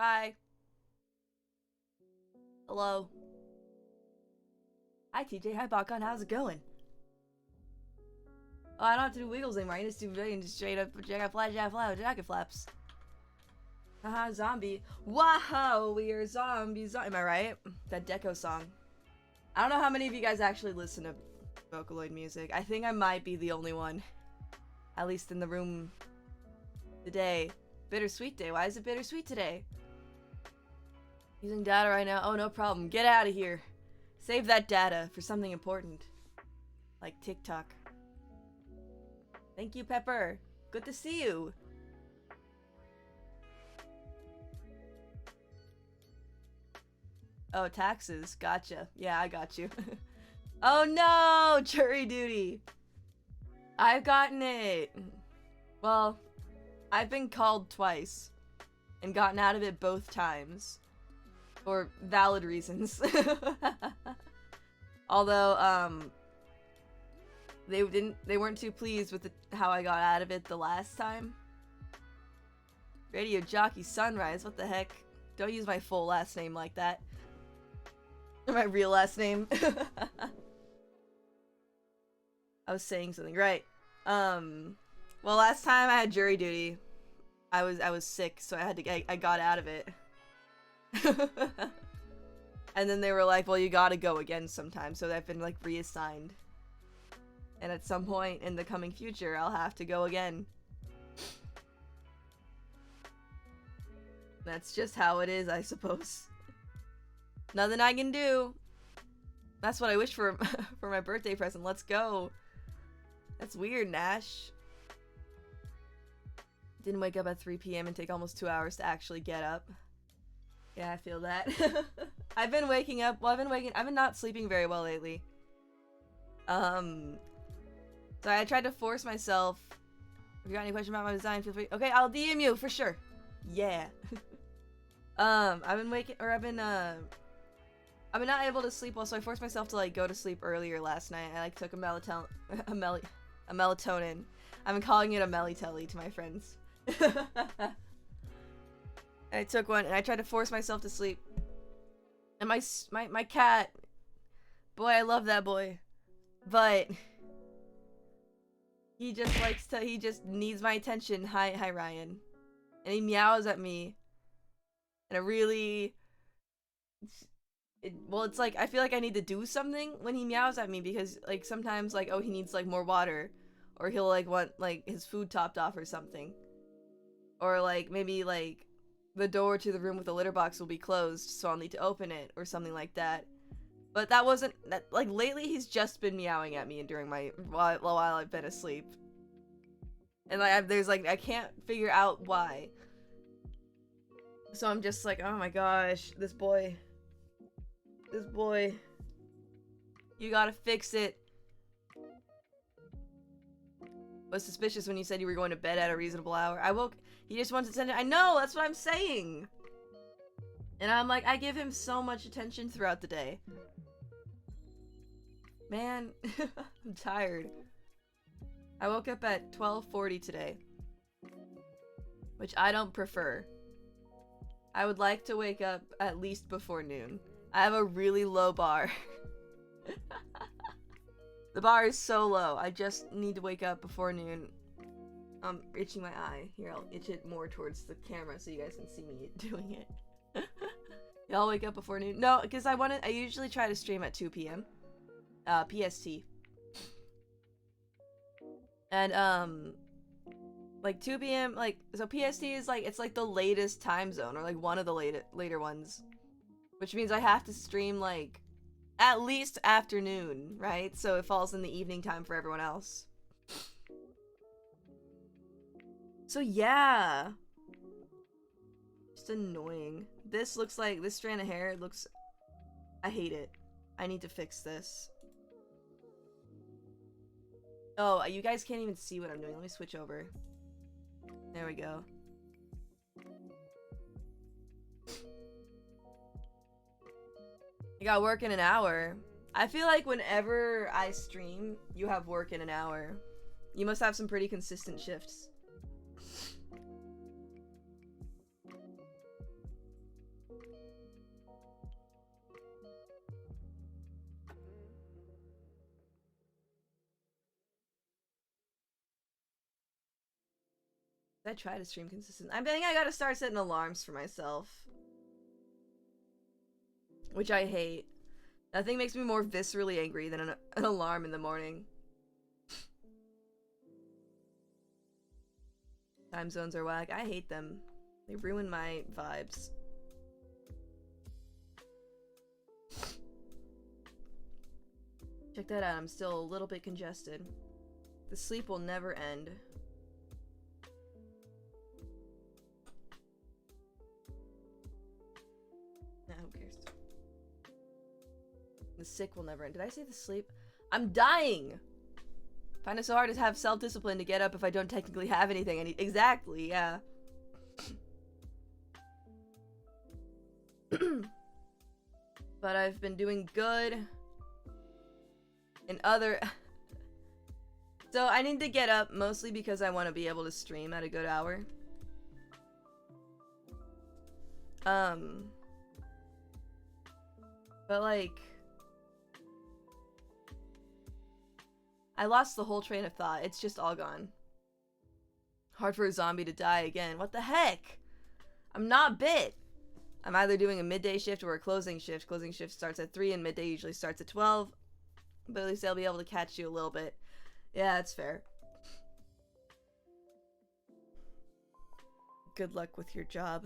Hi. Hello. Hi, TJ. Hi, Bakon. How's it going? Oh, I don't have to do wiggles anymore. I just do just straight up jacket flaps. Haha, zombie. Wow, we are zombies. Am I right? That Deco song. I don't know how many of you guys actually listen to Vocaloid music. I think I might be the only one. At least in the room today. Bittersweet day. Why is it bittersweet today? Using data right now. Oh, no problem. Get out of here. Save that data for something important. Like TikTok. Thank you, Pepper. Good to see you. Oh, taxes. Gotcha. Yeah, I got you. Oh no! Jury duty. I've gotten it. Well, I've been called twice and gotten out of it both times. For valid reasons. Although, they weren't too pleased with how I got out of it the last time. Radio Jockey Sunrise, what the heck? Don't use my full last name like that. Or my real last name. I was saying something, right. Well, last time I had jury duty, I was sick, so I got out of it. And then they were like, well, you gotta go again sometime, so I've been like reassigned. And at some point in the coming future, I'll have to go again. That's just how it is, I suppose. Nothing I can do. That's what I wish for for my birthday present. Let's go. That's weird, Nash. Didn't wake up at 3 p.m. and take almost 2 hours to actually get up. Yeah, I feel that. I've been waking up. Well, I've been not sleeping very well lately. So I tried to force myself. If you got any question about my design, feel free. Okay, I'll DM you for sure. Yeah. I've been not able to sleep well, so I forced myself to like go to sleep earlier last night. I like took a melatonin. I've been calling it a melly-telly to my friends. I took one and I tried to force myself to sleep. And my cat, boy, I love that boy, but he just needs my attention. Hi Ryan, and he meows at me, and it's like I feel like I need to do something when he meows at me, because like sometimes like, oh, he needs like more water, or he'll like want like his food topped off or something, or like maybe like the door to the room with the litter box will be closed, so I'll need to open it or something like that. But that wasn't that, like, lately he's just been meowing at me during while I've been asleep, and like I can't figure out why. So I'm just like, oh my gosh, this boy, you gotta fix it. Was suspicious when you said you were going to bed at a reasonable hour. He just wants attention. I know, that's what I'm saying. And I'm like, I give him so much attention throughout the day. Man, I'm tired. I woke up at 12:40 today, which I don't prefer. I would like to wake up at least before noon. I have a really low bar. The bar is so low. I just need to wake up before noon. I'm itching my eye. Here, I'll itch it more towards the camera so you guys can see me doing it. Y'all wake up before noon? No, because I usually try to stream at 2 p.m. PST. And, like 2 p.m., like, so PST is like, it's like the latest time zone, or like one of the later ones. Which means I have to stream like at least afternoon, right? So it falls in the evening time for everyone else. So yeah. Just annoying. This strand of hair looks... I hate it. I need to fix this. Oh, you guys can't even see what I'm doing. Let me switch over. There we go. You got work in an hour. I feel like whenever I stream, you have work in an hour. You must have some pretty consistent shifts. I try to stream consistent. I think I gotta start setting alarms for myself. Which I hate. That thing makes me more viscerally angry than an alarm in the morning. Time zones are whack. I hate them. They ruin my vibes. Check that out. I'm still a little bit congested. The sleep will never end. Nah, who cares? The sick will never end. Did I say the sleep? I'm dying! Find it so hard to have self-discipline to get up if I don't technically have anything. Exactly, yeah. But I've been doing good in other... So I need to get up mostly because I want to be able to stream at a good hour. But like... I lost the whole train of thought. It's just all gone. Hard for a zombie to die again. What the heck? I'm not bit. I'm either doing a midday shift or a closing shift. Closing shift starts at 3 and midday usually starts at 12. But at least I'll be able to catch you a little bit. Yeah, that's fair. Good luck with your job.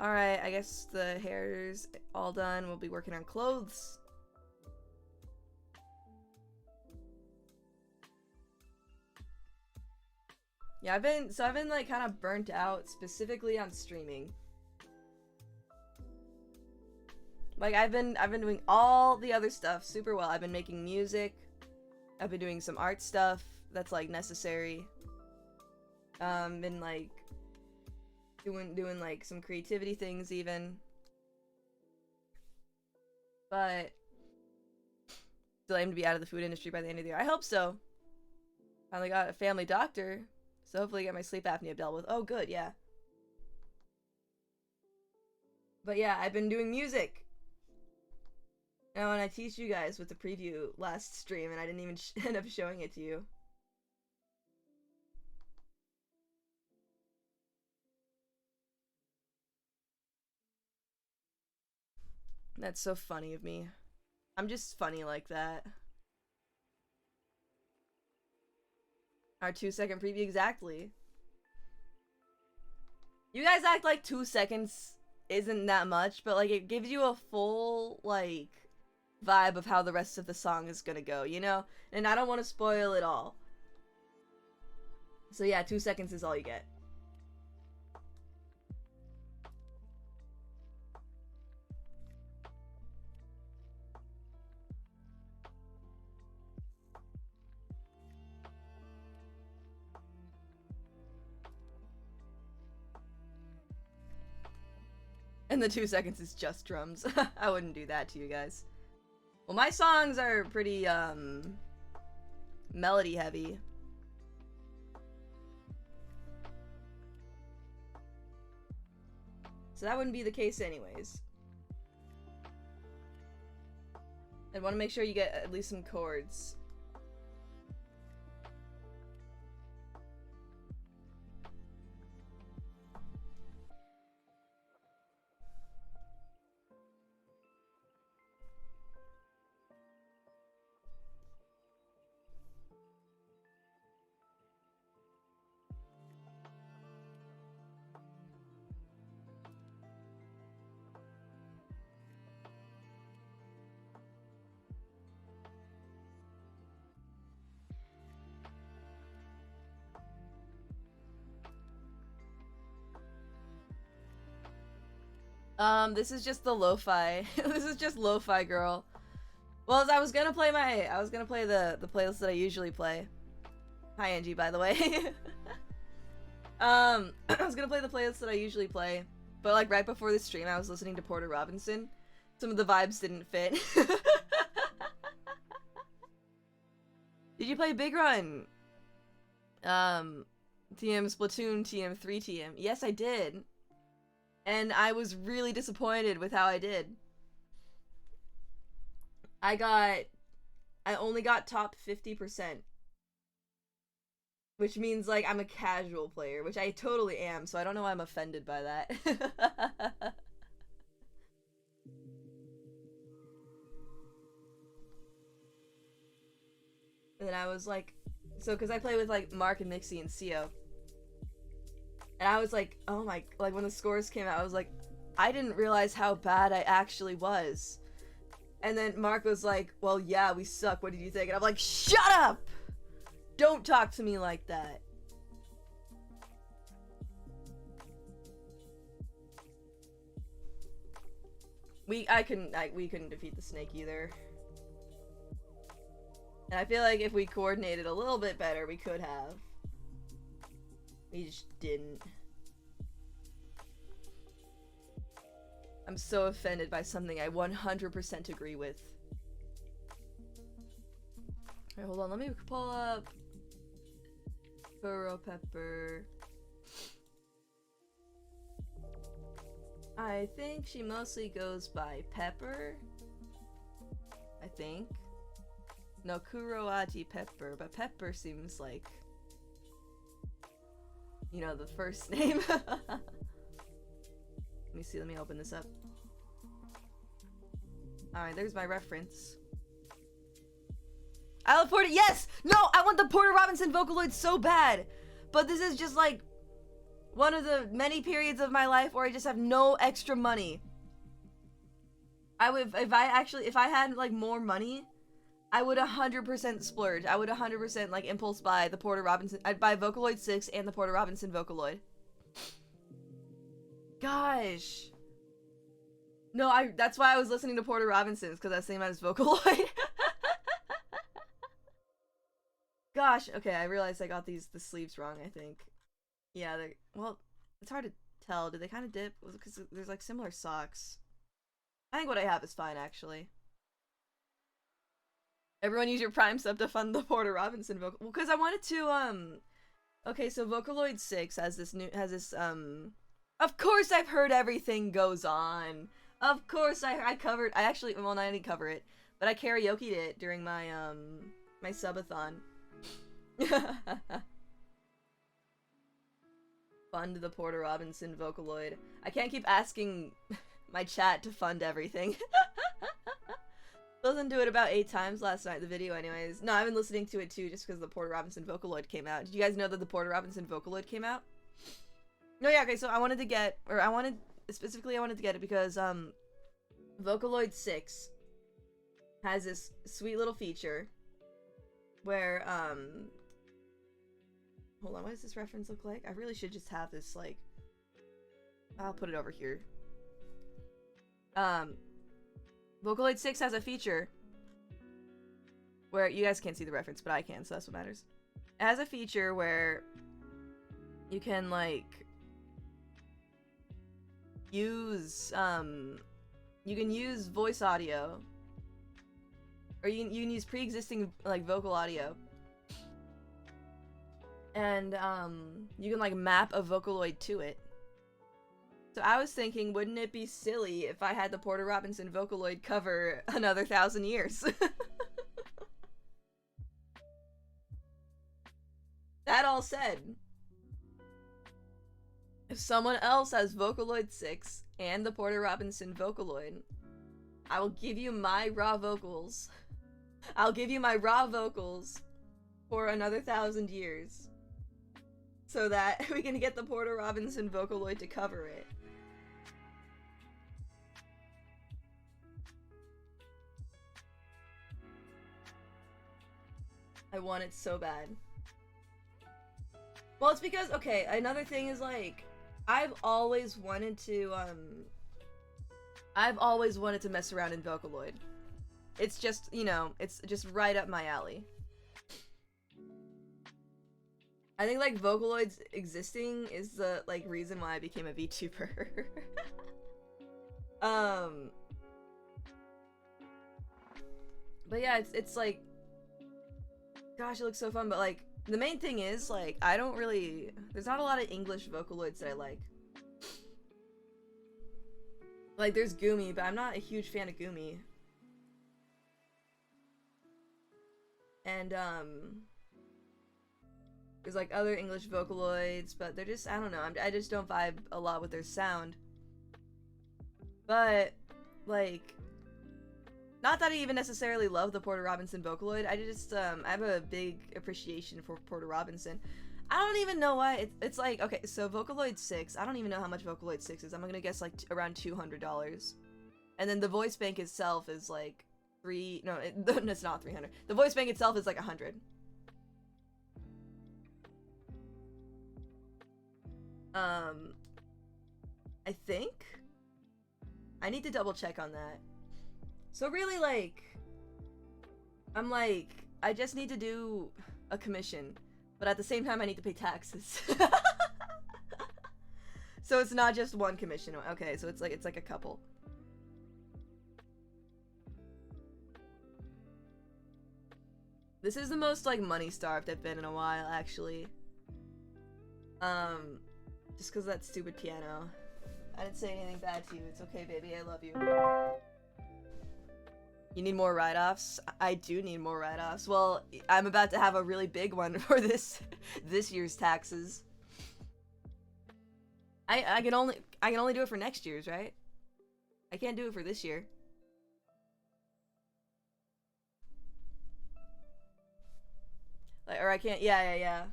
Alright, I guess the hair's all done. We'll be working on clothes. Yeah, I've been like kind of burnt out specifically on streaming. Like I've been doing all the other stuff super well. I've been making music. I've been doing some art stuff that's like necessary. Been like doing like some creativity things even. But still aim to be out of the food industry by the end of the year. I hope so. Finally got a family doctor. So hopefully I get my sleep apnea dealt with. Oh, good, yeah. But yeah, I've been doing music. Oh, and I teased you guys with the preview last stream, and I didn't even end up showing it to you. That's so funny of me. I'm just funny like that. Our 2-second preview, exactly. You guys act like 2 seconds isn't that much, but like it gives you a full like vibe of how the rest of the song is gonna go, you know? And I don't want to spoil it all. So yeah, 2 seconds is all you get. And the 2 seconds is just drums. I wouldn't do that to you guys. Well, my songs are pretty, melody heavy. So that wouldn't be the case anyways. I'd want to make sure you get at least some chords. This is just the lo-fi. This is just lo-fi girl. Well, I was gonna play the playlist that I usually play. Hi, Angie, by the way. I was gonna play the playlist that I usually play, but like right before the stream, I was listening to Porter Robinson. Some of the vibes didn't fit. Did you play Big Run? TM Splatoon, TM 3 TM. Yes, I did. And I was really disappointed with how I did. I only got top 50%. Which means, like, I'm a casual player, which I totally am, so I don't know why I'm offended by that. And then I was like, so, because I play with, like, Mark and Mixie and Sio. And I was like, oh my, like, when the scores came out, I was like, I didn't realize how bad I actually was. And then Mark was like, well, yeah, we suck, what did you think? And I'm like, shut up! Don't talk to me like that. We couldn't defeat the snake either. And I feel like if we coordinated a little bit better, we could have. We just didn't. I'm so offended by something I 100% agree with. Alright, hold on, let me pull up Burro Pepper. I think she mostly goes by Pepper. I think. No, Kuroati Pepper, but Pepper seems like, you know, the first name. Let me see, let me open this up. Alright, there's my reference. I love Porter. Yes! No, I want the Porter Robinson Vocaloid so bad! But this is just like one of the many periods of my life where I just have no extra money. I would, if I had like more money, I would 100% splurge. I would 100% like impulse buy the Porter Robinson. I'd buy Vocaloid 6 and the Porter Robinson Vocaloid. Gosh. No, that's why I was listening to Porter Robinson's, because I was saying about his Vocaloid. Gosh, okay, I realized I got the sleeves wrong, I think. Yeah, well, it's hard to tell. Did they kind of dip? Because there's like similar socks. I think what I have is fine, actually. Everyone use your Prime sub to fund the Porter Robinson vocal. Well, because I wanted to, okay, so Vocaloid 6 has this of course I've heard Everything Goes On. Of course I actually, well, I didn't cover it, but I karaoke'd it during my, my subathon. Fund the Porter Robinson Vocaloid. I can't keep asking my chat to fund everything. Listened to it about 8 times last night, the video anyways. No, I've been listening to it too just because the Porter Robinson Vocaloid came out. Did you guys know that the Porter Robinson Vocaloid came out? No, yeah, okay, so I wanted to get it because, Vocaloid 6 has this sweet little feature where, hold on, what does this reference look like? I really should just have this, like, I'll put it over here. Vocaloid 6 has a feature where, you guys can't see the reference, but I can, so that's what matters. It has a feature where you can, like, use, you can use voice audio, or you can use pre-existing, like, vocal audio, and, you can, like, map a Vocaloid to it. So I was thinking, wouldn't it be silly if I had the Porter Robinson Vocaloid cover another 1,000 years? That all said, if someone else has Vocaloid 6 and the Porter Robinson Vocaloid, I will give you my raw vocals. I'll give you my raw vocals for another 1,000 years, so that we can get the Porter Robinson Vocaloid to cover it. I want it so bad. Well, it's because, okay, another thing is, like, I've always wanted to mess around in Vocaloid. It's just, you know, it's just right up my alley. I think, like, Vocaloids existing is the, like, reason why I became a VTuber. But yeah, it's like, gosh, it looks so fun, but, like, the main thing is, like, there's not a lot of English Vocaloids that I like. Like, there's Gumi, but I'm not a huge fan of Gumi. And, There's like other English Vocaloids, but they're just, I don't know, I just don't vibe a lot with their sound. But, like, not that I even necessarily love the Porter Robinson Vocaloid, I just, I have a big appreciation for Porter Robinson. I don't even know why, it's like, okay, so Vocaloid 6, I don't even know how much Vocaloid 6 is, I'm gonna guess like around $200. And then the voice bank itself is like it's not 300. The voice bank itself is like 100. I think? I need to double check on that. So really, like, I'm like, I just need to do a commission, but at the same time I need to pay taxes. So it's not just one commission. Okay, so it's like a couple. This is the most like money starved I've been in a while, actually. Just because of that stupid piano. I didn't say anything bad to you. It's okay, baby. I love you. You need more write-offs? I do need more write-offs. Well, I'm about to have a really big one for this year's taxes. I can only do it for next year's, right? I can't do it for this year. Like, or I can't. Yeah.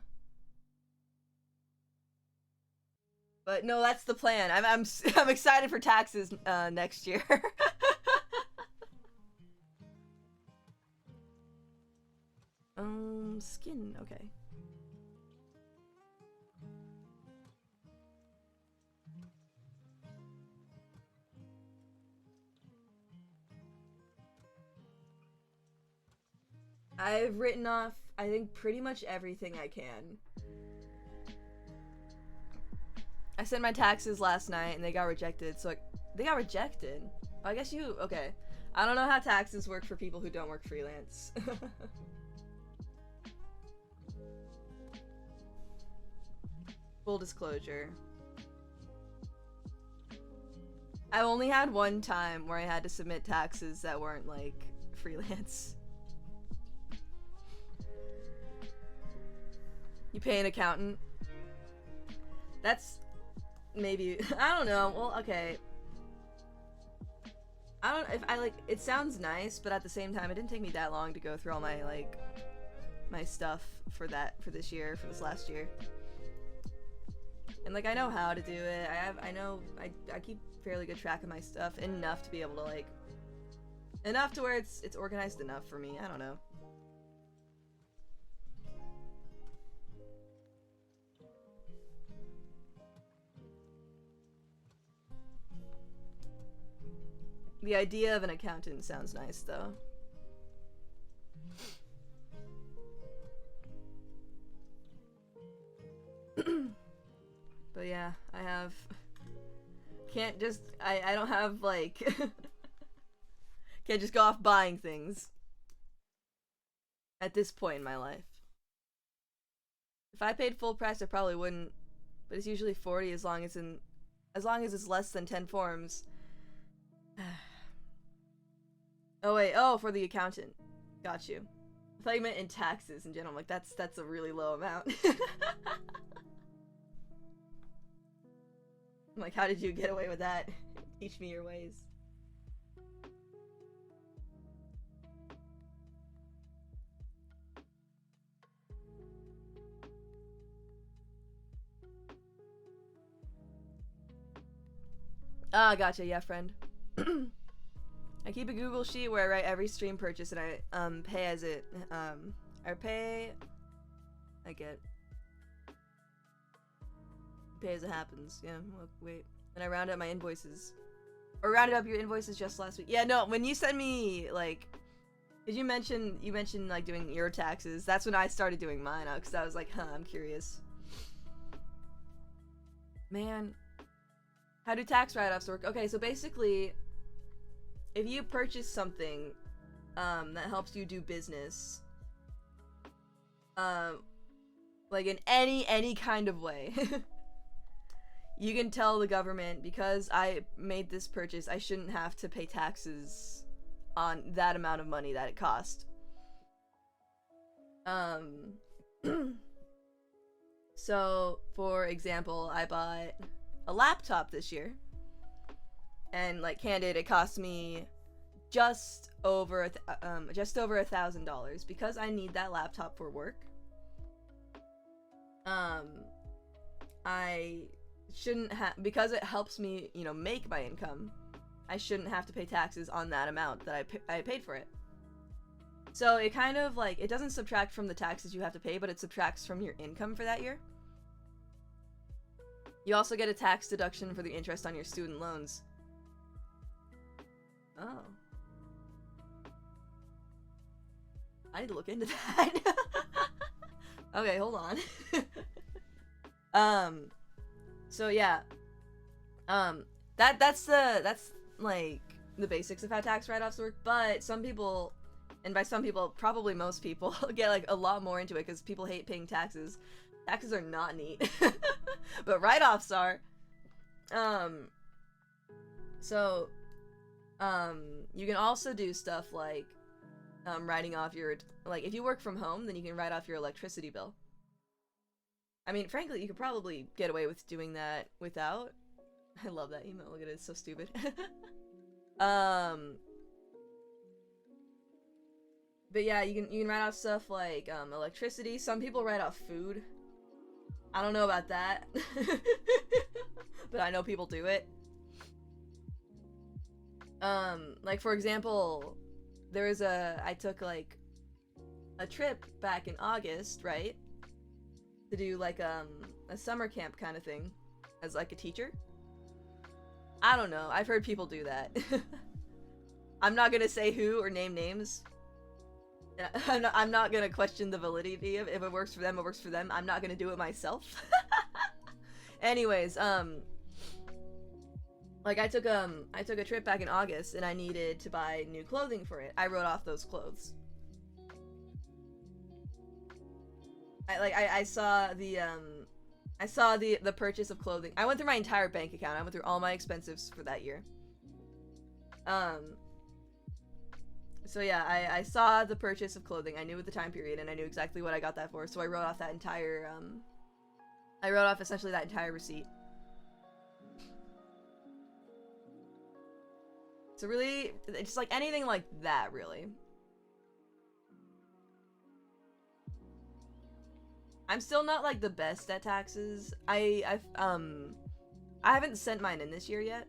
But no, that's the plan. I'm excited for taxes next year. Skin. Okay. I've written off, I think, pretty much everything I can. I sent my taxes last night and they got rejected, so they got rejected? I guess okay. I don't know how taxes work for people who don't work freelance. Full disclosure. I only had one time where I had to submit taxes that weren't, like, freelance. You pay an accountant? That's... maybe... I don't know. Well, okay. It sounds nice, but at the same time, it didn't take me that long to go through all my, like... my stuff for this last year. And, like, I know how to do it. I keep fairly good track of my stuff, enough to be able to, like... enough to where it's organized enough for me. I don't know. The idea of an accountant sounds nice, though. But yeah, can't just, I don't have, like, can't just go off buying things. At this point in my life. If I paid full price, I probably wouldn't. But it's usually 40 as long as it's less than 10 forms. Oh wait, oh, for the accountant. Got you. I thought you meant in taxes in general. I'm like, that's a really low amount. I'm like, how did you get away with that? Teach me your ways. Ah, gotcha, yeah, friend. I keep a Google sheet where I write every stream purchase and I pay as it pay as it happens. Yeah, well, wait. And I round up my invoices. Or rounded up your invoices just last week. Yeah, no, when you send me, like, did you mention like doing your taxes? That's when I started doing mine out, because I was like, huh, I'm curious. Man, how do tax write-offs work? Okay, so basically, if you purchase something that helps you do business, like in any kind of way, you can tell the government, because I made this purchase, I shouldn't have to pay taxes on that amount of money that it cost. So, for example, I bought a laptop this year, and like candid, it cost me just over $1,000 because I need that laptop for work. I shouldn't have, because it helps me, you know, make my income. I shouldn't have to pay taxes on that amount that I paid for it. So it kind of like, it doesn't subtract from the taxes you have to pay, but it subtracts from your income for that year. You also get a tax deduction for the interest on your student loans. Oh. I need to look into that. Okay, hold on. So yeah. That's like the basics of how tax write-offs work, but some people, and by some people, probably most people, get like a lot more into it because people hate paying taxes. Taxes are not neat. But write-offs are. So you can also do stuff like writing off your, like if you work from home, then you can write off your electricity bill. I mean, frankly, you could probably get away with doing that without. I love that email. Look at it, it's so stupid. But yeah, you can write off stuff like electricity. Some people write off food. I don't know about that. But I know people do it. Like for example, I took like a trip back in August, right? To do like a summer camp kind of thing as like a teacher. I don't know. I've heard people do that. I'm not gonna say who or name names. I'm not gonna question the validity of if it works for them, it works for them. I'm not gonna do it myself. Anyways, like I took a trip back in August and I needed to buy new clothing for it. I wrote off those clothes. I saw the purchase of clothing. I went through my entire bank account. I went through all my expenses for that year. So yeah, I saw the purchase of clothing. I knew at the time period, and I knew exactly what I got that for. So I wrote off that entire, I wrote off essentially that entire receipt. So really, it's like anything like that, really. I'm still not like the best at taxes. I haven't sent mine in this year yet,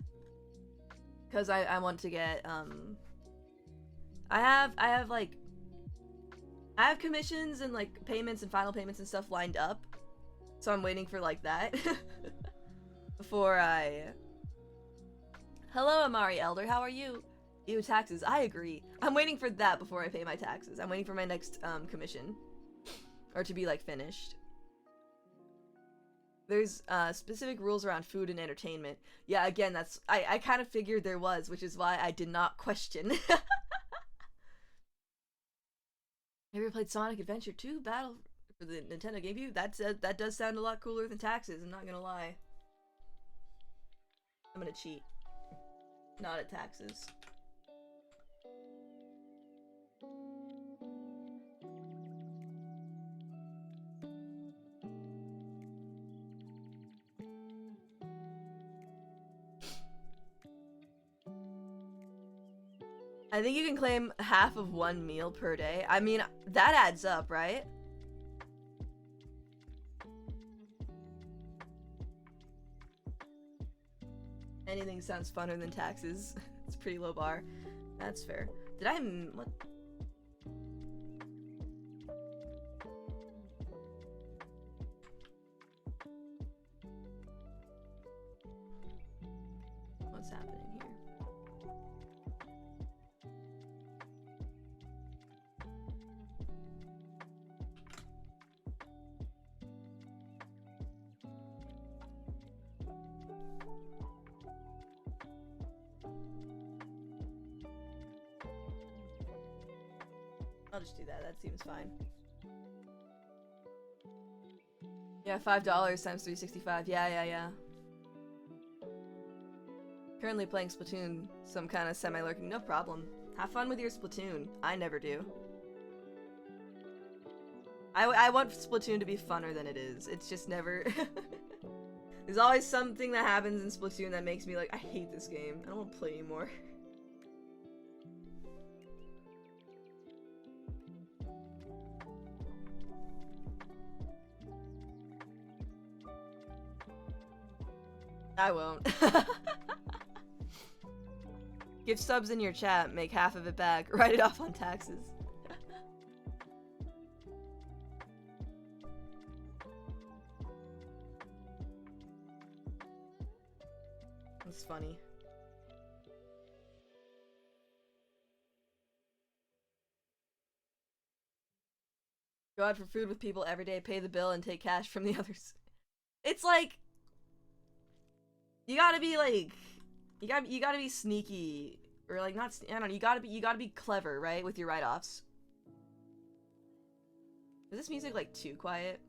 because I want to get I have commissions and like payments and final payments and stuff lined up, so I'm waiting for like that before I. Hello, Amari Elder. How are you? Ew, taxes. I agree. I'm waiting for that before I pay my taxes. I'm waiting for my next commission, or to be like finished. There's specific rules around food and entertainment. Yeah, again, that's I kind of figured there was, which is why I did not question. Have you ever played Sonic Adventure 2 Battle for the Nintendo GameCube? That does sound a lot cooler than taxes, I'm not gonna lie. I'm gonna cheat. Not at taxes. I think you can claim half of one meal per day. I mean, that adds up, right? Anything sounds funner than taxes. It's a pretty low bar. That's fair. Did I what? What's happening here? I'll just do that. That seems fine. Yeah, $5 times 365. Yeah. Currently playing Splatoon, some kind of semi-lurking. No problem. Have fun with your Splatoon. I never do. I want Splatoon to be funner than it is. It's just never... There's always something that happens in Splatoon that makes me like, I hate this game. I don't want to play anymore. I won't. Give subs in your chat, make half of it back, write it off on taxes. It's funny. Go out for food with people every day, pay the bill, and take cash from the others. It's like... You gotta be like... You gotta be sneaky. Or like, not... I don't know, you gotta be clever, right? With your write-offs. Is this music like too quiet?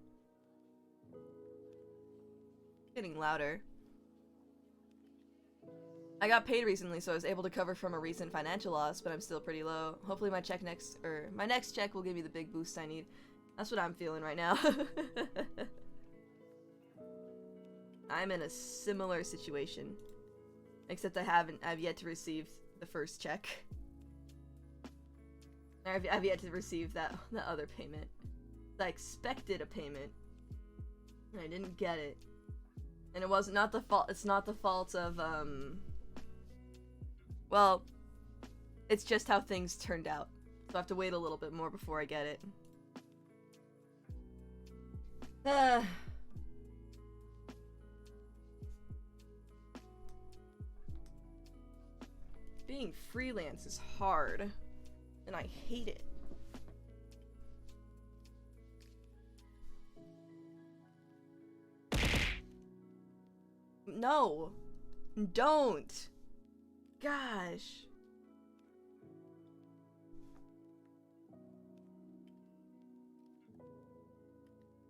Getting louder. I got paid recently, so I was able to cover from a recent financial loss, but I'm still pretty low. Hopefully my next check will give me the big boost I need. That's what I'm feeling right now. I'm in a similar situation. Except I've yet to receive the first check. I've yet to receive that other payment. I expected a payment, and I didn't get it. And it's not the fault of, well, it's just how things turned out. So I have to wait a little bit more before I get it. Being freelance is hard, and I hate it. No, don't. Gosh.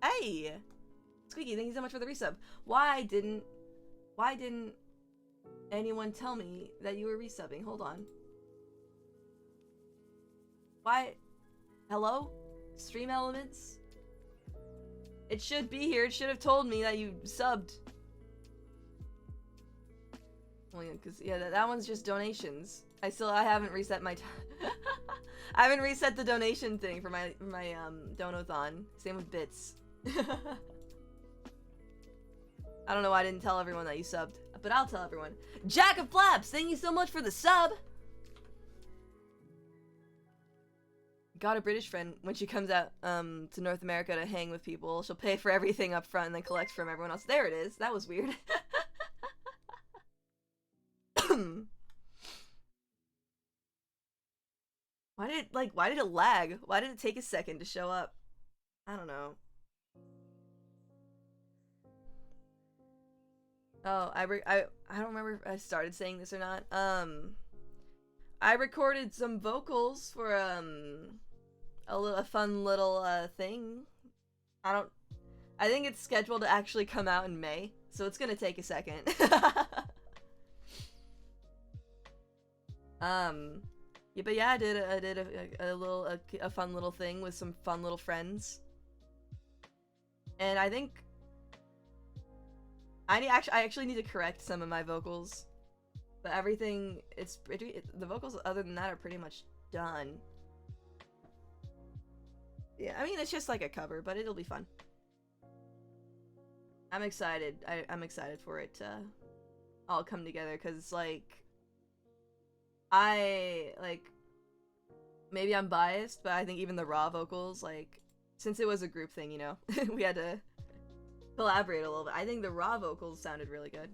Hey, Squeaky, thank you so much for the resub. Why didn't anyone tell me that you were resubbing? Hold on. Why? Hello? Stream Elements? It should be here. It should have told me that you subbed. Well, yeah, because yeah, that one's just donations. I haven't reset my I haven't reset the donation thing for my donathon. Same with bits. I don't know why I didn't tell everyone that you subbed, but I'll tell everyone. Jack of Flaps, thank you so much for the sub. Got a British friend. When she comes out to North America to hang with people, she'll pay for everything up front and then collect from everyone else. There it is. That was weird. Why did it lag? Why did it take a second to show up? I don't know. Oh, I don't remember if I started saying this or not. I recorded some vocals for a fun little thing. I think it's scheduled to actually come out in May, so it's gonna take a second. Yeah, but yeah, I did a fun little thing with some fun little friends, and I think I actually need to correct some of my vocals, but everything the vocals other than that are pretty much done. Yeah, I mean it's just like a cover, but it'll be fun. I'm excited. I'm excited for it to all come together because like. Maybe I'm biased, but I think even the raw vocals, like, since it was a group thing, you know, we had to collaborate a little bit. I think the raw vocals sounded really good.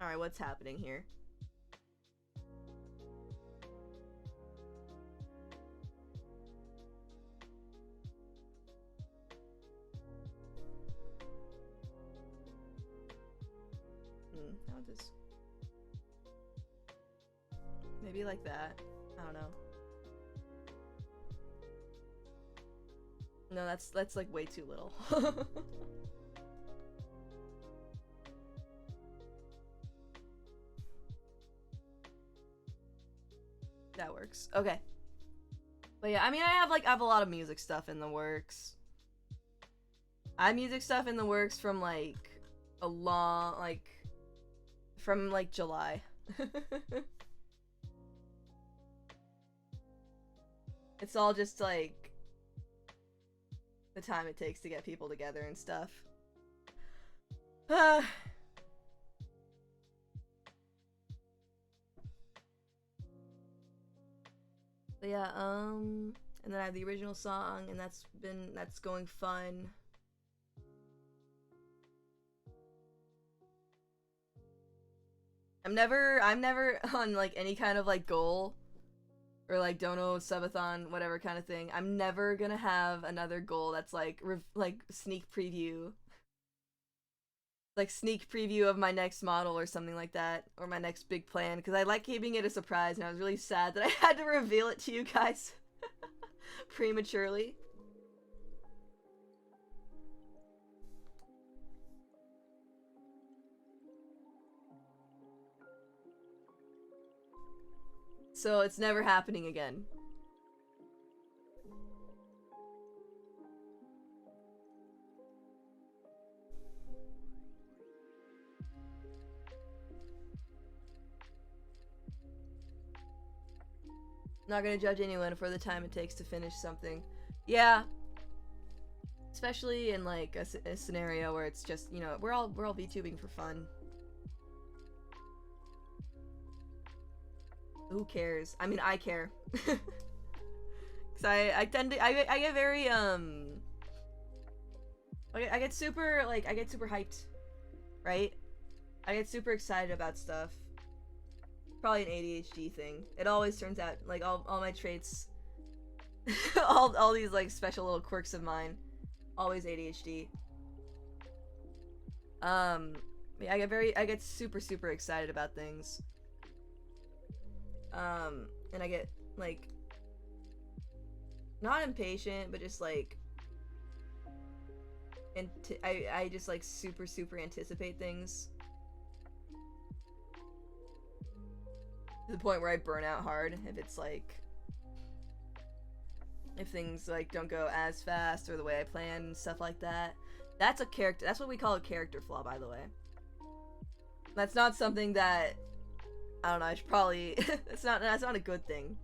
Alright, what's happening here? How would this... Maybe like that. I don't know. No, that's like way too little. That works. Okay. But yeah, I mean, I have a lot of music stuff in the works. I have music stuff in the works from like a long, like from like July. It's all just like the time it takes to get people together and stuff. But yeah, and then I have the original song, and that's going fun. I'm never on like any kind of like goal or like dono subathon whatever kind of thing. I'm never gonna have another goal that's like sneak preview, like sneak preview of my next model or something like that, or my next big plan, because I like keeping it a surprise, and I was really sad that I had to reveal it to you guys prematurely. So it's never happening again. Not gonna judge anyone for the time it takes to finish something. Yeah. Especially in like a scenario where it's just, you know, we're all VTubing for fun. Who cares? I mean, I care. Cause I tend to I get very I get super like I get super hyped, right? I get super excited about stuff. Probably an ADHD thing. It always turns out like all my traits, all these like special little quirks of mine, always ADHD. Yeah, I get super excited about things. And I get like not impatient, but just like and I just like super anticipate things to the point where I burn out hard if it's like if things like don't go as fast or the way I plan and stuff like that. That's a character. That's what we call a character flaw, by the way. That's not something that I don't know. I should probably. That's not a good thing.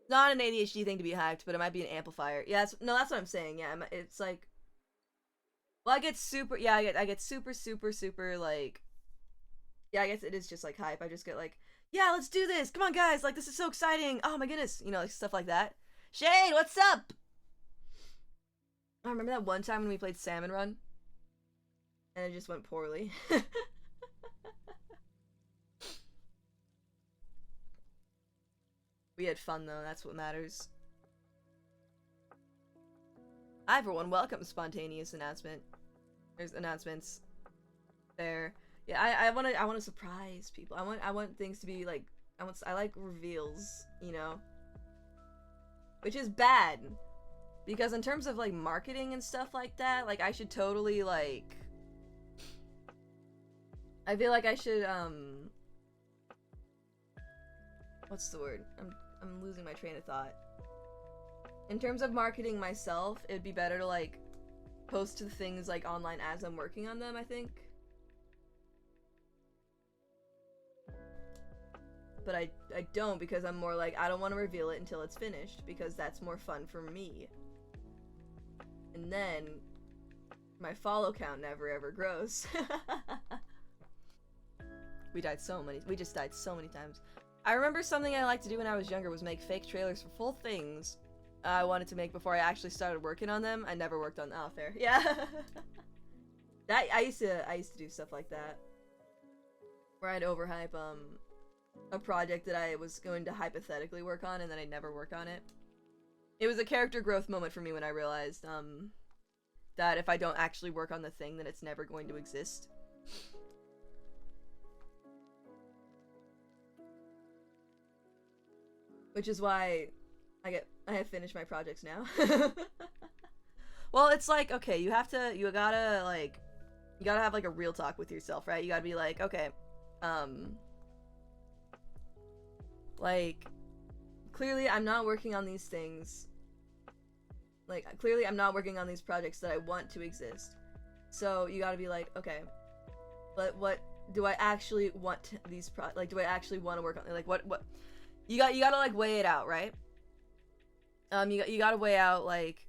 Not an ADHD thing to be hyped, but it might be an amplifier. Yeah, that's what I'm saying. Yeah, it's like, well, I get super. Yeah, I get super like. Yeah, I guess it is just like hype. I just get like, yeah, let's do this. Come on, guys! Like, this is so exciting. Oh my goodness, you know, like stuff like that. Shane, what's up? I remember that one time when we played Salmon Run, and it just went poorly. We had fun though. That's what matters. I, for one, welcome spontaneous announcement. There's announcements there. Yeah, I want to surprise people. I want things to be like I like reveals, you know, which is bad because in terms of like marketing and stuff like that, like I should totally like. I feel like I should what's the word? I'm losing my train of thought. In terms of marketing myself, it'd be better to like post the things like online as I'm working on them, I think. But I don't because I'm more like I don't want to reveal it until it's finished because that's more fun for me. And then my follow count never ever grows. We just died so many times. I remember something I liked to do when I was younger was make fake trailers for full things I wanted to make before I actually started working on them. I never worked on fair. Yeah. That I used to do stuff like that. Where I'd overhype a project that I was going to hypothetically work on and then I'd never work on it. It was a character growth moment for me when I realized that if I don't actually work on the thing, then it's never going to exist. Which is why I have finished my projects now. Well, it's like, okay, you gotta like, you gotta have like a real talk with yourself, right? You gotta be like, okay, um, like, clearly I'm not working on these things. Like, clearly I'm not working on these projects that I want to exist. So you gotta be like, okay, but what do I actually want these like, do I actually want to work on, like, what, you gotta like weigh it out, right? You gotta weigh out, like,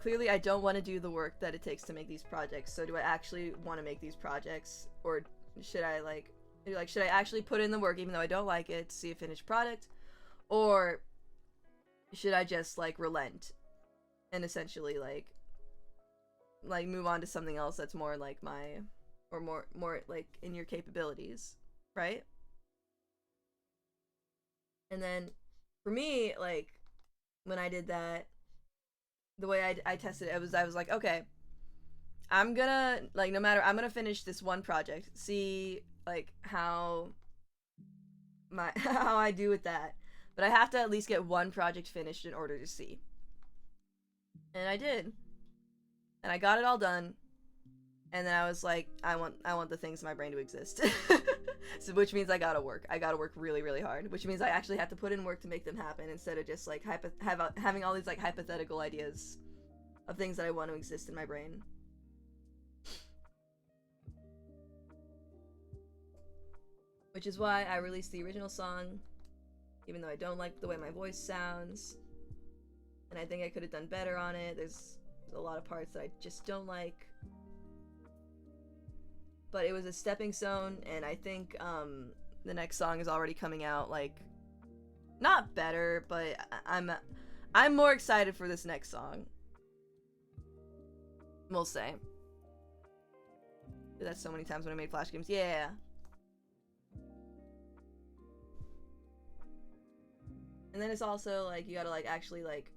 clearly I don't want to do the work that it takes to make these projects, so do I actually want to make these projects, or should I, like, should I actually put in the work even though I don't like it to see a finished product, or should I just, like, relent and essentially, like move on to something else that's more like my, or more like in your capabilities, right? And then for me, like, when I did that, the way I tested it, I was like, okay, I'm gonna, like, no matter, I'm gonna finish this one project, see, like, how how I do with that, but I have to at least get one project finished in order to see. And I did, and I got it all done, and then I was like, I want the things in my brain to exist. So, which means I gotta work really, really hard, which means I actually have to put in work to make them happen, instead of just like having all these like hypothetical ideas of things that I want to exist in my brain. Which is why I released the original song, even though I don't like the way my voice sounds, and I think I could have done better on it. There's a lot of parts that I just don't like, but it was a stepping stone, and I think the next song is already coming out, like, not better, but I'm more excited for this next song, we'll say. Did that so many times when I made Flash games. Yeah. And then it's also like, you gotta like actually like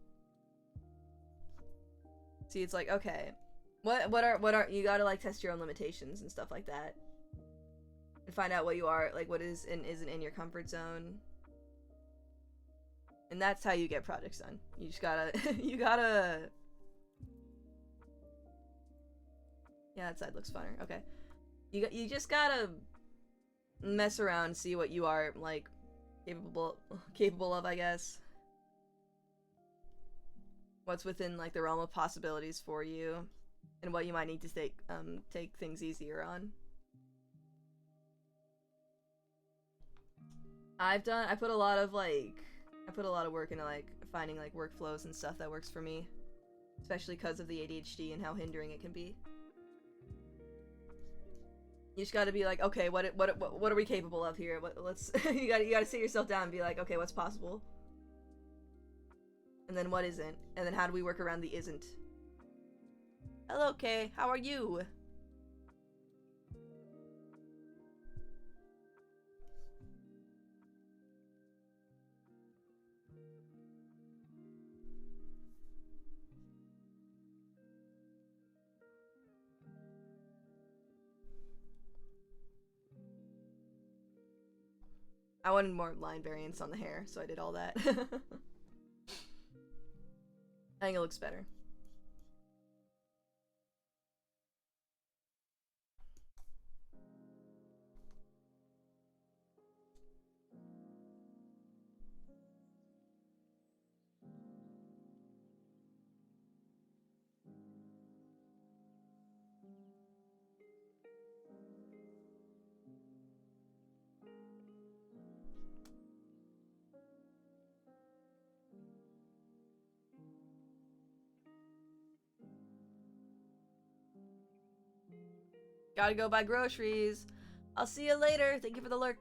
see, it's like, okay, what are you gotta like test your own limitations and stuff like that, and find out what you are, like, what is and isn't in your comfort zone. And that's how you get projects done. You just gotta you gotta, yeah, that side looks funner. Okay, you just gotta mess around, see what you are, like, capable of, I guess. What's within, like, the realm of possibilities for you, and what you might need to take things easier on. I put a lot of work into like finding like workflows and stuff that works for me, especially because of the ADHD and how hindering it can be. You just got to be like, okay, what are we capable of here? Let's you got to sit yourself down and be like, okay, what's possible? And then what isn't? And then how do we work around the isn't? Hello, Kay. How are you? I wanted more line variants on the hair, so I did all that. I think it looks better. Gotta go buy groceries. I'll see you later. Thank you for the lurk.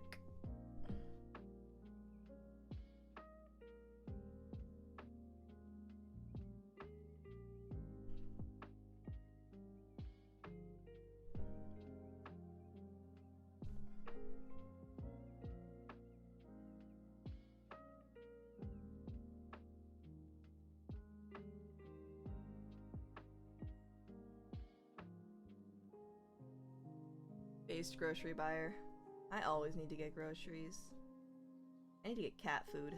Based grocery buyer. I always need to get groceries. I need to get cat food.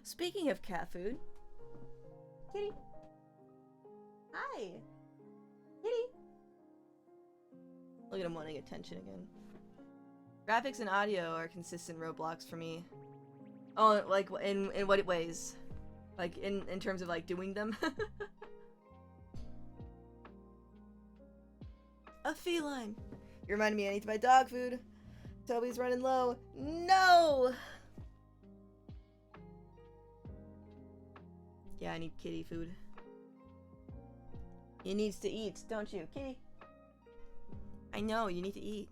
Speaking of cat food. Kitty. Hi. Kitty. Look at him wanting attention again. Graphics and audio are consistent roadblocks for me. Oh, like in what ways? Like in terms of like doing them? A feline. You reminded me I need to buy dog food. Toby's running low. No! Yeah, I need kitty food. He needs to eat, don't you, kitty? I know, you need to eat.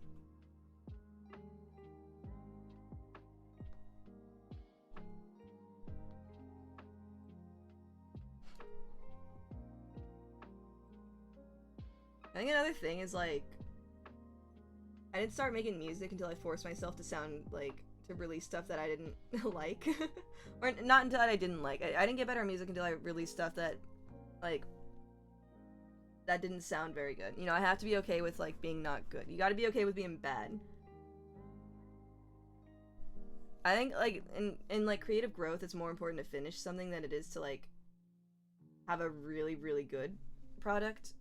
I think another thing is like I didn't start making music until I forced myself to sound like to release stuff that I didn't like. Or not until I didn't like. I didn't get better at music until I released stuff that like that didn't sound very good. You know, I have to be okay with like being not good. You gotta be okay with being bad. I think like in like creative growth it's more important to finish something than it is to like have a really, really good product.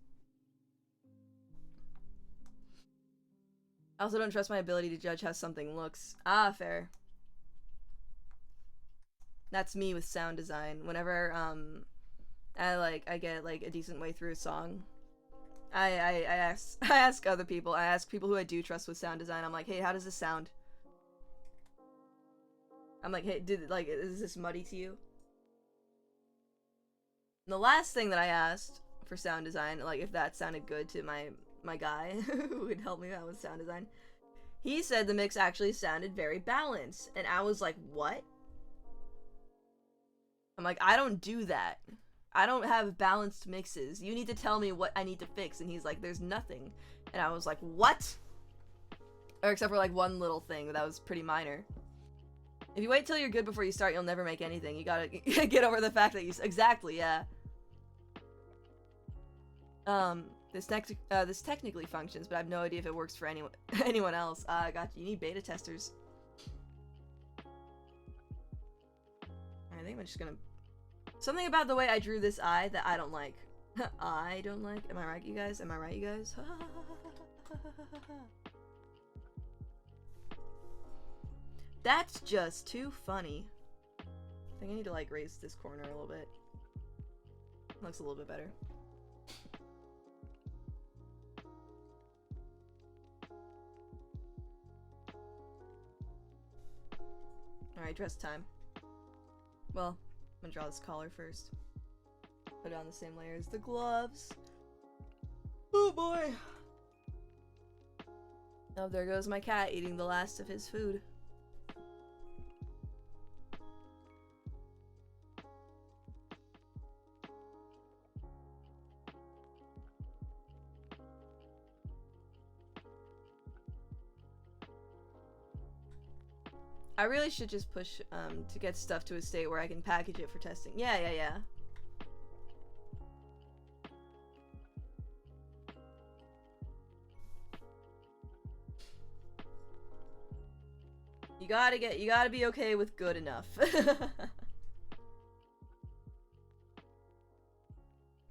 I also don't trust my ability to judge how something looks. Ah, fair. That's me with sound design. Whenever I get like a decent way through a song, I ask other people. I ask people who I do trust with sound design. I'm like, hey, how does this sound? I'm like, hey, is this muddy to you? And the last thing that I asked for sound design, like if that sounded good to my guy who would help me out with sound design, he said the mix actually sounded very balanced, and I was like, what? I'm like, I don't do that. I don't have balanced mixes. You need to tell me what I need to fix. And he's like, there's nothing. And I was like, what? Or except for like one little thing, but that was pretty minor. If you wait till you're good before you start, you'll never make anything. You gotta get over the fact that you... Exactly, yeah. This technically functions, but I have no idea if it works for anyone else. I got you. You need beta testers. I think I'm just gonna... Something about the way I drew this eye that I don't like. I don't like? Am I right, you guys? Am I right, you guys? That's just too funny. I think I need to like raise this corner a little bit. Looks a little bit better. Alright, dress time. Well, I'm gonna draw this collar first. Put it on the same layer as the gloves. Oh boy! Oh, there goes my cat eating the last of his food. I really should just push to get stuff to a state where I can package it for testing. Yeah. You gotta be okay with good enough.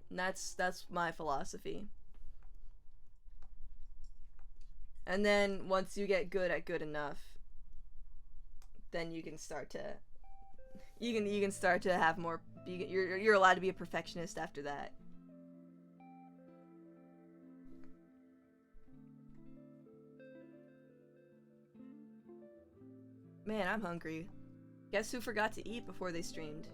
And that's my philosophy. And then once you get good at good enough, then you can start to you can start to have more. You're allowed to be a perfectionist after that. Man, I'm hungry. Guess who forgot to eat before they streamed?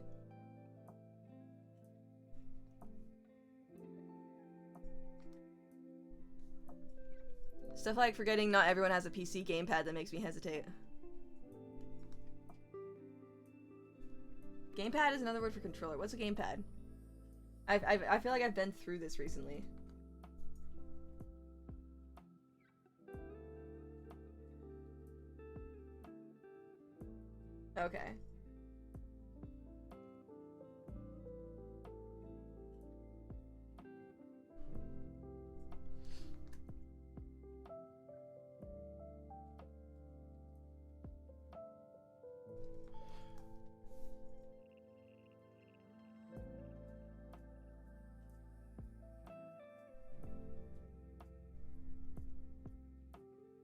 Stuff like forgetting not everyone has a PC gamepad that makes me hesitate. Gamepad is another word for controller. What's a gamepad? I feel like I've been through this recently. Okay.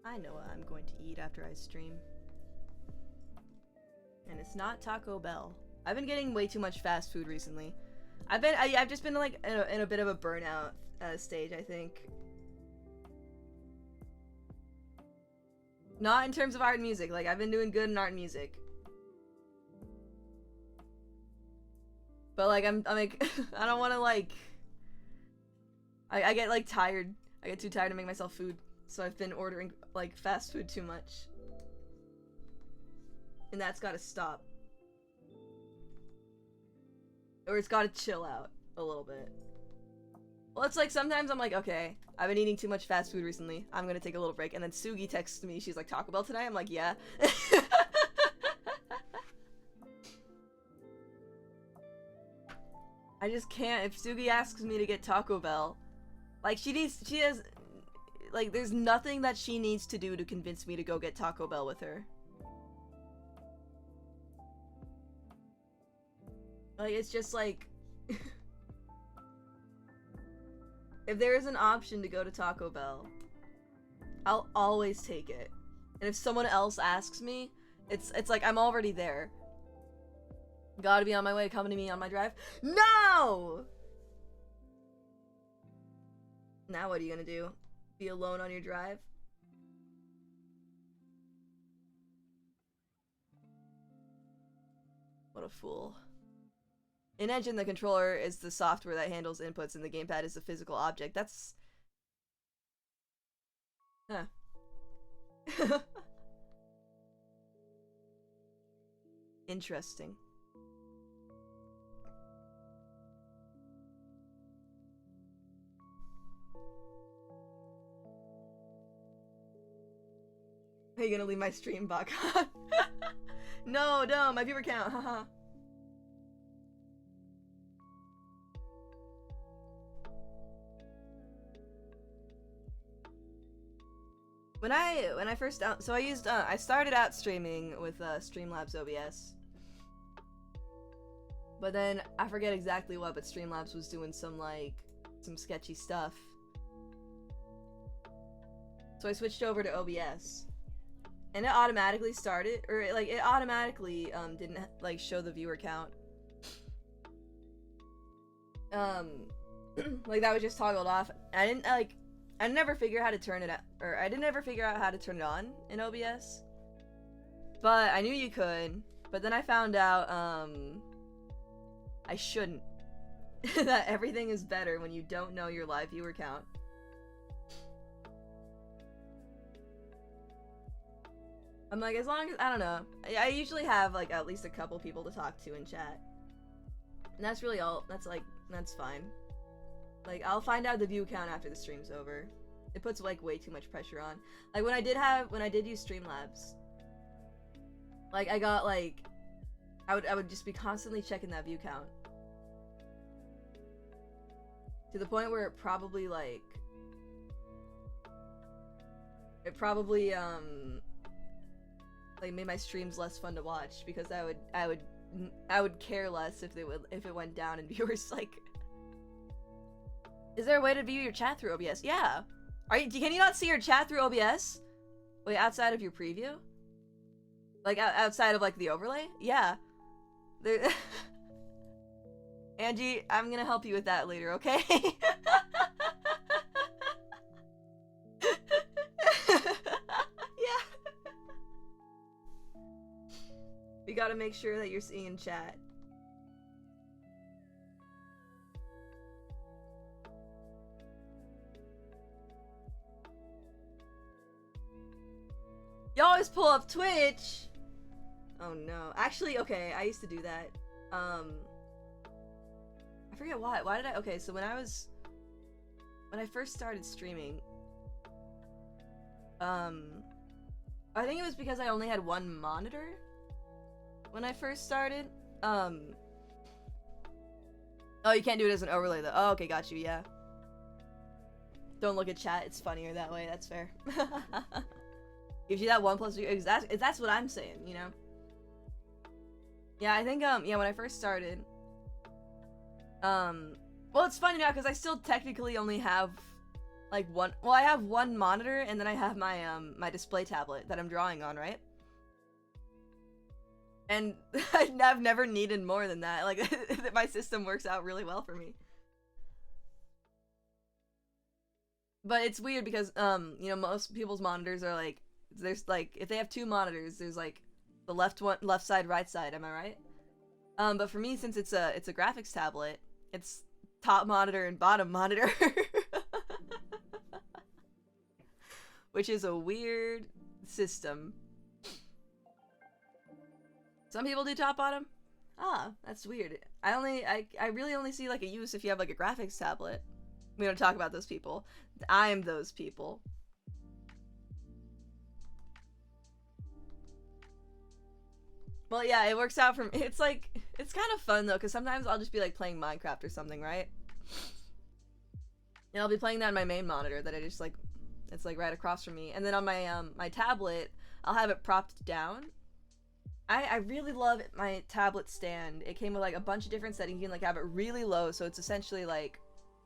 I know what I'm going to eat after I stream. And it's not Taco Bell. I've been getting way too much fast food recently. I've just been like in a bit of a burnout stage, I think. Not in terms of art and music. Like, I've been doing good in art and music. But like, I'm like, I don't want to like. I get like tired. I get too tired to make myself food. So I've been ordering like fast food too much. And that's gotta stop. Or it's gotta chill out a little bit. Well, it's like sometimes I'm like, okay, I've been eating too much fast food recently. I'm gonna take a little break. And then Sugi texts me. She's like, Taco Bell tonight? I'm like, yeah. I just can't. If Sugi asks me to get Taco Bell, like, she has, like, there's nothing that she needs to do to convince me to go get Taco Bell with her. Like, it's just like, if there is an option to go to Taco Bell, I'll always take it. And if someone else asks me, it's like I'm already there. Gotta be on my way, coming to me on my drive. No! Now what are you gonna do? Be alone on your drive? What a fool. In Engine, the controller is the software that handles inputs and the gamepad is the physical object. That's... Huh. Interesting. Are you gonna leave my stream bot? No, my viewer count, haha. When I first so I used I started out streaming with Streamlabs OBS, but then I forget exactly what, but Streamlabs was doing some sketchy stuff, so I switched over to OBS, and it automatically started, or it automatically didn't like show the viewer count. Like that was just toggled off. I never figured how to turn it out, or I didn't ever figure out how to turn it on in OBS. But I knew you could, but then I found out, I shouldn't. That everything is better when you don't know your live viewer count. I'm like, as long as, I don't know. I usually have, like, at least a couple people to talk to in chat. And that's really all, that's fine. Like, I'll find out the view count after the stream's over. It puts, like, way too much pressure on. Like, when I did use Streamlabs, like, I got, like, I would just be constantly checking that view count. To the point where it probably, like, made my streams less fun to watch, because I would care less if it went down in viewers, like... Is there a way to view your chat through OBS? Yeah. Can you not see your chat through OBS? Wait, outside of your preview? Like, outside of, like, the overlay? Yeah. There... Angie, I'm gonna help you with that later, okay? Yeah. We gotta make sure that you're seeing chat. You always pull up Twitch! Oh no. Actually, okay, I used to do that. I forget why. Why did I? Okay, so when I first started streaming, I think it was because I only had one monitor when I first started. Oh, you can't do it as an overlay though. Oh, okay, got you, yeah. Don't look at chat, it's funnier that way, that's fair. Gives you that 1+2, that's what I'm saying, you know? Yeah, I think, yeah, when I first started, well, it's funny now, because I still technically only have, like one. Well, I have one monitor, and then I have my my display tablet that I'm drawing on, right? And I've never needed more than that. Like my system works out really well for me. But it's weird because you know, most people's monitors are like, there's like, if they have two monitors, there's like the left side, right side. Am I right? But for me, since it's a graphics tablet, it's top monitor and bottom monitor, which is a weird system. Some people do top bottom. Ah, that's weird. I really only see like a use if you have like a graphics tablet. We don't talk about those people. I'm those people. Well, yeah, it works out for me. It's like, it's kind of fun though, because sometimes I'll just be like playing Minecraft or something, right? And I'll be playing that on my main monitor that I just like, it's like right across from me. And then on my my tablet, I'll have it propped down. I really love my tablet stand. It came with like a bunch of different settings. You can like have it really low, so it's essentially like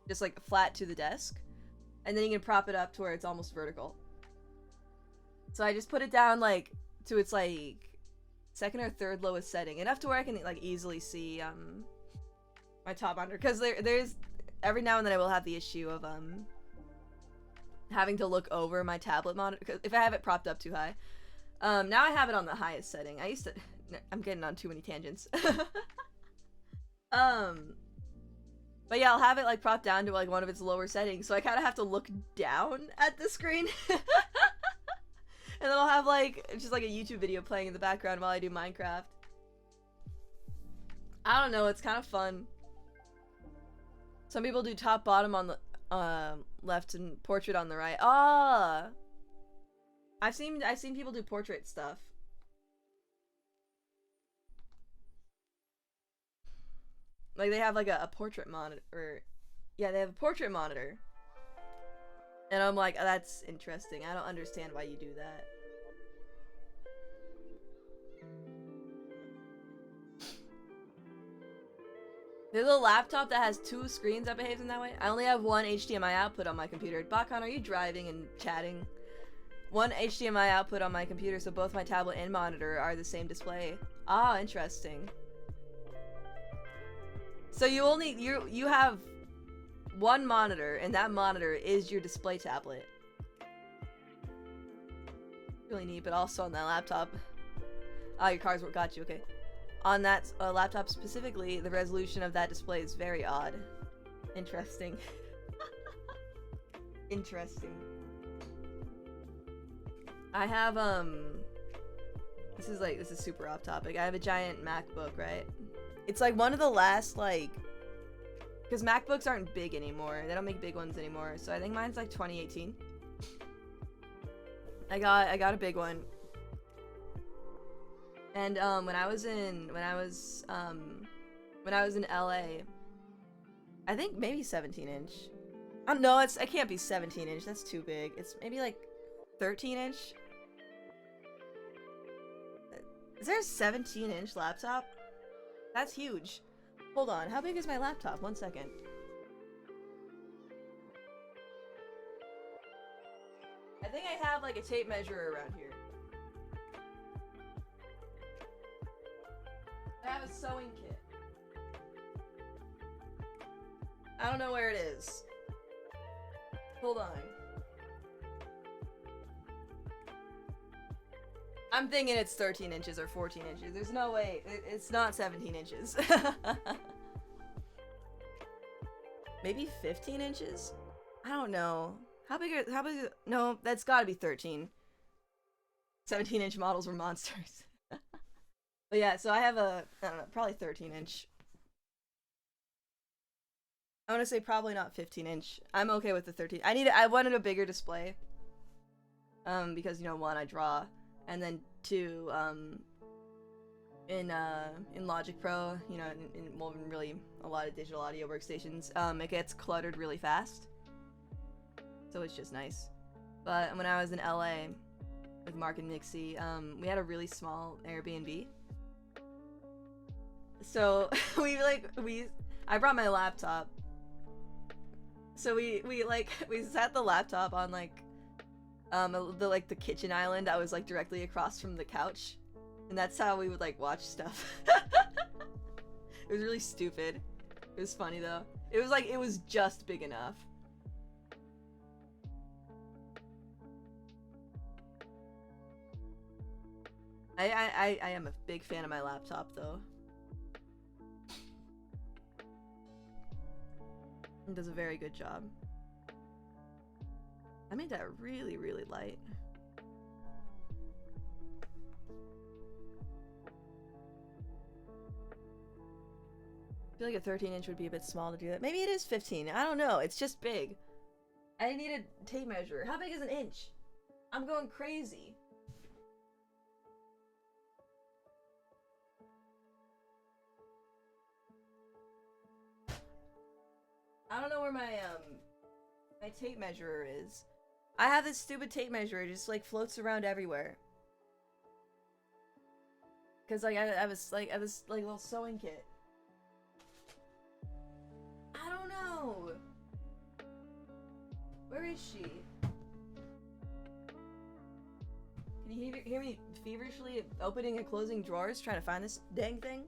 just like flat to the desk. And then you can prop it up to where it's almost vertical. So I just put it down like to its like second or third lowest setting, enough to where I can like easily see my top monitor, because there's every now and then I will have the issue of having to look over my tablet monitor, because if I have it propped up too high. Now I have it on the highest setting. I used to, I'm getting on too many tangents. But yeah, I'll have it like propped down to like one of its lower settings, so I kind of have to look down at the screen. And then I'll have like just like a YouTube video playing in the background while I do Minecraft. I don't know, it's kind of fun. Some people do top bottom on the left and portrait on the right. Ah, I've seen people do portrait stuff. Like they have like a portrait monitor, or yeah, they have a portrait monitor. And I'm like, oh, that's interesting. I don't understand why you do that. There's a laptop that has two screens that behaves in that way. I only have one HDMI output on my computer. Bakhan, are you driving and chatting? One HDMI output on my computer, so both my tablet and monitor are the same display. Ah, interesting. So you have one monitor, and that monitor is your display tablet. Really neat, but also on that laptop. Ah, your car's what got you, okay. On that laptop specifically, the resolution of that display is very odd. Interesting. Interesting. I have, this is super off topic. I have a giant MacBook, right? It's like one of the last, like, because MacBooks aren't big anymore. They don't make big ones anymore. So I think mine's like 2018. I got a big one. And when I was in LA, I think maybe 17-inch. No, it can't be 17-inch. That's too big. It's maybe like 13-inch. Is there a 17-inch laptop? That's huge. Hold on, how big is my laptop? 1 second. I think I have like a tape measure around here. I have a sewing kit. I don't know where it is. Hold on. I'm thinking it's 13 inches or 14 inches. There's no way. It's not 17 inches. Maybe 15 inches? I don't know. How big no, that's gotta be 13. 17-inch models were monsters. But yeah, so I have a, I don't know, probably 13-inch. I want to say probably not 15-inch. I'm okay with the 13. I wanted a bigger display. Because, you know, one, I draw. And then two, in Logic Pro, you know, well, in really a lot of digital audio workstations, it gets cluttered really fast. So it's just nice. But when I was in LA with Mark and Nixie, we had a really small Airbnb. So I brought my laptop. So we like we sat the laptop on like the kitchen island that was like directly across from the couch, and that's how we would like watch stuff. It was really stupid. It was funny though. It was like it was just big enough. I am a big fan of my laptop though. It does a very good job. I made that really, really light. I feel like a 13-inch would be a bit small to do that. Maybe it is 15. I don't know. It's just big. I need a tape measure. How big is an inch? I'm going crazy. I don't know where my tape measurer is. I have this stupid tape measure. It just like floats around everywhere. Cause like I have this little sewing kit. I don't know. Where is she? Can you hear me feverishly opening and closing drawers trying to find this dang thing?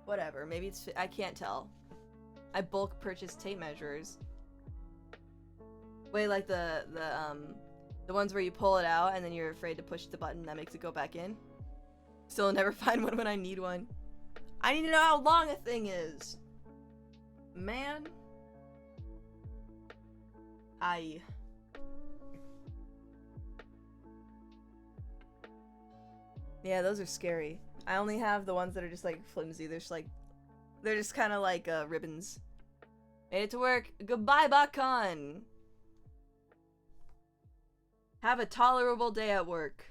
Whatever, maybe it's... I can't tell. I bulk purchased tape measures. Wait, like the ones where you pull it out and then you're afraid to push the button that makes it go back in? Still never find one when I need one. I need to know how long a thing is! Man. Yeah, those are scary. I only have the ones that are just like flimsy. They're just kind of like ribbons. Made it to work. Goodbye, Bakkan. Have a tolerable day at work.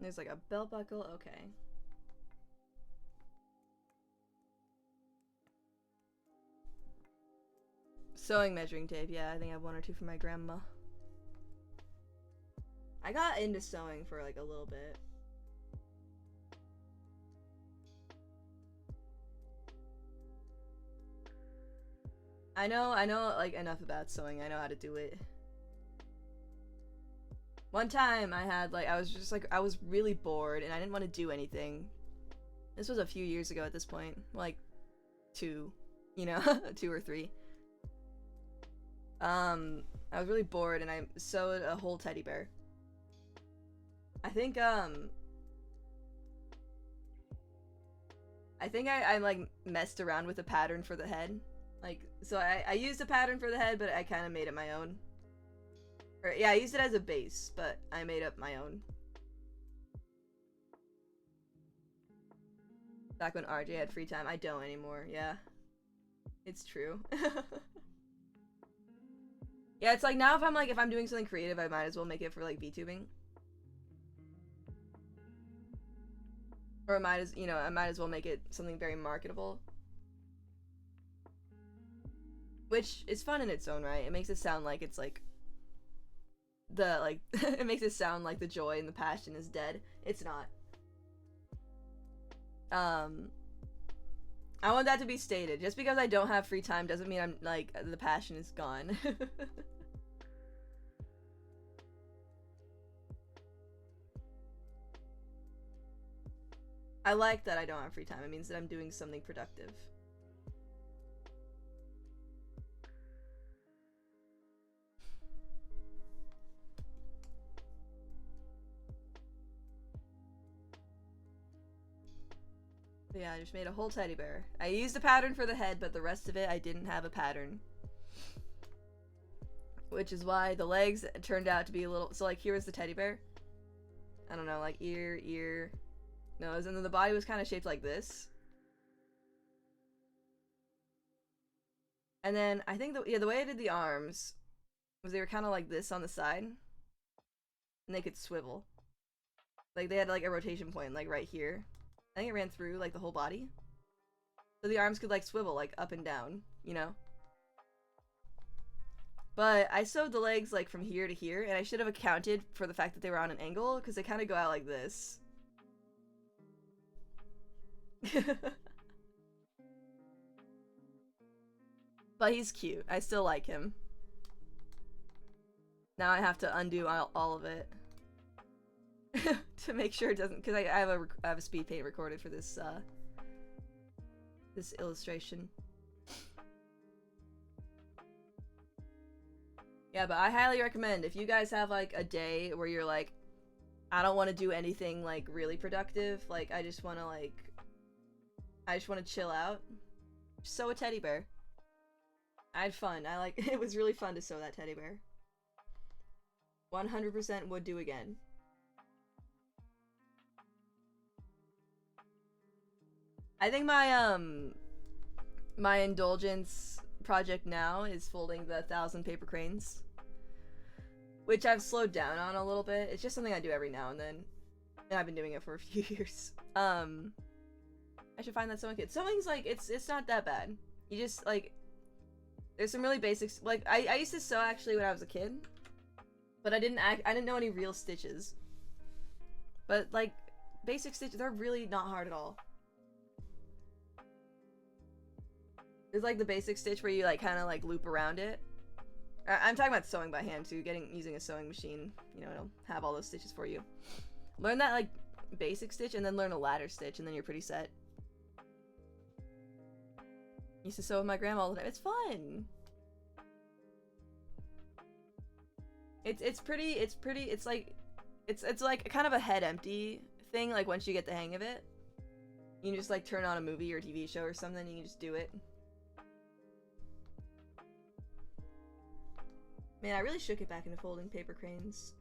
There's like a belt buckle. Okay. Sewing measuring tape. Yeah, I think I have one or two from my grandma. I got into sewing for like a little bit. I know like enough about sewing. I know how to do it. One time I had like, I was really bored and I didn't want to do anything. This was a few years ago at this point. Like 2, you know, 2 or 3. I was really bored and I sewed a whole teddy bear. I think I like messed around with a pattern for the head. Like, so I used a pattern for the head, but I kind of made it my own. Or, yeah, I used it as a base, but I made up my own. Back when RJ had free time. I don't anymore, yeah. It's true. Yeah, it's like now if I'm doing something creative, I might as well make it for like VTubing. Or I might as well make it something very marketable. Which is fun in its own right. It makes it sound like it's like it makes it sound like the joy and the passion is dead. It's not. I want that to be stated. Just because I don't have free time doesn't mean I'm like the passion is gone. I like that I don't have free time. It means that I'm doing something productive. But yeah, I just made a whole teddy bear. I used a pattern for the head, but the rest of it I didn't have a pattern. Which is why the legs turned out to be a little... So like here was the teddy bear. I don't know, like ear, nose, and then the body was kind of shaped like this. And then I think the way I did the arms was they were kind of like this on the side. And they could swivel. Like they had like a rotation point like right here. I think it ran through like the whole body. So the arms could like swivel like up and down, you know? But I sewed the legs like from here to here, and I should have accounted for the fact that they were on an angle because they kind of go out like this. But he's cute. I still like him. Now I have to undo all of it to make sure it doesn't, because I have a speed paint recorded for this this illustration. Yeah, but I highly recommend if you guys have like a day where you're like, I don't want to do anything like really productive, like I just want to chill out, sew a teddy bear. I had fun. It was really fun to sew that teddy bear. 100% would do again. I think my indulgence project now is folding the 1,000 paper cranes, which I've slowed down on a little bit. It's just something I do every now and then, and I've been doing it for a few years. I should find that sewing kit. Sewing's like it's not that bad. You just like there's some really basics. Like I used to sew actually when I was a kid, but I didn't know any real stitches. But like basic stitches, they're really not hard at all. There's like the basic stitch where you like kind of like loop around it. I'm talking about sewing by hand too. Using a sewing machine, you know, it'll have all those stitches for you. Learn that like basic stitch and then learn a ladder stitch, and then you're pretty set. Used to sew with my grandma all the time. It's fun. It's like kind of a head empty thing. Like once you get the hang of it, you can just like turn on a movie or TV show or something. You can just do it. Man, I really shook it back into folding paper cranes.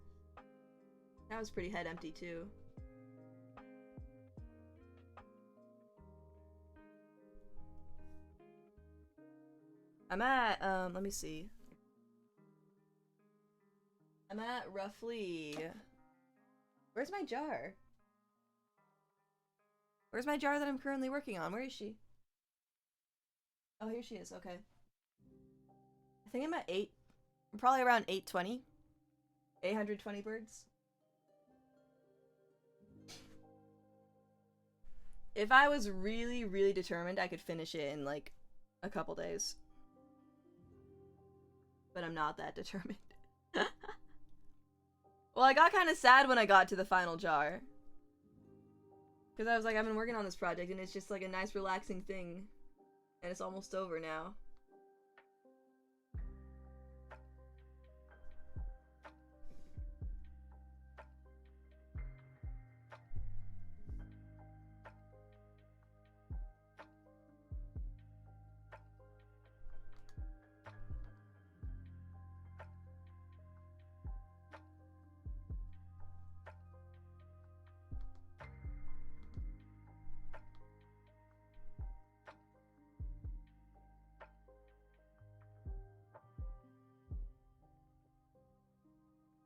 That was pretty head empty too. I'm at, let me see. I'm at roughly... Where's my jar? Where's my jar that I'm currently working on? Where is she? Oh, here she is, okay. I think I'm at 8. I'm probably around 820. 820 birds. If I was really, really determined, I could finish it in like a couple days. But I'm not that determined. Well, I got kind of sad when I got to the final jar. Because I was like, I've been working on this project and it's just like a nice relaxing thing. And it's almost over now.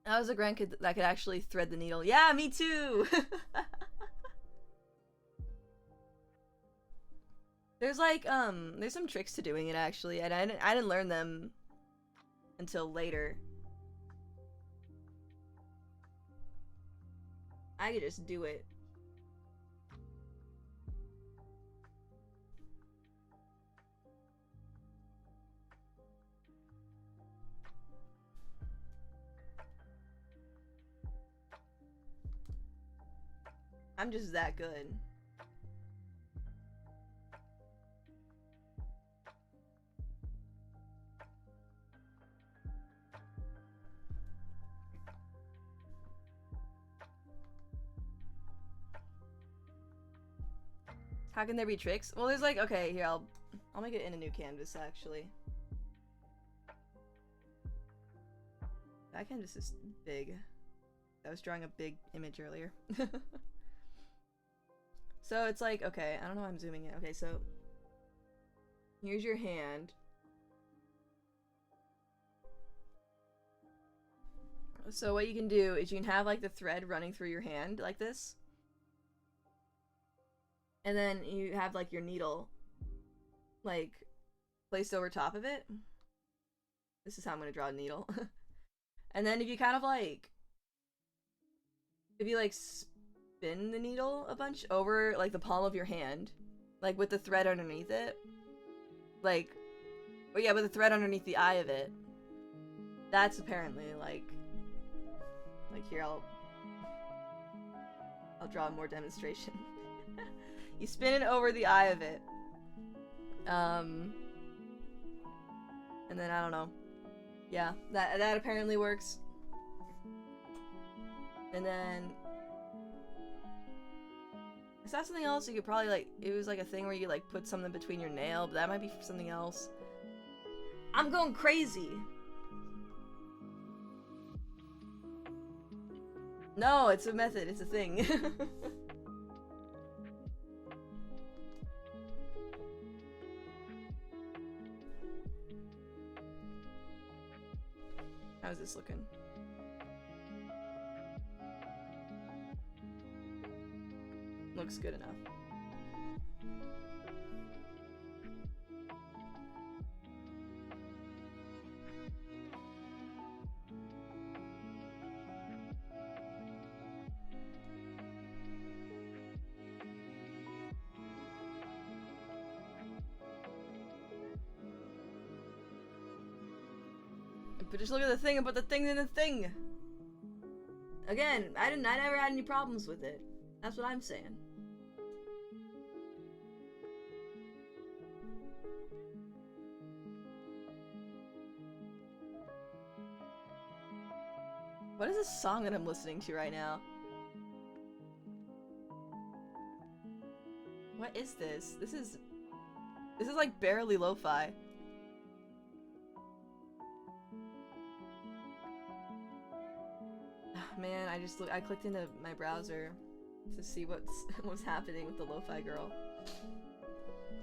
I was a grandkid that could actually thread the needle. Yeah, me too! There's like, there's some tricks to doing it actually, and I didn't learn them until later. I could just do it. I'm just that good. How can there be tricks? Well, there's like, okay, here, I'll make it in a new canvas, actually. That canvas is big. I was drawing a big image earlier. So it's like, okay, I don't know why I'm zooming in. Okay, so here's your hand. So what you can do is you can have like the thread running through your hand like this. And then you have like your needle like placed over top of it. This is how I'm gonna draw a needle. And then if you kind of like, if you like spin the needle a bunch over like the palm of your hand, like with the thread underneath it, like, oh yeah, with the thread underneath the eye of it, that's apparently like here, I'll draw more demonstration. You spin it over the eye of it. And then I don't know. Yeah, that apparently works. And then is that something else? You could probably like, it was like a thing where you like put something between your nail, but that might be something else. I'm going crazy. No, it's a method, it's a thing. How's this looking? Looks good enough. But just look at the thing about the thing in the thing. Again, I never had any problems with it. That's what I'm saying. What is this song that I'm listening to right now? What is this? This is like barely lo-fi. Man, I clicked into my browser to see what's happening with the Lo-Fi Girl.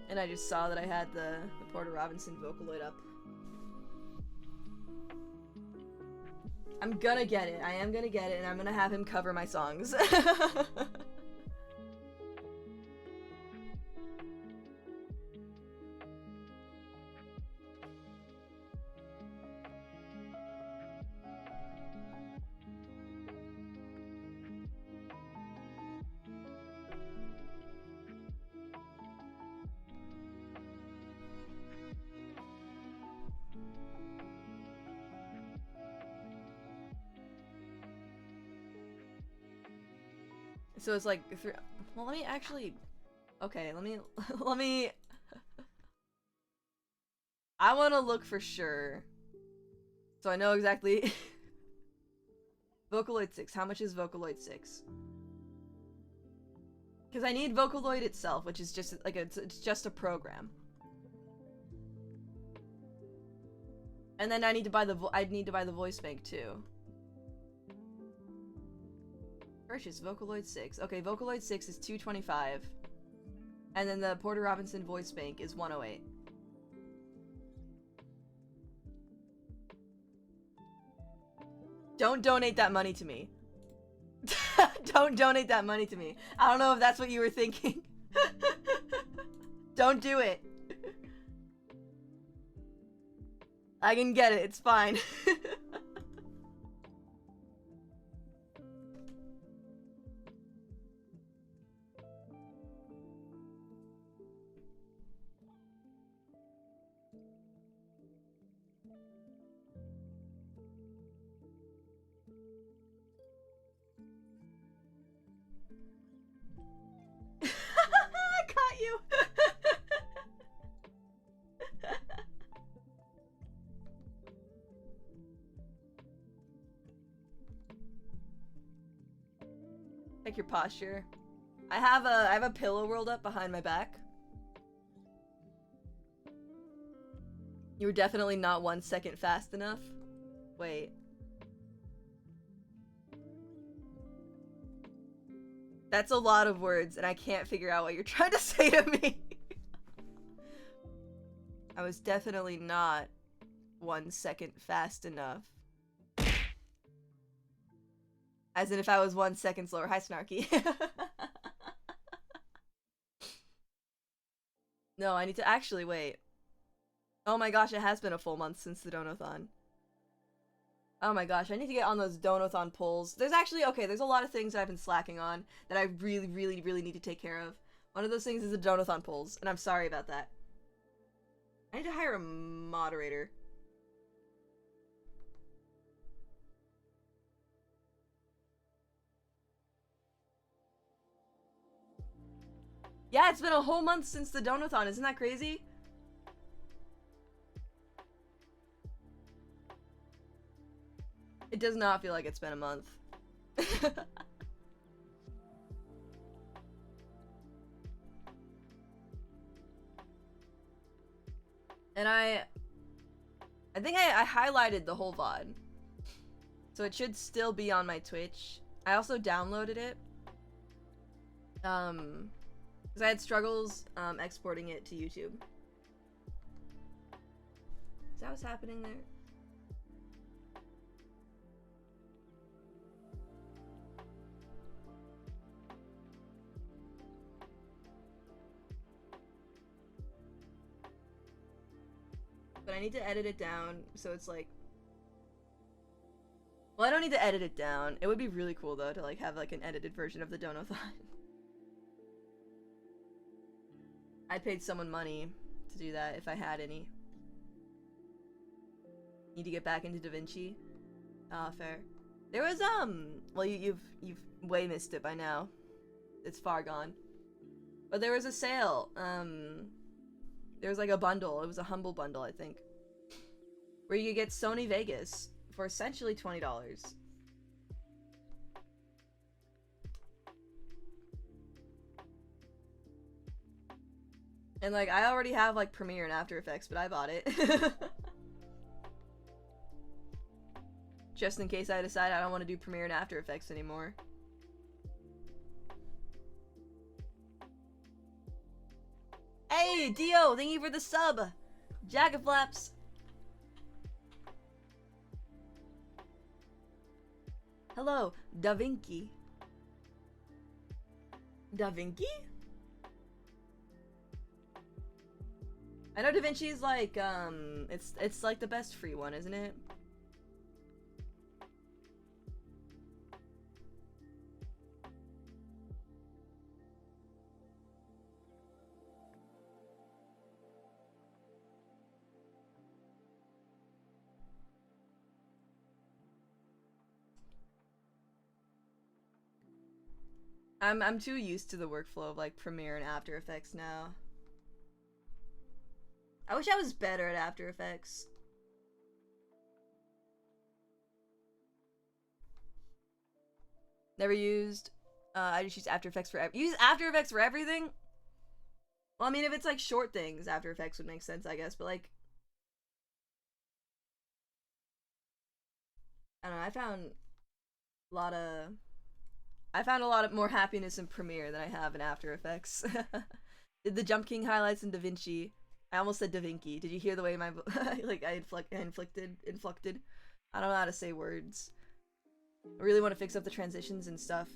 And I just saw that I had the Porter Robinson Vocaloid up. I'm gonna get it. I am gonna get it, and I'm gonna have him cover my songs. So it's like, well, let me actually, okay, let me, I want to look for sure, so I know exactly. Vocaloid 6, how much is Vocaloid 6? Because I need Vocaloid itself, which is just, like, it's just a program. And then I need to buy the voice bank, too. Purchase Vocaloid 6. Okay, Vocaloid 6 is $225. And then the Porter Robinson voice bank is $108. Don't donate that money to me. Don't donate that money to me. I don't know if that's what you were thinking. Don't do it. I can get it, it's fine. I caught you. Check your posture. I have a pillow rolled up behind my back. You were definitely not 1 second fast enough. Wait. That's a lot of words, and I can't figure out what you're trying to say to me. I was definitely not 1 second fast enough. As in if I was 1 second slower. Hi, Snarky. No, I need to actually wait. Oh my gosh, it has been a full month since the Donathon. Oh my gosh, I need to get on those Donathon polls. There's actually, okay, there's a lot of things that I've been slacking on that I really, really, really need to take care of. One of those things is the Donathon polls, and I'm sorry about that. I need to hire a moderator. Yeah, it's been a whole month since the Donathon. Isn't that crazy? It does not feel like it's been a month. And I think I highlighted the whole VOD. So it should still be on my Twitch. I also downloaded it. Because I had struggles exporting it to YouTube. Is that what's happening there? But I need to edit it down so it's like... Well, I don't need to edit it down. It would be really cool though to like have like an edited version of the Donathon. I paid someone money to do that if I had any. Need to get back into DaVinci. Ah, fair. There was well you've way missed it by now. It's far gone. But there was a sale. There was like a bundle. It was a humble bundle, I think. Where you could get Sony Vegas for essentially $20. And like I already have like Premiere and After Effects, but I bought it. Just in case I decide I don't want to do Premiere and After Effects anymore. Hey, Dio, thank you for the sub. Jacket Flaps. Hello, DaVinci. DaVinci? I know DaVinci is like, it's like the best free one, isn't it? I'm too used to the workflow of like Premiere and After Effects now. I wish I was better at After Effects. Never used. I just use After Effects for use After Effects for everything? Well, I mean, if it's like short things, After Effects would make sense, I guess, but like... I don't know, I found a lot of more happiness in Premiere than I have in After Effects. Did the Jump King highlights in DaVinci? I almost said DaVinci. Did you hear the way my like I inflected? I don't know how to say words. I really want to fix up the transitions and stuff.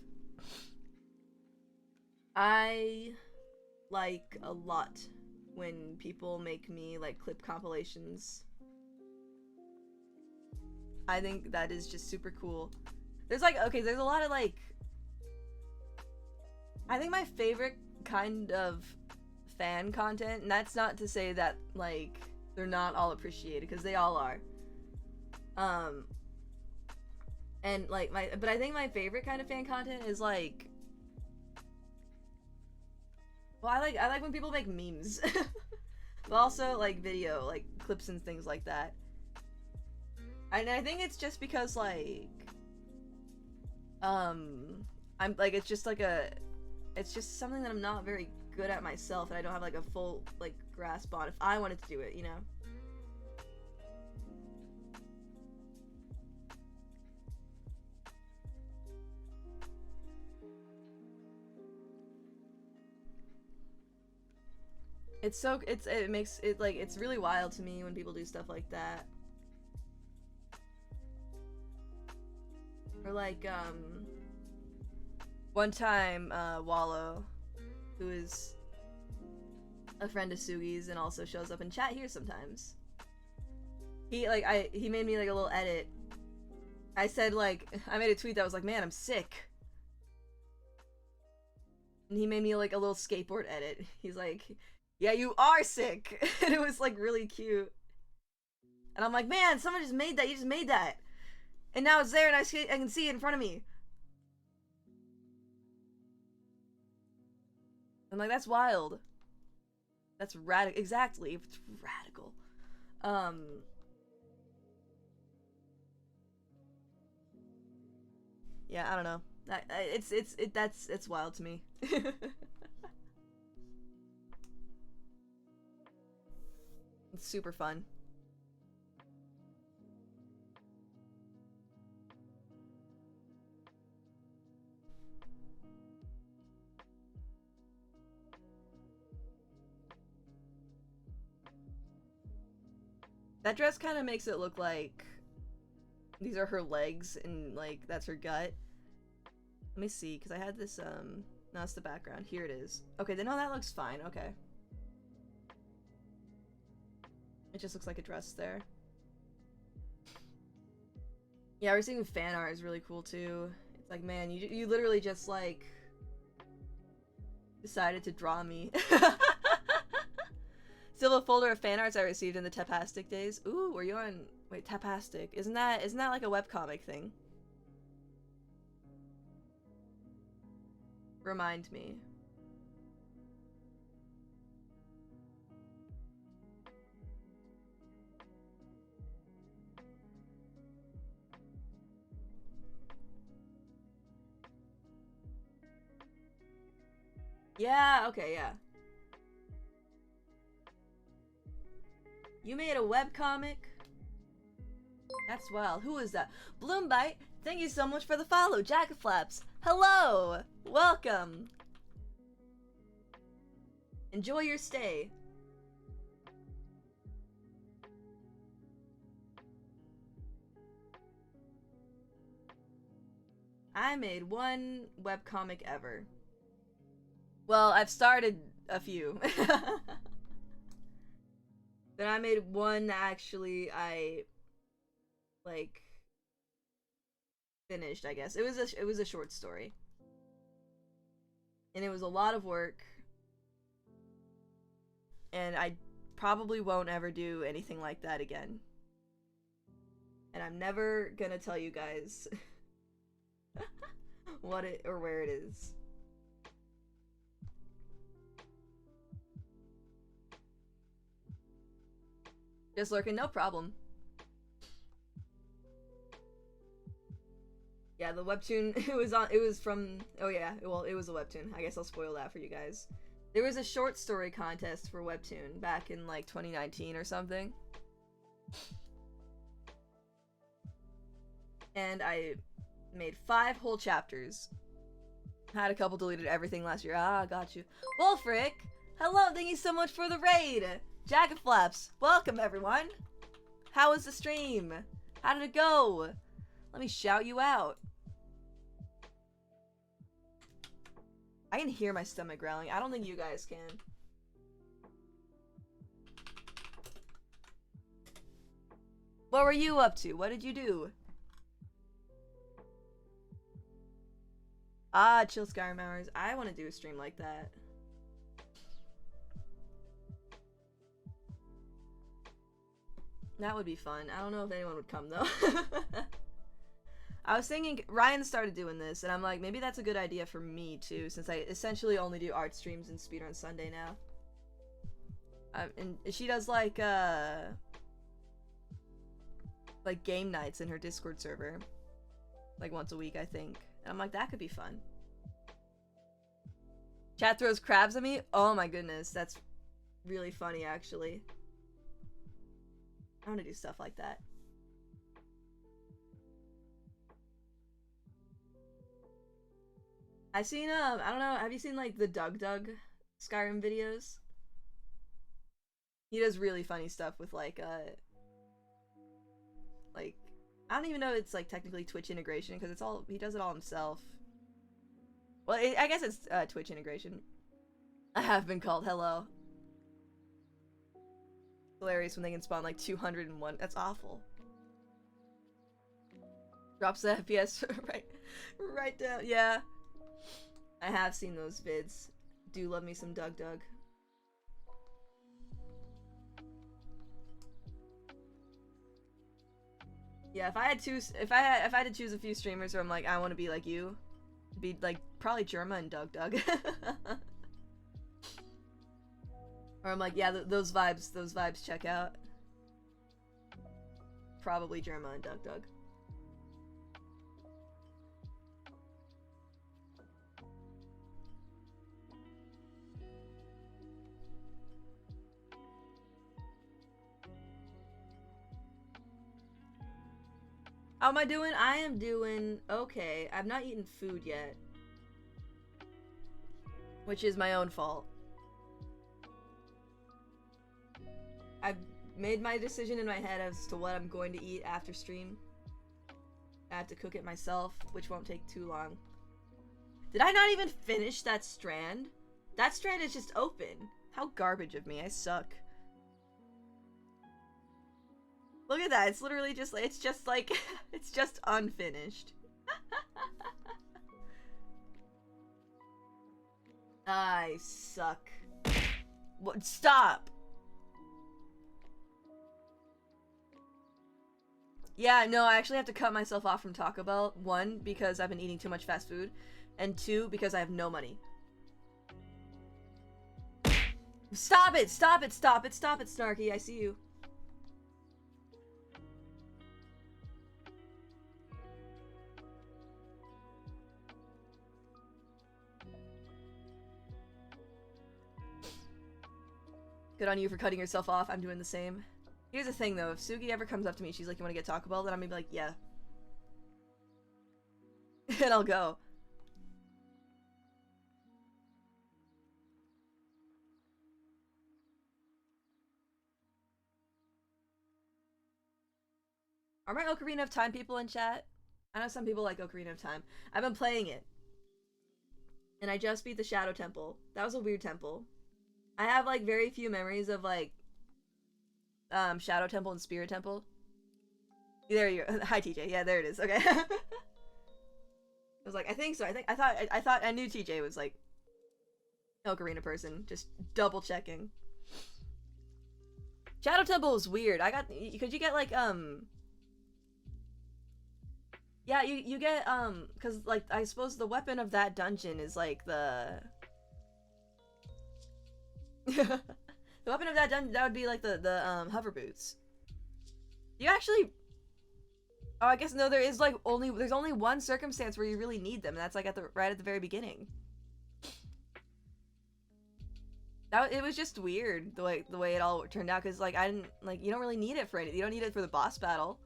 I like a lot when people make me like clip compilations. I think that is just super cool. There's like, okay, there's a lot of like, I think my favorite kind of fan content, and that's not to say that like they're not all appreciated, because they all are. And like but I think my favorite kind of fan content is like, well, I like when people make memes, but also like video, like clips and things like that. And I think it's just because like, I'm like, it's just something that I'm not very good at myself, and I don't have like a full like grasp on if I wanted to do it, you know? It makes it like, it's really wild to me when people do stuff like that. Or like, One time, Wallow, who is a friend of Sugi's and also shows up in chat here sometimes. He made me like a little edit. I said like, I made a tweet that was like, man, I'm sick. And he made me like a little skateboard edit. He's like, yeah, you are sick. And it was like really cute. And I'm like, man, someone just made that. You just made that. And now it's there and I can see it in front of me. I'm like, that's wild. That's radical. Exactly. It's radical. Yeah, I don't know. It's wild to me. It's super fun. That dress kind of makes it look like these are her legs and like that's her gut. Let me see, because I had this, no, it's the background. Here it is. Okay, then no, that looks fine. Okay. It just looks like a dress there. Yeah, receiving fan art is really cool too. It's like, man, you literally just like decided to draw me. Still a folder of fan arts I received in the Tapastic days. Ooh, were you on... Wait, Tapastic. Isn't that like a webcomic thing? Remind me. Yeah, okay, yeah. You made a webcomic? That's wild. Who is that? Bloombite, thank you so much for the follow. Jackaflaps, hello! Welcome! Enjoy your stay. I made one webcomic ever. Well, I've started a few. Then I made one actually I like finished, I guess. It was a short story. And it was a lot of work. And I probably won't ever do anything like that again. And I'm never gonna tell you guys what it or where it is. Just lurking, no problem. Yeah, the webtoon, it was from, oh yeah, well, it was a webtoon. I guess I'll spoil that for you guys. There was a short story contest for webtoon back in like 2019 or something. And I made 5 whole chapters. Had a couple deleted everything last year. Ah, got you. Wolfric, hello, thank you so much for the raid. Jackaflaps, welcome everyone. How was the stream? How did it go? Let me shout you out. I can hear my stomach growling. I don't think you guys can. What were you up to? What did you do? Ah, chill Skyrim hours. I want to do a stream like that. That would be fun. I don't know if anyone would come though. I was thinking Ryan started doing this, and I'm like, maybe that's a good idea for me too, since I essentially only do art streams and Speedrun Sunday now. And she does like game nights in her Discord server, like once a week, I think. And I'm like, that could be fun. Chat throws crabs at me. Oh my goodness, that's really funny actually. I want to do stuff like that. I've seen, I don't know, have you seen, like, the Doug Skyrim videos? He does really funny stuff with, like, I don't even know if it's, like, technically Twitch integration, because it's all, he does it all himself. Well, I guess it's Twitch integration. I have been called hello. Hilarious when they can spawn like 201. That's awful. Drops the FPS right down. Yeah. I have seen those vids. Do love me some Doug Doug. Yeah, if I had to choose a few streamers where I'm like, I want to be like you, it'd be like probably Germa and Doug Doug. Or I'm like, yeah, those vibes check out. Probably Germa and Doug Doug. How am I doing? I am doing okay. I've not eaten food yet, which is my own fault. I've made my decision in my head as to what I'm going to eat after stream. I have to cook it myself, which won't take too long. Did I not even finish that strand? That strand is just open. How garbage of me. I suck. Look at that. It's literally just like, it's just unfinished. I suck. What? Stop. Yeah, no, I actually have to cut myself off from Taco Bell. 1, because I've been eating too much fast food. And 2, because I have no money. Stop it! Stop it! Stop it! Stop it, Snarky! I see you. Good on you for cutting yourself off. I'm doing the same. Here's the thing, though. If Sugi ever comes up to me, she's like, you want to get Taco Bell? Then I'm gonna be like, yeah. And I'll go. Are my Ocarina of Time people in chat? I know some people like Ocarina of Time. I've been playing it. And I just beat the Shadow Temple. That was a weird temple. I have, like, very few memories of, like, Shadow Temple and Spirit Temple. There you go. Hi, TJ. Yeah, there it is. Okay. I was like, I think so. I knew TJ was, like, Ocarina person. Just double checking. Shadow Temple is weird. Because you get, like, yeah, you get, because, like, I suppose the weapon of that dungeon is, like, the weapon of that dungeon, that would be, like, the hover boots. You actually... Oh, I guess, no, there's only one circumstance where you really need them, and that's, like, right at the very beginning. It was just weird, the way it all turned out, because, like, you don't really need it for anything. You don't need it for the boss battle.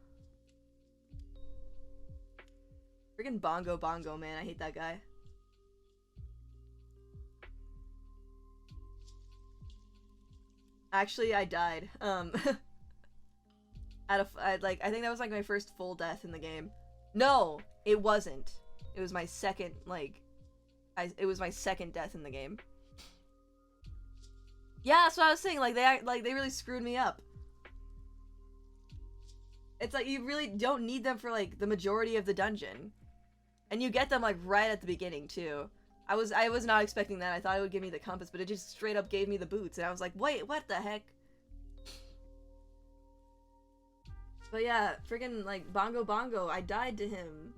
Freaking Bongo, man. I hate that guy. Actually, I died. I think that was, like, my first full death in the game. No, it wasn't. It was my second, it was my second death in the game. Yeah, that's what I was saying. Like, they really screwed me up. It's like, you really don't need them for, like, the majority of the dungeon. And you get them, like, right at the beginning, too. I was not expecting that. I thought it would give me the compass, but it just straight up gave me the boots. And I was like, wait, what the heck? But yeah, freaking, like, Bongo, I died to him.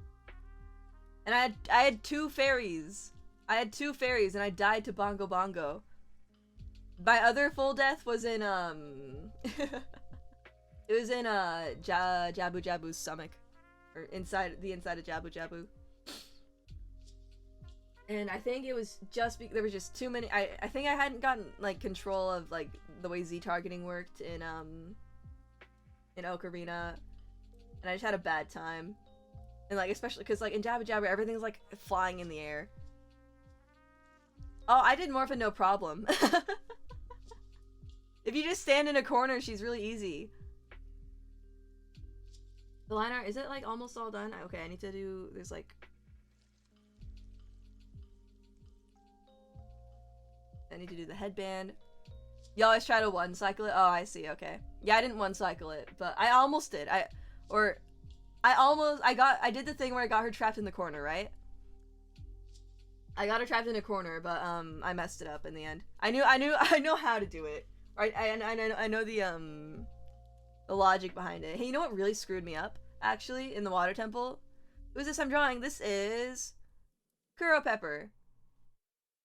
And I had 2 fairies. I had 2 fairies, and I died to Bongo. My other full death was in, it was in, Jabu Jabu's stomach. Or the inside of Jabu Jabu. And I think it was just there was just too many. I think I hadn't gotten, like, control of, like, the way Z targeting worked in Ocarina, and I just had a bad time. And, like, especially because, like, in Jabu Jabu, everything's, like, flying in the air. Oh, I did Morphin no problem. If you just stand in a corner, she's really easy. The line art, is it, like, almost all done? Okay, I need to do, there's, like... I need to do the headband. You always try to one cycle it? Oh, I see, okay. Yeah, I didn't one cycle it, but I almost did. I did the thing where I got her trapped in the corner, right? I got her trapped in a corner, but I messed it up in the end. I know how to do it. Right? I know the logic behind it. Hey, you know what really screwed me up actually in the water temple? Who's this I'm drawing? This is Kuro Pepper.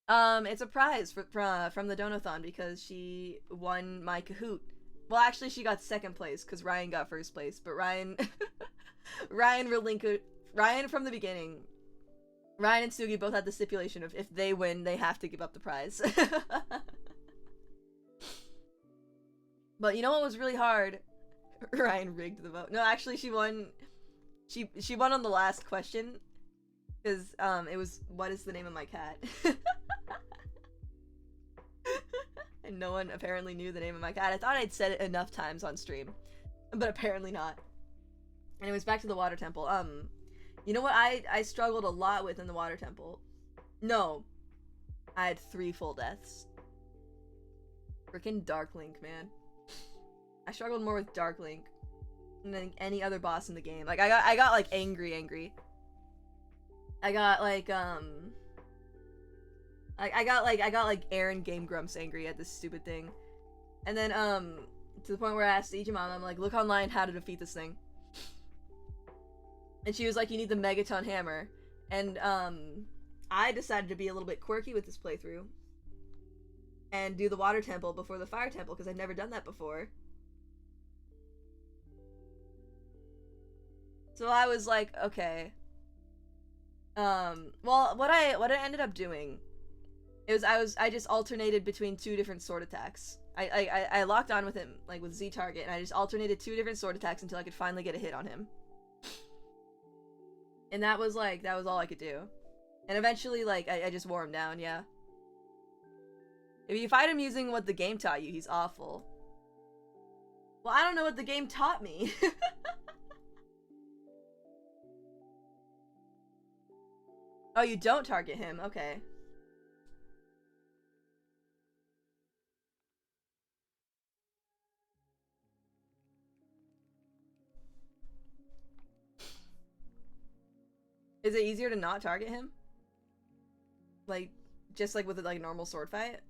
It's a prize from the Donathon because she won my Kahoot. Well, actually, she got second place because Ryan got first place. But Ryan, Ryan from the beginning. Ryan and Sugi both had the stipulation of if they win, they have to give up the prize. But you know what was really hard? Ryan rigged the vote. No, actually, she won. She won on the last question because it was what is the name of my cat? And no one apparently knew the name of my cat. I thought I'd said it enough times on stream, but apparently not. Anyways, back to the water temple. You know what I struggled a lot with in the water temple? No. I had 3 full deaths. Freaking Dark Link, man. I struggled more with Dark Link than any other boss in the game. Like I got like angry. I got like I got like Aaron Game Grumps angry at this stupid thing. And then to the point where I asked Ijimama, I'm like, look online how to defeat this thing. And she was like, you need the Megaton Hammer. And I decided to be a little bit quirky with this playthrough and do the water temple before the fire temple because I've never done that before. So I was like, okay. Well, what I ended up doing is I just alternated between 2 different sword attacks. I locked on with him, like with Z target, and I just alternated 2 different sword attacks until I could finally get a hit on him. And that was all I could do. And eventually, like, I just wore him down, yeah. If you fight him using what the game taught you, he's awful. Well, I don't know what the game taught me. Oh, you don't target him, okay. Is it easier to not target him? Like, just like with a like normal sword fight?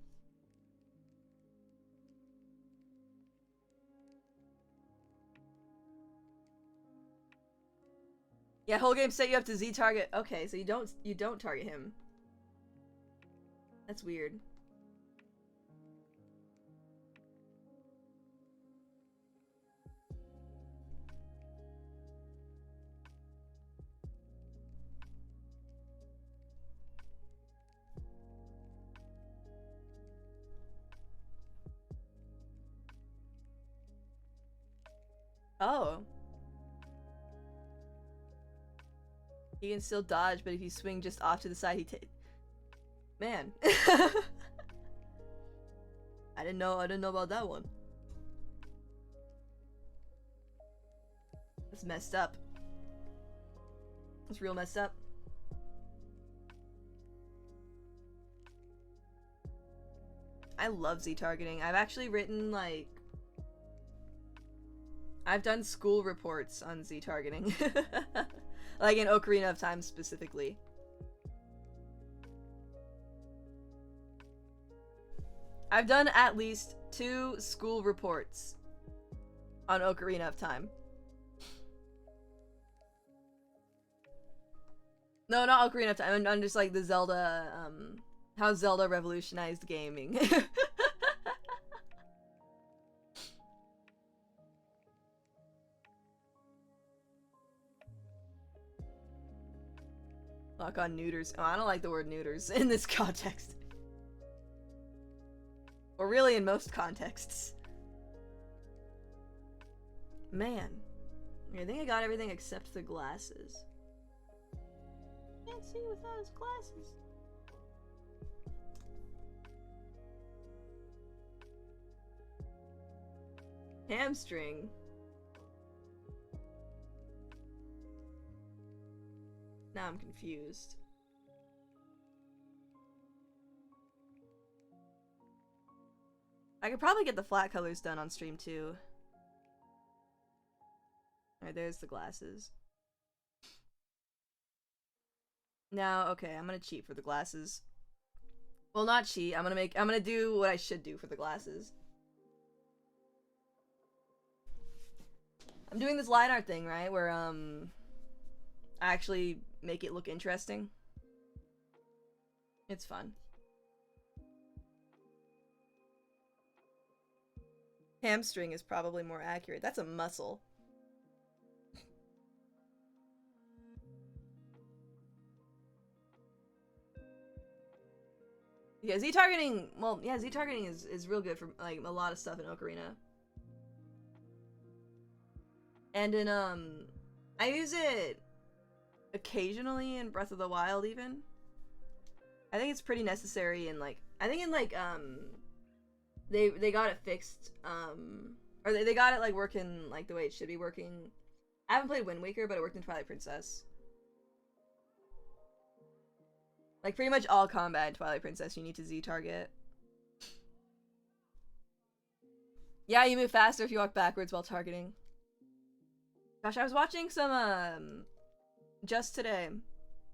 Yeah, whole game set you up to Z target. Okay, so you don't target him. That's weird. Oh. He can still dodge, but if you swing just off to the side, he Man. I didn't know about that one. That's messed up. That's real messed up. I love Z targeting. I've actually written like I've done school reports on Z targeting. Like in Ocarina of Time specifically. I've done at least 2 school reports on Ocarina of Time. No, not Ocarina of Time. I'm just like the Zelda, how Zelda revolutionized gaming. Lock on neuters. Oh, I don't like the word neuters in this context. Or really in most contexts. Man. I think I got everything except the glasses. Can't see without his glasses. Hamstring. Now I'm confused. I could probably get the flat colors done on stream too. Alright, there's the glasses. Now, okay, I'm gonna cheat for the glasses. Well, not cheat. I'm gonna do what I should do for the glasses. I'm doing this line art thing, right? Where, I actually make it look interesting. It's fun. Hamstring is probably more accurate. That's a muscle. Yeah, Z-targeting, well, yeah, Z-targeting is real good for, like, a lot of stuff in Ocarina. And in, I use it occasionally in Breath of the Wild, even. I think it's pretty necessary in, like, I think in, like, they got it fixed, or they got it, like, working, like, the way it should be working. I haven't played Wind Waker, but it worked in Twilight Princess. Like, pretty much all combat in Twilight Princess, you need to Z-target. Yeah, you move faster if you walk backwards while targeting. Gosh, I was watching some, just today.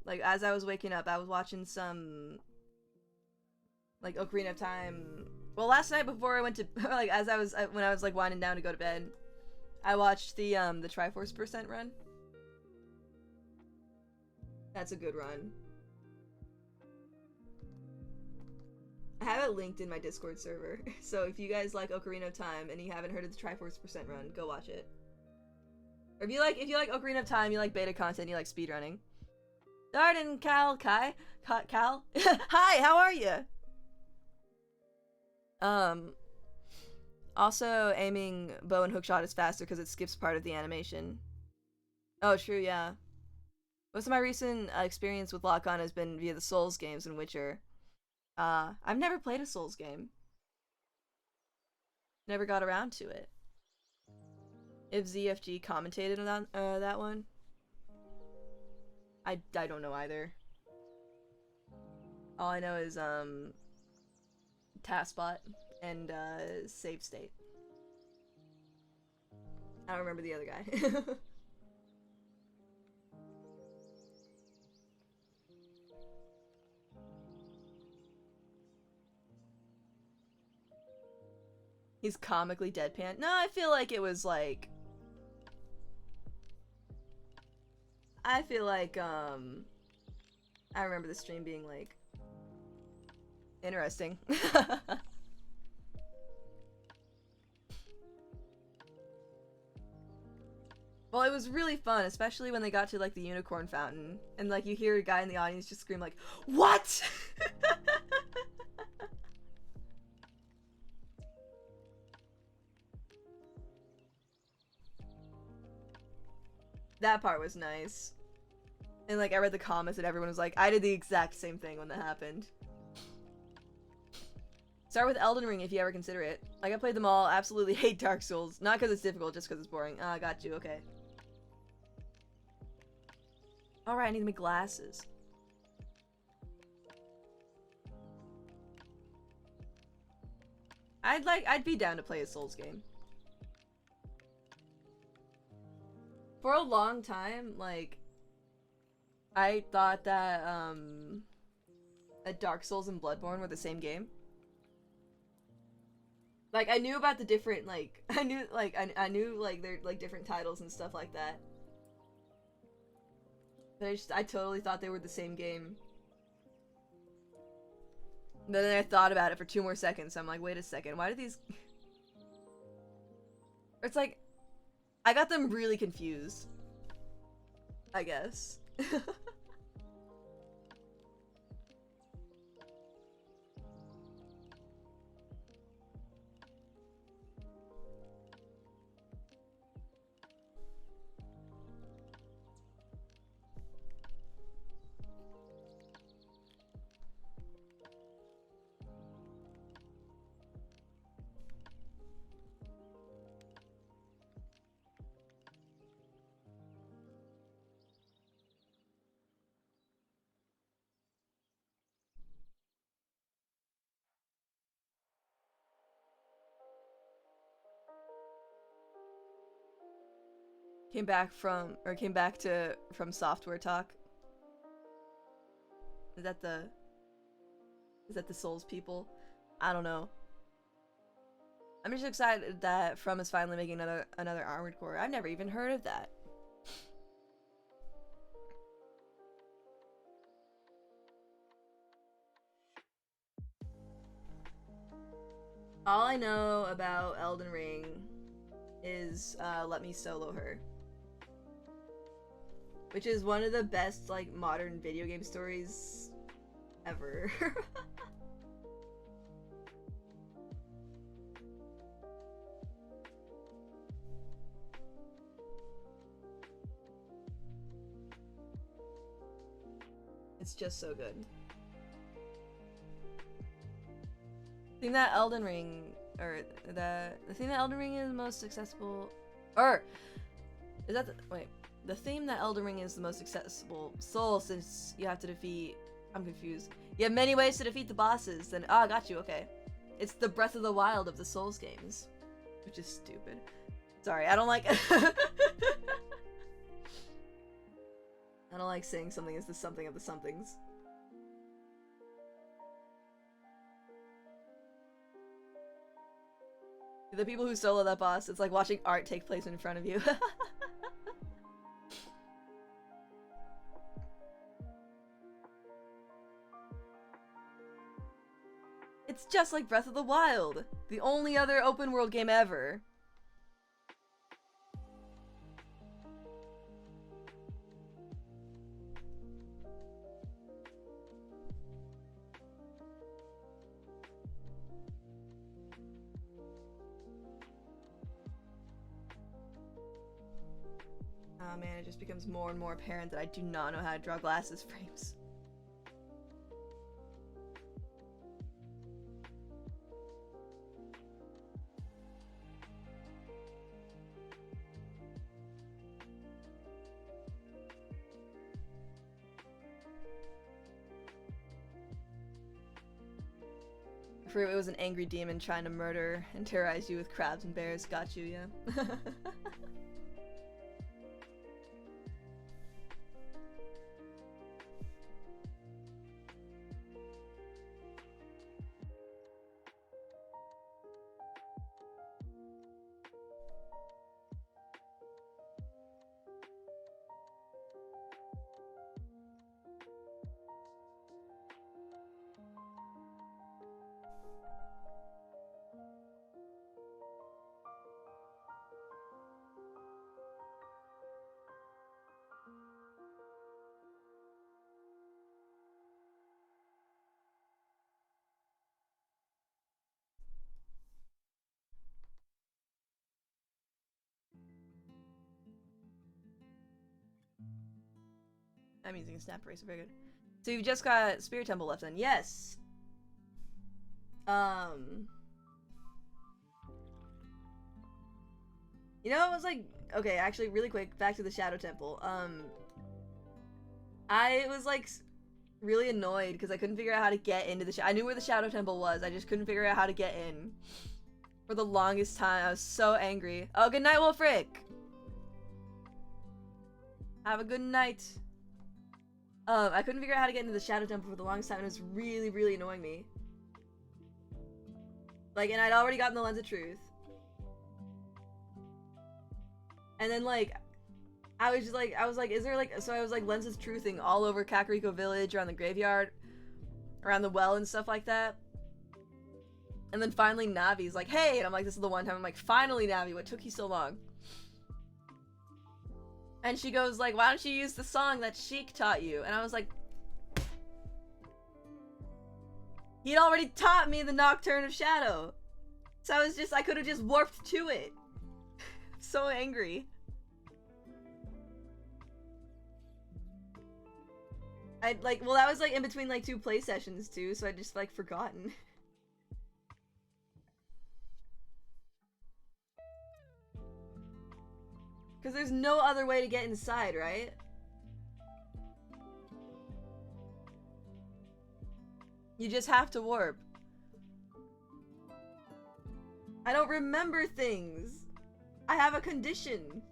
Like, as I was waking up, I was watching some, like, Ocarina of Time. Well, last night before I went to, like, when I was, like, winding down to go to bed, I watched the Triforce % run. That's a good run. I have it linked in my Discord server, so if you guys like Ocarina of Time and you haven't heard of the Triforce % run, go watch it. Or if you like Ocarina of Time, you like beta content, you like speedrunning. Darden, Cal, Kai, Cal. Hi, how are you? Also, aiming bow and hookshot is faster because it skips part of the animation. Oh, true, yeah. Most of my recent experience with lock-on has been via the Souls games and Witcher. I've never played a Souls game. Never got around to it. If ZFG commentated on that one, I don't know either. All I know is Taskbot and Save State. I don't remember the other guy. He's comically deadpan. No, I feel like it was like, I feel like I remember the stream being like interesting. Well, it was really fun, especially when they got to like the unicorn fountain and like you hear a guy in the audience just scream like, "What?" That part was nice. And like I read the comments and everyone was like, I did the exact same thing when that happened. Start with Elden Ring if you ever consider it. Like I played them all, absolutely hate Dark Souls. Not because it's difficult, just because it's boring. Ah, got you, okay. Alright, I need to make glasses. I'd be down to play a Souls game. For a long time, like, I thought that, Dark Souls and Bloodborne were the same game. Like, I knew about the different, like, I knew, like, they're, like, different titles and stuff like that. But I totally thought they were the same game. And then I thought about it for 2 more seconds, so I'm like, wait a second, why do these... It's like, I got them really confused. I guess. came back from software talk. Is that the Souls people? I don't know. I'm just excited that From is finally making another Armored Core. I've never even heard of that. All I know about Elden Ring is Let Me Solo Her, which is one of the best like modern video game stories ever. It's just so good. The thing that Elden Ring, or the thing that Elden Ring is most accessible, or is that the theme that Elden Ring is the most accessible soul, since you have to defeat. I'm confused. You have many ways to defeat the bosses. Then I got you. Okay, it's the Breath of the Wild of the Souls games, which is stupid. Sorry, I don't like. I don't like saying something is the something of the somethings. The people who solo that boss, it's like watching art take place in front of you. It's just like Breath of the Wild, the only other open world game ever. Oh man, it just becomes more and more apparent that I do not know how to draw glasses frames. For it was an angry demon trying to murder and terrorize you with crabs and bears. Got you, yeah. I'm using a snap eraser, very good. So you've just got Spirit Temple left then. Yes! You know, it was like, okay, actually, really quick, back to the Shadow Temple. I was like really annoyed because I couldn't figure out how to get into the I knew where the Shadow Temple was, I just couldn't figure out how to get in. For the longest time, I was so angry. Oh, good night, Wolfric! Have a good night. I couldn't figure out how to get into the Shadow Temple for the longest time, and it was really, really annoying me. Like, and I'd already gotten the Lens of Truth. And then, like, I was like, is there, like, so I was, like, Lens of Truthing all over Kakariko Village, around the graveyard, around the well and stuff like that. And then finally Navi's like, hey! And I'm like, this is the one time I'm like, finally, Navi, what took you so long? And she goes like, why don't you use the song that Sheik taught you? And I was like, he'd already taught me the Nocturne of Shadow. So I could have just warped to it. I'm so angry. Well, that was like in between like 2 play sessions too, so I just like forgotten. Because there's no other way to get inside, right? You just have to warp. I don't remember things. I have a condition.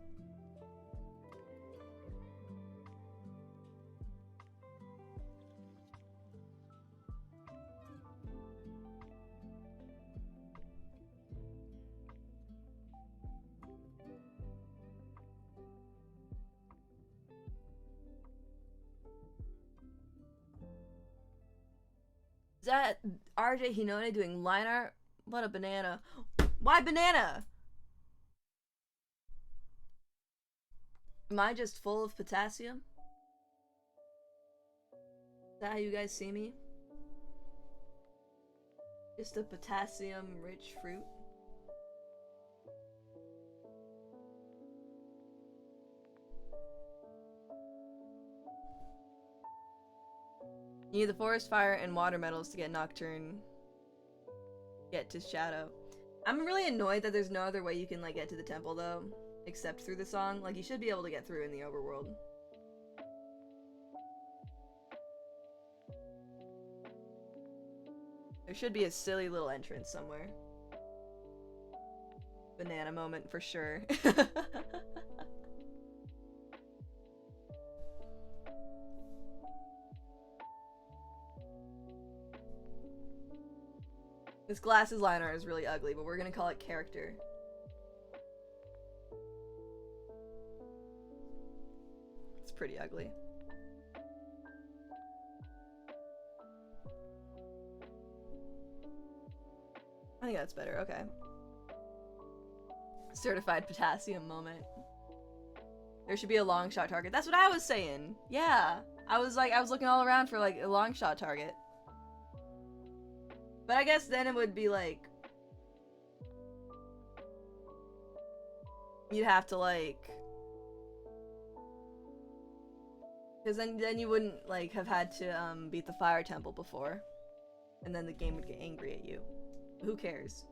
that RJ Hinode doing line art? What a banana. Why banana? Am I just full of potassium? Is that how you guys see me? Just a potassium-rich fruit? You need the forest fire and water metals to get Nocturne. Get to Shadow. I'm really annoyed that there's no other way you can like get to the temple though, except through the song. Like you should be able to get through in the overworld. There should be a silly little entrance somewhere. Banana moment for sure. This glasses line art is really ugly, but we're gonna call it character. It's pretty ugly. I think that's better, okay. Certified potassium moment. There should be a long shot target. That's what I was saying. Yeah. I was looking all around for like a long shot target. But I guess then it would be like you'd have to like, because then you wouldn't like have had to beat the fire temple before, and then the game would get angry at you. Who cares?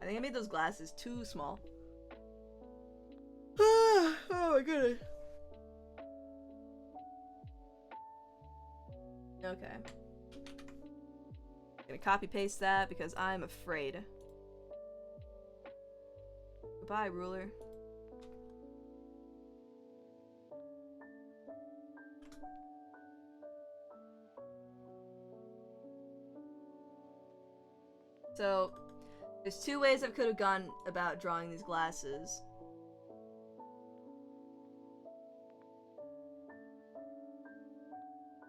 I think I made those glasses too small. Oh my goodness. Okay. I'm gonna copy paste that because I'm afraid. Goodbye, ruler. So, there's two ways I could have gone about drawing these glasses.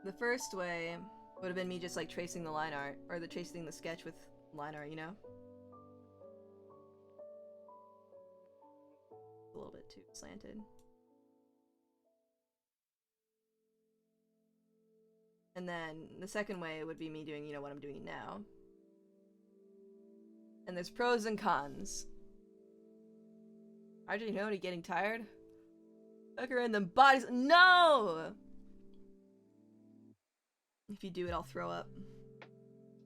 The first way would have been me just like tracing the line art, or tracing the sketch with line art, you know? A little bit too slanted. And then the second way would be me doing, you know, what I'm doing now. And there's pros and cons. RJ, you know, getting tired? Look her in the bodies. No! If you do it, I'll throw up.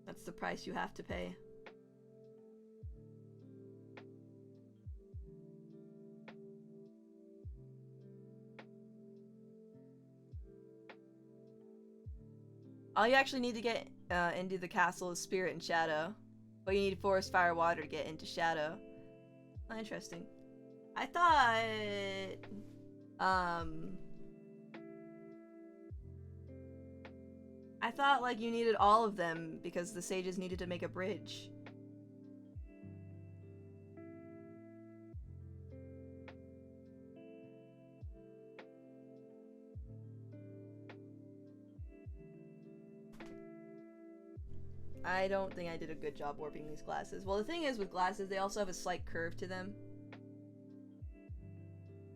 That's the price you have to pay. All you actually need to get into the castle is Spirit and Shadow. But you need Forest, Fire, Water to get into Shadow. Oh, interesting. I thought like you needed all of them because the sages needed to make a bridge. I don't think I did a good job warping these glasses. Well, the thing is with glasses, they also have a slight curve to them.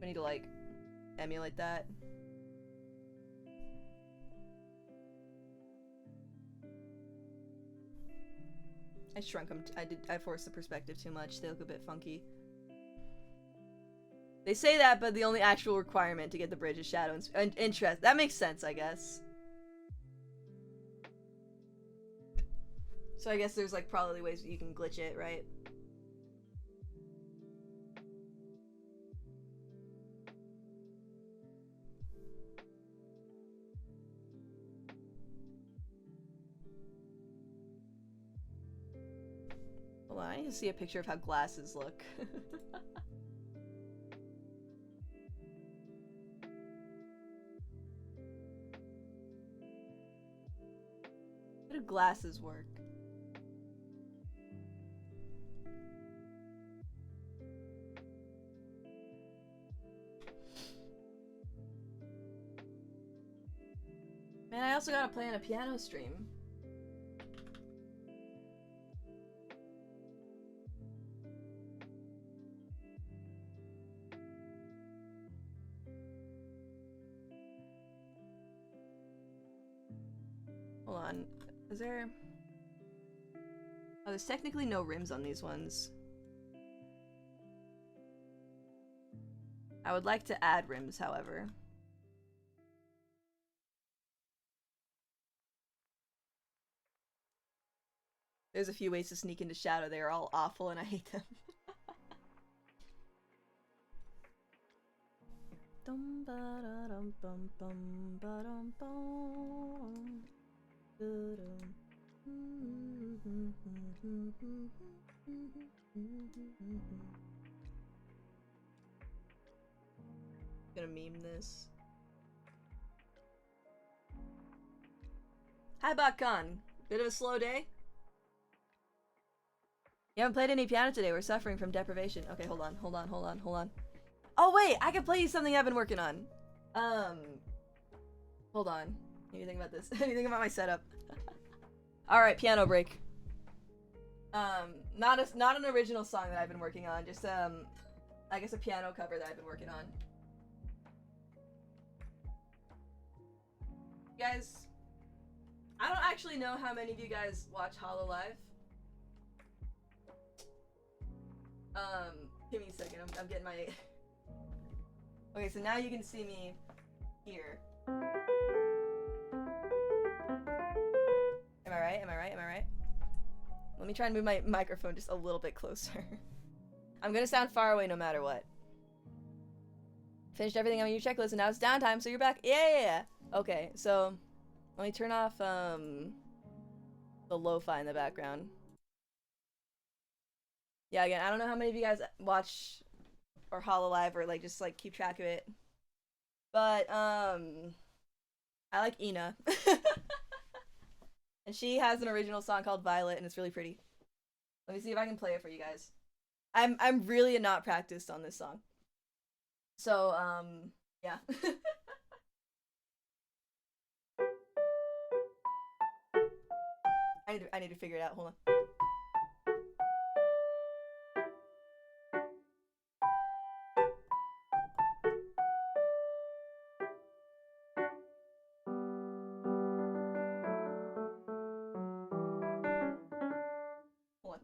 I need to like emulate that. I shrunk them. I forced the perspective too much. They look a bit funky. They say that, but the only actual requirement to get the bridge is shadow and interest. That makes sense, I guess. So I guess there's like probably ways you can glitch it, right? Hold on, I need to see a picture of how glasses look. How do glasses work? Man, I also gotta play on a piano stream. Hold on. Is there... Oh, there's technically no rims on these ones. I would like to add rims, however. There's a few ways to sneak into shadow. They are all awful and I hate them. Dum ba da dum bum bum ba dum bum. Gonna meme this. Hi, Bakkan. Bit of a slow day? You haven't played any piano today. We're suffering from deprivation. Okay, hold on. Oh, wait! I can play you something I've been working on. Hold on. What do you think about this? Anything about my setup? Alright, piano break. Not an original song that I've been working on. Just, I guess a piano cover that I've been working on. You guys... I don't actually know how many of you guys watch Hololive. Give me a second. I'm getting my... Okay, so now you can see me here. Am I right? Let me try and move my microphone just a little bit closer. I'm gonna sound far away no matter what. Finished everything on your checklist and now it's downtime, so you're back. Yeah. Okay, so let me turn off the lo-fi in the background. Yeah, again, I don't know how many of you guys watch or Hololive or like just like keep track of it. But I like Ina. And she has an original song called Violet and it's really pretty. Let me see if I can play it for you guys. I'm really not practiced on this song. So, yeah. I need to figure it out. Hold on. Hold on.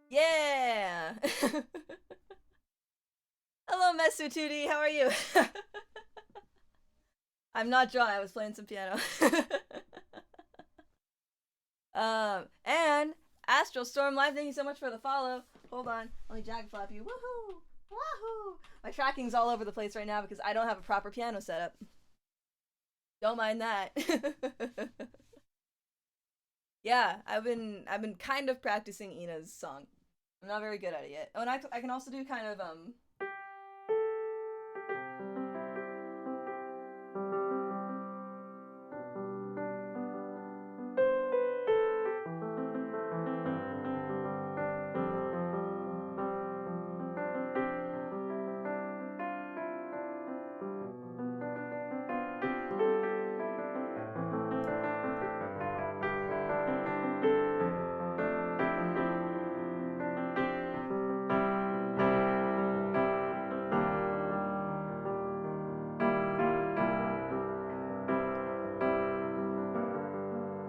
Yeah! Hello, Mesu2D, how are you? I'm not drawing, I was playing some piano. And Astral Storm Live, thank you so much for the follow. Hold on, let me jag flap you. Woohoo! Woohoo! My tracking's all over the place right now because I don't have a proper piano setup. Don't mind that. Yeah, I've been kind of practicing Ina's song. I'm not very good at it yet. Oh, and I can also do kind of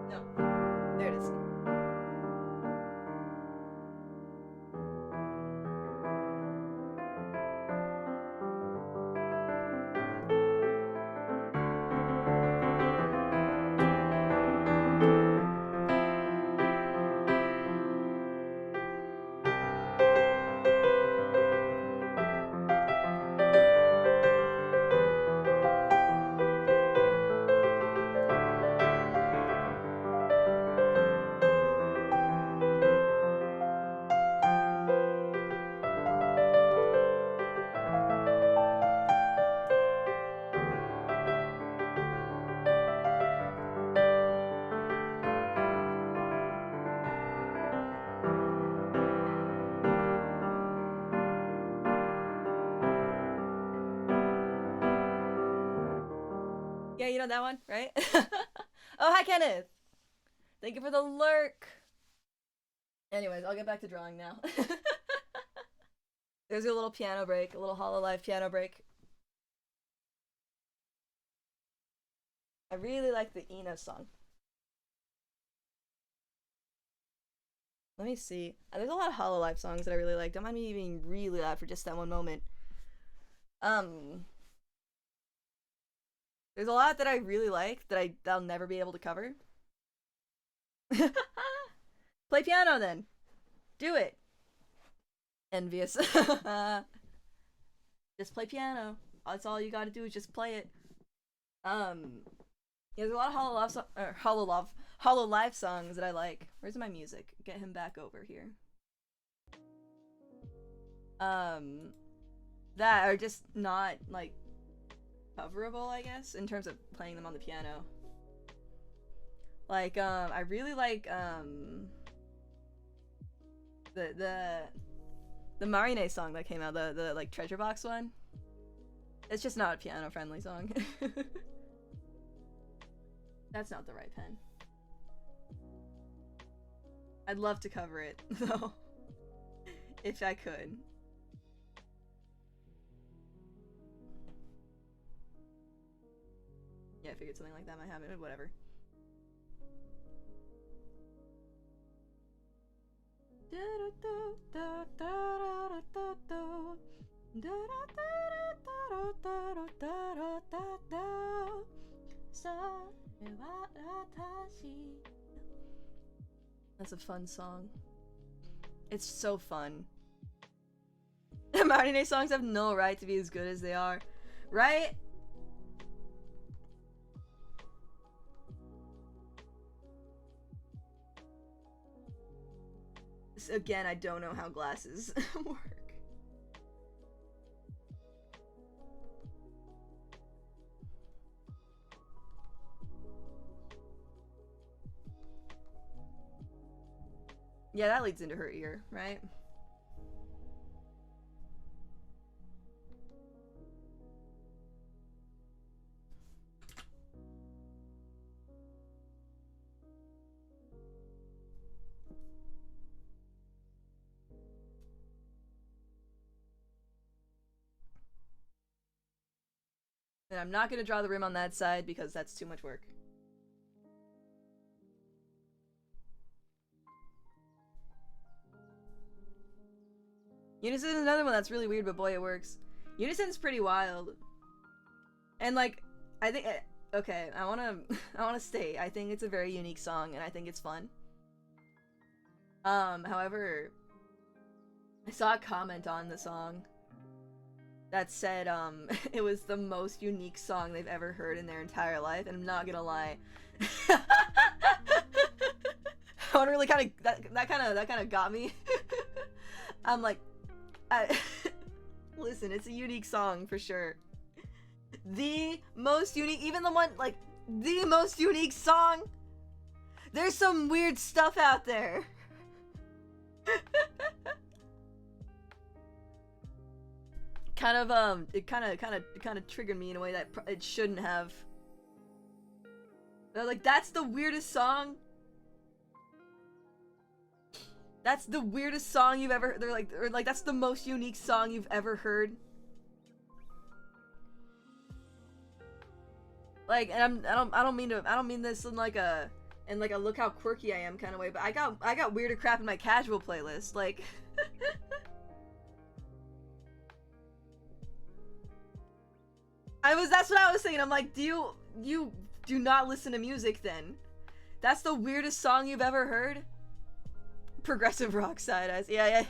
no. There it is. Yeah, you know that one, right? Oh, hi, Kenneth. Thank you for the lurk. Anyways, I'll get back to drawing now. There's a little piano break, a little Hololive piano break. I really like the Ina song. Let me see. There's a lot of Hololive songs that I really like. Don't mind me being really loud for just that one moment. There's a lot that I really like that I'll never be able to cover. Play piano then. Do it. Envious. Just play piano. That's all you gotta do is just play it. Yeah, there's a lot of Hololive songs that I like. Where's my music? Get him back over here. That are just not like coverable, I guess, in terms of playing them on the piano. Like, I really like the Marine song that came out, the like treasure box one. It's just not a piano friendly song. That's not the right pen. I'd love to cover it though, if I could. Yeah, I figured something like that might happen. Whatever. That's a fun song. It's so fun. Marine songs have no right to be as good as they are, right? Again, I don't know how glasses work. Yeah, that leads into her ear, right? And I'm not gonna draw the rim on that side because that's too much work. Unison is another one that's really weird, but boy, it works. Unison's pretty wild. And like, I think, okay, I wanna state, I think it's a very unique song, and I think it's fun. However, I saw a comment on the song that said, it was the most unique song they've ever heard in their entire life, and I'm not gonna lie. I want to really kind of, that kind of got me. I'm like, listen, it's a unique song for sure. The most unique, even the one, like, the most unique song. There's some weird stuff out there. It kind of triggered me in a way that it shouldn't have. They're like, that's the weirdest song. That's the weirdest song you've ever. They're like, or like, that's the most unique song you've ever heard. Like, and I don't mean this in like a look how quirky I am kind of way, but I got weirder crap in my casual playlist, like. That's what I was saying. I'm like, you do not listen to music then? That's the weirdest song you've ever heard? Progressive rock side eyes. Yeah.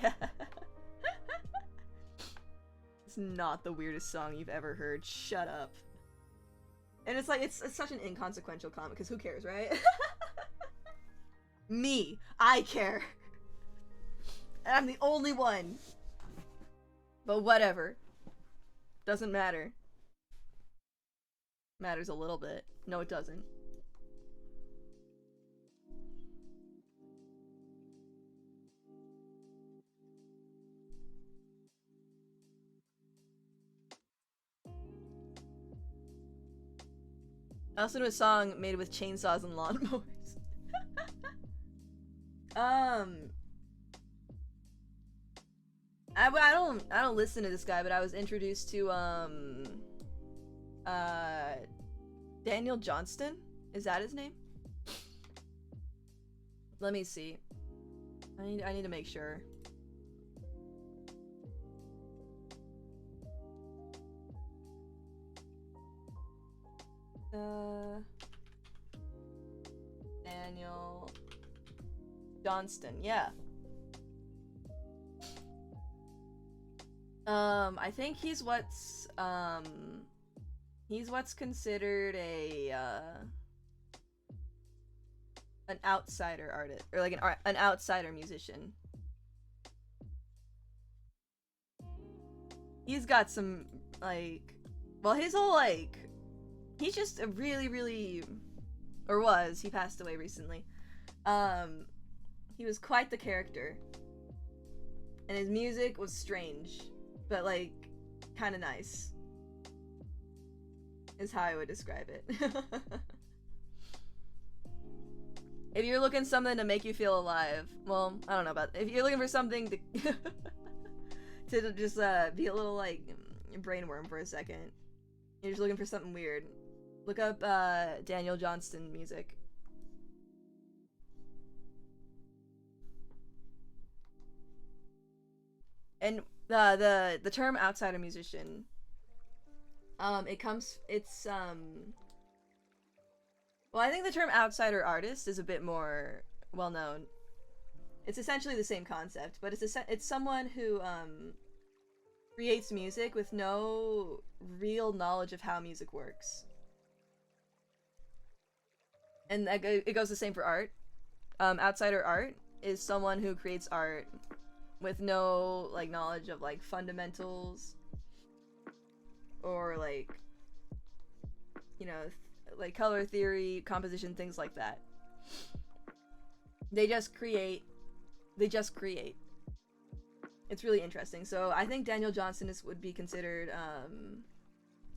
It's not the weirdest song you've ever heard. Shut up. And it's like, it's such an inconsequential comment, because who cares, right? Me. I care. And I'm the only one. But whatever. Doesn't matter. Matters a little bit. No, it doesn't. I also do a song made with chainsaws and lawnmowers. I don't listen to this guy, but I was introduced to Daniel Johnston? Is that his name? Let me see. I need to make sure. Daniel Johnston, yeah. I think he's what's considered a an outsider artist, or like an outsider musician. He's got some like, well, his whole like, he's just a really, or was, he passed away recently. He was quite the character, and his music was strange, but like kind of nice, is how I would describe it. If you're looking something to make you feel alive, well, I don't know about, if you're looking for something to to just be a little like brainworm for a second, you're just looking for something weird, look up Daniel Johnston music. And the term outsider musician, well, I think the term outsider artist is a bit more well known. It's essentially the same concept, but it's someone who creates music with no real knowledge of how music works. And it goes the same for art. Outsider art is someone who creates art with no like knowledge of like fundamentals, or like, you know, like color theory, composition, things like that. They just create. It's really interesting. So I think Daniel Johnston would be considered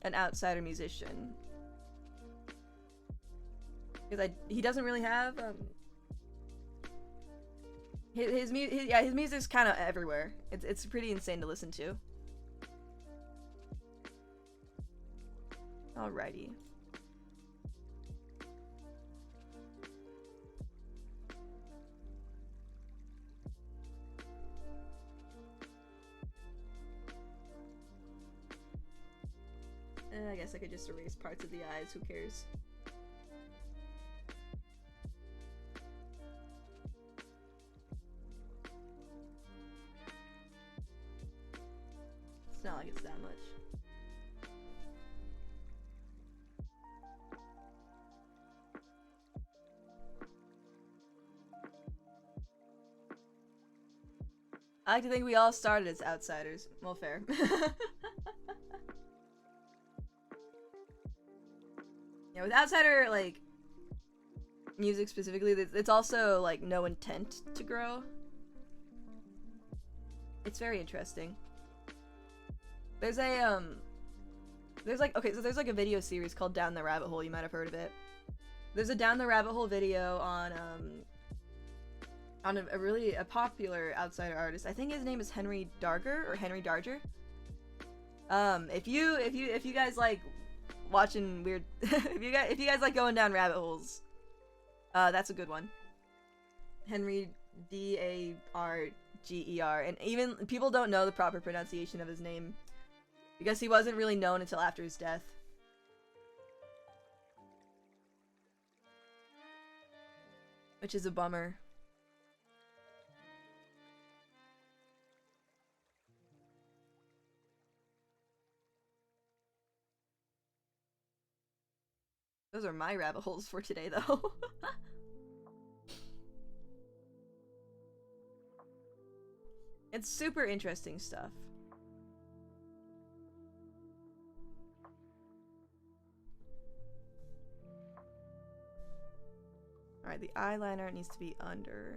an outsider musician, because he doesn't really have his music's kind of everywhere. It's pretty insane to listen to. Alrighty. I guess I could just erase parts of the eyes, who cares? It's not like it's that much. I like to think we all started as outsiders. Well, fair. Yeah, with outsider, like, music specifically, it's also, like, no intent to grow. It's very interesting. There's a, there's like, okay, so there's like a video series called Down the Rabbit Hole, you might have heard of it. There's a Down the Rabbit Hole video on a really popular outsider artist. I think his name is Henry Darger, or Henry Darger. If you guys like watching weird, if you guys like going down rabbit holes, that's a good one. Henry Darger, and even people don't know the proper pronunciation of his name because he wasn't really known until after his death. Which is a bummer. Those are my rabbit holes for today, though. It's super interesting stuff. Alright, the eyeliner needs to be under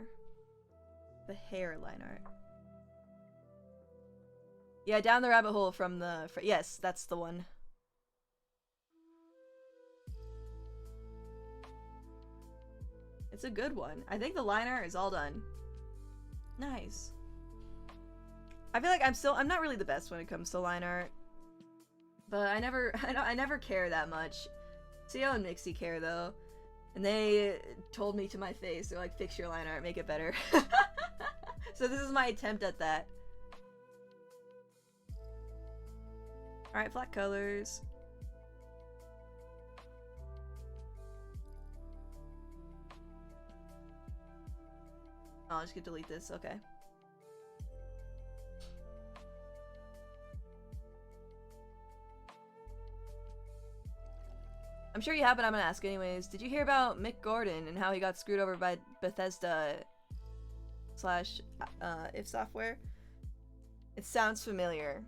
the hair line art. Yeah, Down the Rabbit Hole from the... yes, that's the one. It's a good one. I think the liner is all done. Nice. I feel like I'm not really the best when it comes to line art. But I never care that much. Tio and Mixie care though. And they told me to my face, they're like, fix your line art, make it better. So this is my attempt at that. Alright, flat colors. Oh, I'll just get to delete this, okay. I'm sure you have, but I'm gonna ask anyways. Did you hear about Mick Gordon and how he got screwed over by Bethesda / if software? It sounds familiar.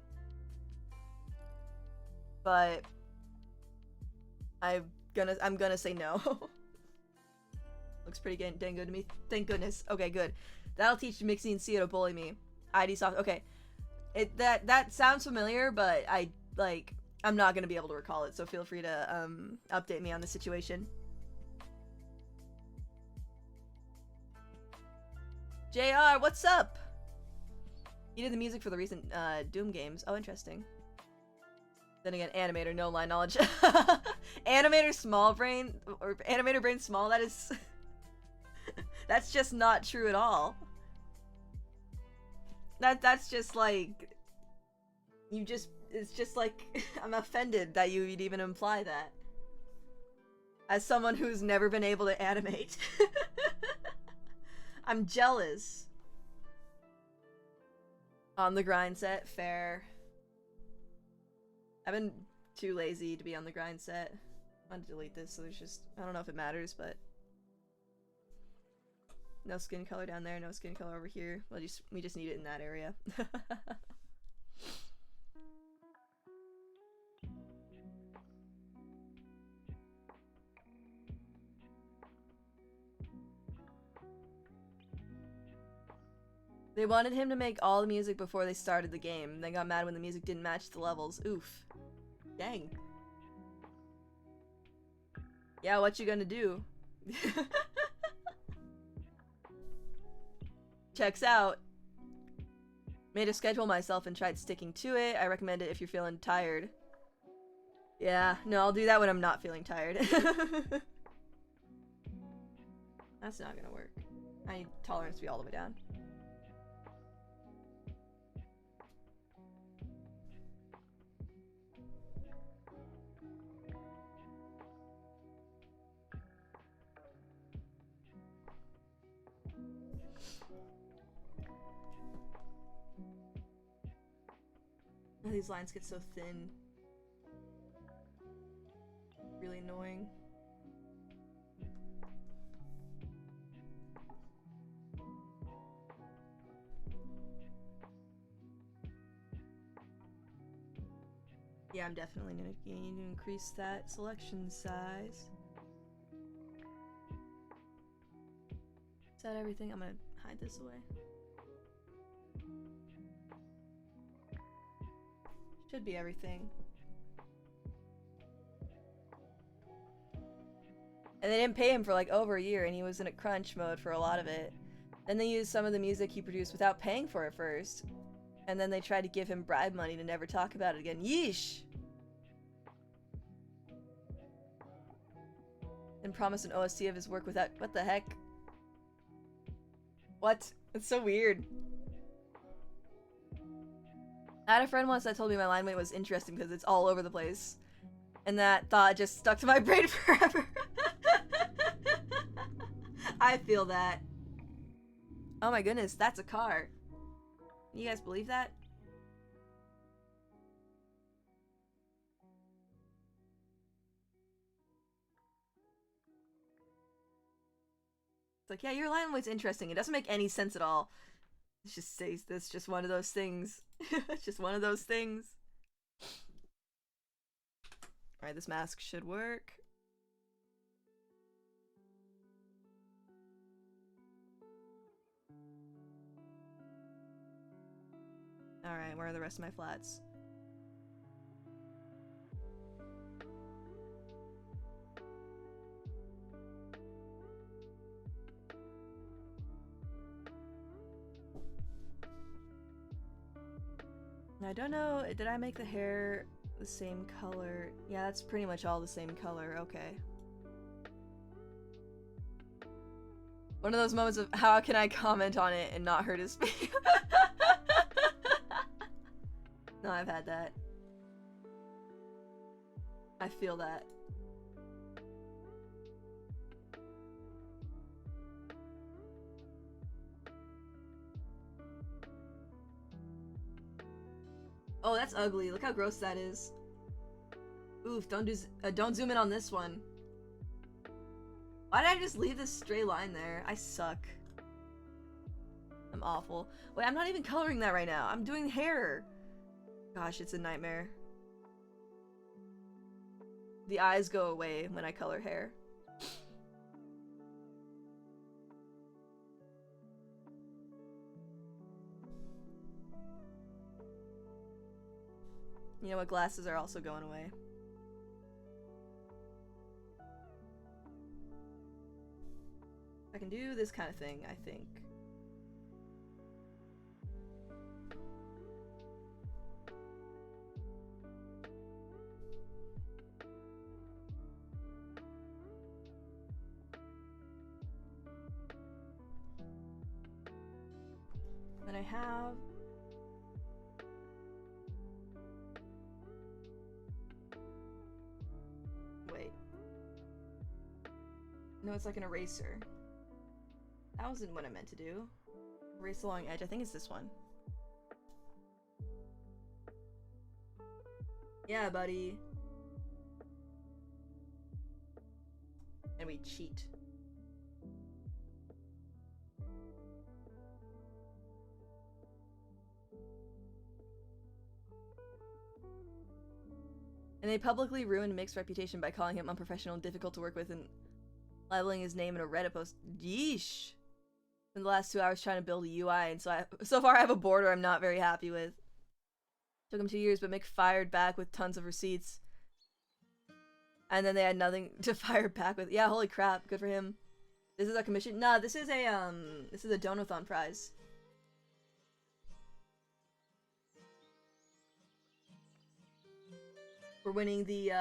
But I'm gonna say no. Looks pretty dang good to me. Thank goodness. Okay, good. That'll teach Mixie and Sia to bully me. ID soft. Okay. That sounds familiar, but I'm not gonna be able to recall it, so feel free to update me on the situation. JR, what's up? You did the music for the recent Doom games. Oh, interesting. Then again, animator, no line knowledge. Animator small brain, or animator brain small, that is... that's just not true at all. That's just like... it's just like, I'm offended that you would even imply that. As someone who's never been able to animate. I'm jealous. On the grind set, fair. I've been too lazy to be on the grind set. I'm gonna delete this, so there's just, I don't know if it matters, but... No skin color down there, no skin color over here. Well, we just need it in that area. They wanted him to make all the music before they started the game, then got mad when the music didn't match the levels. Oof. Dang. Yeah, what you gonna do? Checks out. Made a schedule myself and tried sticking to it. I recommend it if you're feeling tired. Yeah, no, I'll do that when I'm not feeling tired. That's not gonna work. I need tolerance to be all the way down. Oh, these lines get so thin. Really annoying. Yeah, I'm definitely gonna need to increase that selection size. Is that everything? I'm gonna hide this away. Should be everything. And they didn't pay him for like over a year, and he was in a crunch mode for a lot of it. Then they used some of the music he produced without paying for it first. And then they tried to give him bribe money to never talk about it again. Yeesh! And promised an OST of his work without— what the heck? What? It's so weird. I had a friend once that told me my line weight was interesting because it's all over the place. And that thought just stuck to my brain forever. I feel that. Oh my goodness, that's a car. You guys believe that? It's like, yeah, your line weight's interesting. It doesn't make any sense at all. It's just one of those things. It's just one of those things. Alright, this mask should work. Alright, where are the rest of my flats? I don't know, did I make the hair the same color? Yeah, that's pretty much all the same color, okay. One of those moments of how can I comment on it and not hurt his feelings? No, I've had that. I feel that. Oh, that's ugly. Look how gross that is. Oof, don't zoom in on this one. Why did I just leave this stray line there? I suck. I'm awful. Wait, I'm not even coloring that right now. I'm doing hair. Gosh, it's a nightmare. The eyes go away when I color hair. You know what? Glasses are also going away. I can do this kind of thing, I think. Then I have... Wait. No, it's like an eraser. That wasn't what I meant to do. Erase along edge. I think it's this one. Yeah, buddy. And we cheat. And they publicly ruined Mick's reputation by calling him unprofessional and difficult to work with and labeling his name in a Reddit post. Yeesh. In the last 2 hours trying to build a UI, and so far I have a border I'm not very happy with. Took him 2 years, but Mick fired back with tons of receipts. And then they had nothing to fire back with. Yeah, holy crap, good for him. This is a commission? Nah, this is a Donathon prize. For winning the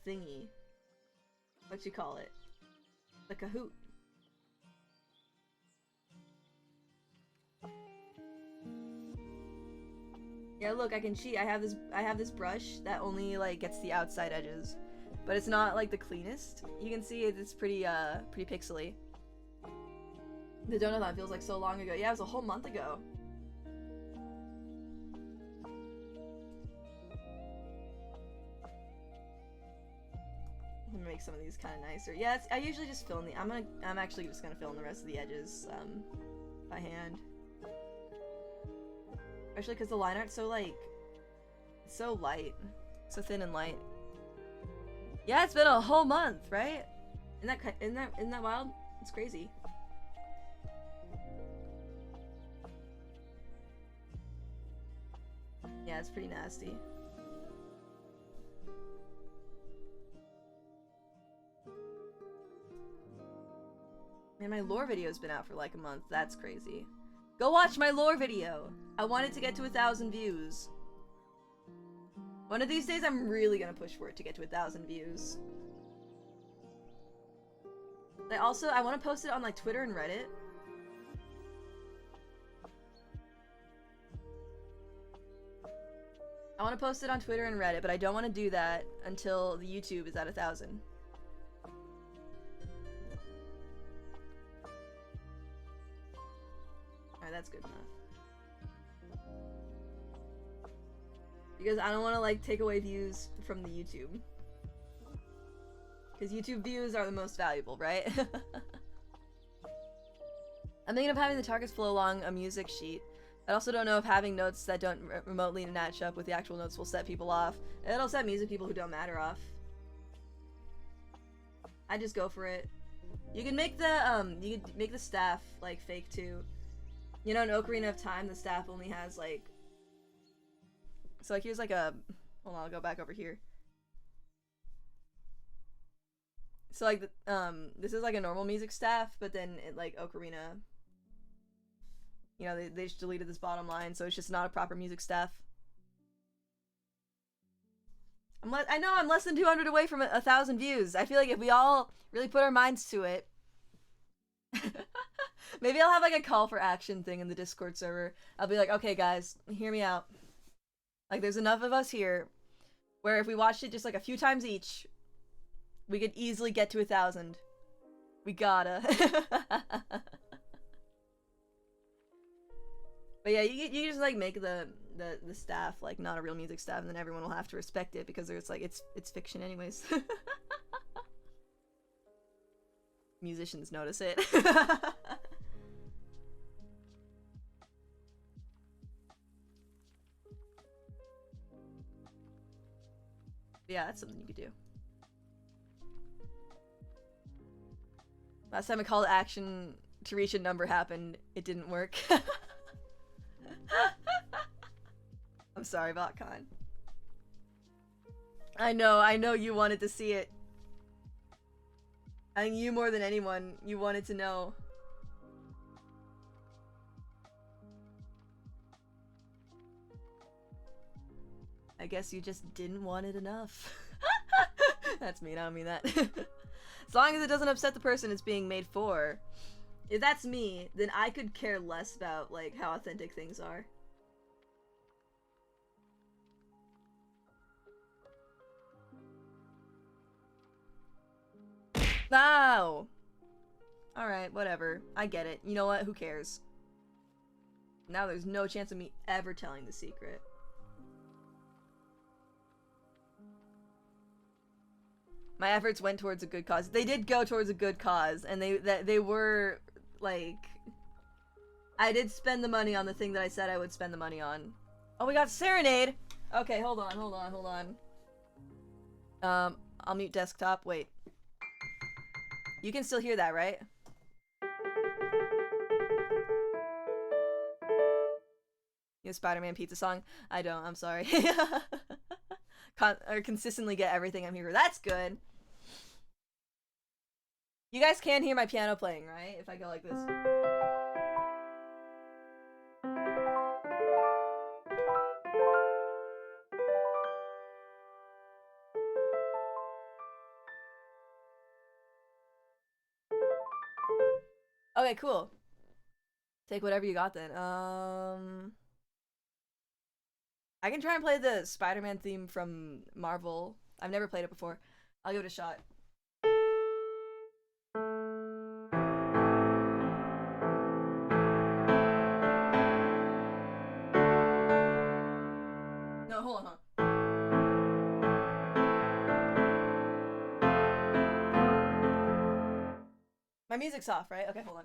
thingy. What you call it? The Kahoot. Yeah, look, I can cheat. I have this brush that only like gets the outside edges. But it's not like the cleanest. You can see it's pretty pixely. The Donathon feels like so long ago. Yeah, it was a whole month ago. Let me make some of these kind of nicer. Yeah, I usually just fill in the. I'm actually just gonna fill in the rest of the edges by hand. Especially because the line art's so like, so light, so thin and light. Yeah, it's been a whole month, right? Isn't that wild? It's crazy. Yeah, it's pretty nasty. Man, my lore video's been out for like a month. That's crazy. Go watch my lore video. I wanted to get to 1,000 views. One of these days, I'm really gonna push for it to get to 1,000 views. I want to post it on like Twitter and Reddit. I want to post it on Twitter and Reddit, but I don't want to do that until the YouTube is at 1,000. Alright, that's good enough. Because I don't want to like take away views from the YouTube. Because YouTube views are the most valuable, right? I'm thinking of having the targets flow along a music sheet. I also don't know if having notes that don't remotely match up with the actual notes will set people off. It'll set music people who don't matter off. I just go for it. You can make the staff like fake too. You know, in Ocarina of Time, the staff only has like. So like here's like a. Hold on, I'll go back over here. So like this is like a normal music staff, but then it like Ocarina. You know, they just deleted this bottom line, so it's just not a proper music staff. I know I'm less than 200 away from 1,000 views. I feel like if we all really put our minds to it, maybe I'll have like a call for action thing in the Discord server. I'll be like, okay guys, hear me out. Like there's enough of us here where if we watched it just like a few times each, we could easily get to 1,000. We gotta. But yeah, you just like make the staff like not a real music staff, and then everyone will have to respect it because it's like it's fiction anyways. Musicians notice it. Yeah, that's something you could do. Last time a call to action to reach a number happened, it didn't work. I'm sorry, BotCon. I know you wanted to see it. I think you more than anyone, you wanted to know. I guess you just didn't want it enough. That's mean, I don't mean that. As long as it doesn't upset the person it's being made for. If that's me, then I could care less about like how authentic things are. No! Alright, whatever. I get it. You know what? Who cares? Now there's no chance of me ever telling the secret. My efforts went towards a good cause. They did go towards a good cause, and they were, like... I did spend the money on the thing that I said I would spend the money on. Oh, we got Serenade! Okay, hold on. I'll mute desktop. Wait. You can still hear that, right? You know Spider-Man pizza song? I don't, I'm sorry. Consistently get everything I'm here for. That's good. You guys can hear my piano playing, right? If I go like this. Okay, cool. Take whatever you got then. I can try and play the Spider-Man theme from Marvel. I've never played it before. I'll give it a shot. No, hold on. My music's off, right? Okay, hold on.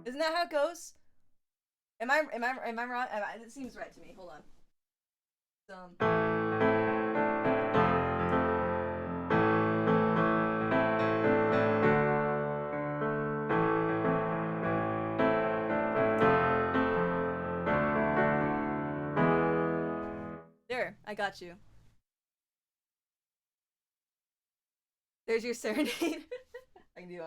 Isn't that how it goes? Am I wrong? It seems right to me. Hold on. There, I got you. There's your serenade. I can do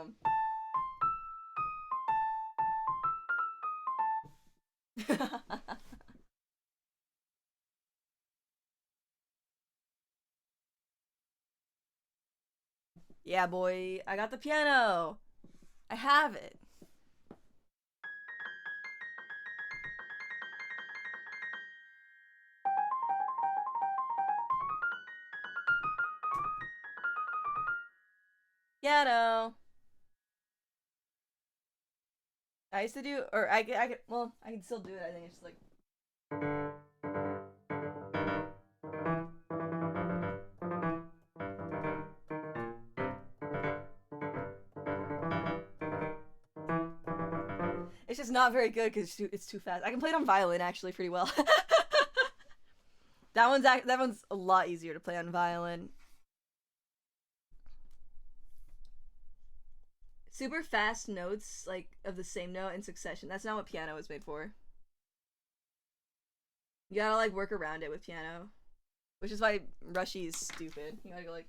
Yeah, boy. I got the piano. I have it. Piano. I used to do, or well, I can still do it. I think it's just like. It's just not very good because it's too fast. I can play it on violin actually pretty well. that one's a lot easier to play on violin. Super fast notes like of the same note in succession. That's not what piano was made for. You gotta like work around it with piano, which is why Rushy is stupid. You gotta go like.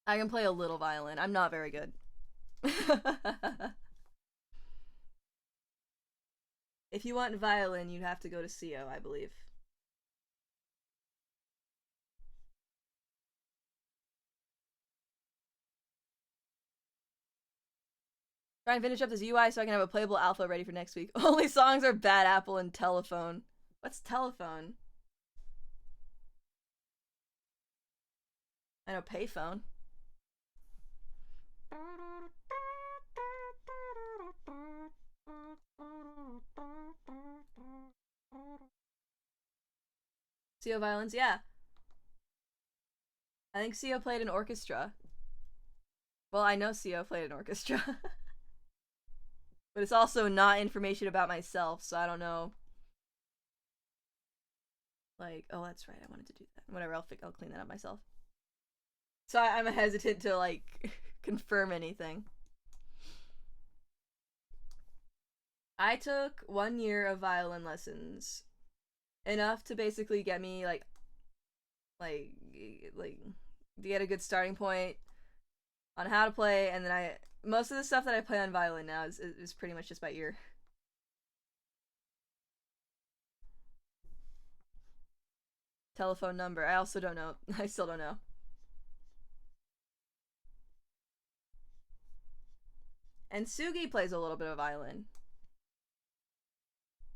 I can play a little violin. I'm not very good. If you want violin, you'd have to go to CO, I believe. Try and finish up this UI so I can have a playable alpha ready for next week. Only songs are Bad Apple and Telephone. What's Telephone? I know Payphone. CO violins, yeah. I think CO played an orchestra. Well, I know CO played an orchestra. But it's also not information about myself, so I don't know. Like, oh, that's right, I wanted to do that. Whatever, I'll clean that up myself. So I'm hesitant to, like, confirm anything. I took 1 year of violin lessons. Enough to basically get me, like to get a good starting point on how to play, and then most of the stuff that I play on violin now is pretty much just by ear. Telephone number. I also don't know. I still don't know. And Sugi plays a little bit of violin.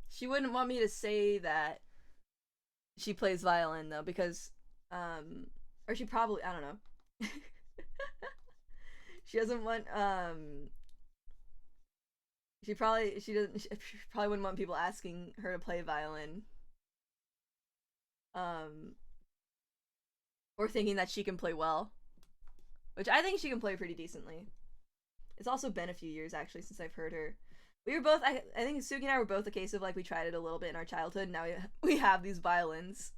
She wouldn't want me to say that she plays violin though, because or she probably, I don't know. She doesn't want she probably wouldn't want people asking her to play violin. Or thinking that she can play well. Which I think she can play pretty decently. It's also been a few years actually since I've heard her. We were both, I think Suki and I were both a case of like we tried it a little bit in our childhood, and now we have these violins.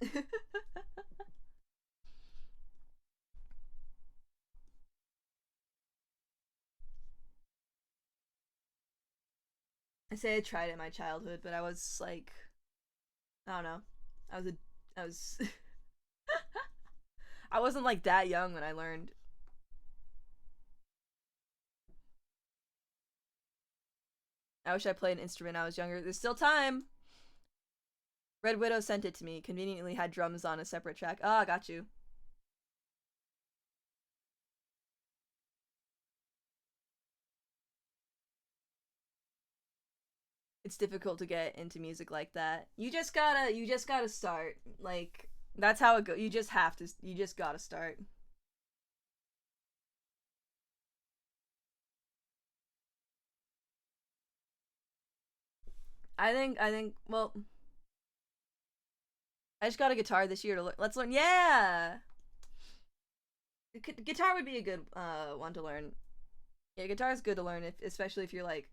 I say I tried it in my childhood, but I was like, I don't know. I was I wasn't like that young when I learned. I wish I played an instrument when I was younger. There's still time. Red Widow sent it to me. Conveniently had drums on a separate track. Ah, got you. it's difficult to get into music like that. You just gotta start. Like, that's how it goes. You just gotta start. Well, I just got a guitar this year to learn. Let's learn. Yeah! Guitar would be a good one to learn. Yeah, guitar is good to learn, especially if you're like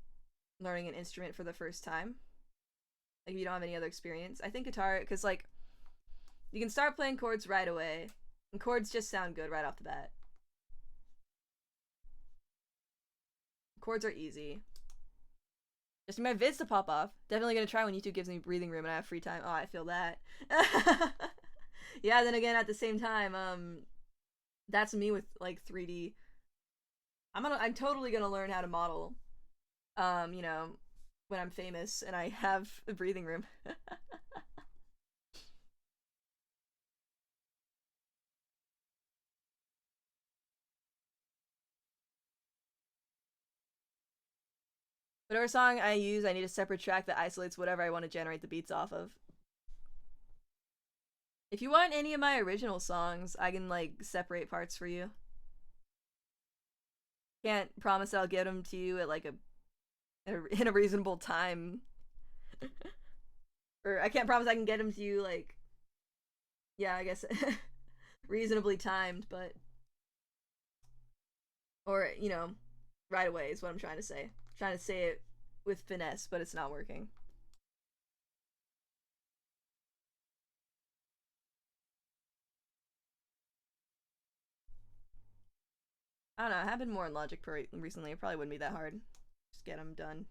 learning an instrument for the first time. Like if you don't have any other experience. I think guitar, because like you can start playing chords right away, and chords just sound good right off the bat. Chords are easy. Just need my vids to pop off. Definitely gonna try when YouTube gives me breathing room and I have free time. Oh, I feel that. Yeah, then again, at the same time, that's me with like 3D. I'm totally gonna learn how to model. You know, when I'm famous and I have the breathing room. Whatever song I use, I need a separate track that isolates whatever I want to generate the beats off of. If you want any of my original songs, I can like separate parts for you. Can't promise I'll get them to you at like in a reasonable time. Or I can't promise I can get them to you like, yeah, I guess reasonably timed, but or you know, right away is what I'm trying to say. I'm trying to say it with finesse, but it's not working. I don't know. I have been more in Logic Pro recently. It probably wouldn't be that hard. Just get them done.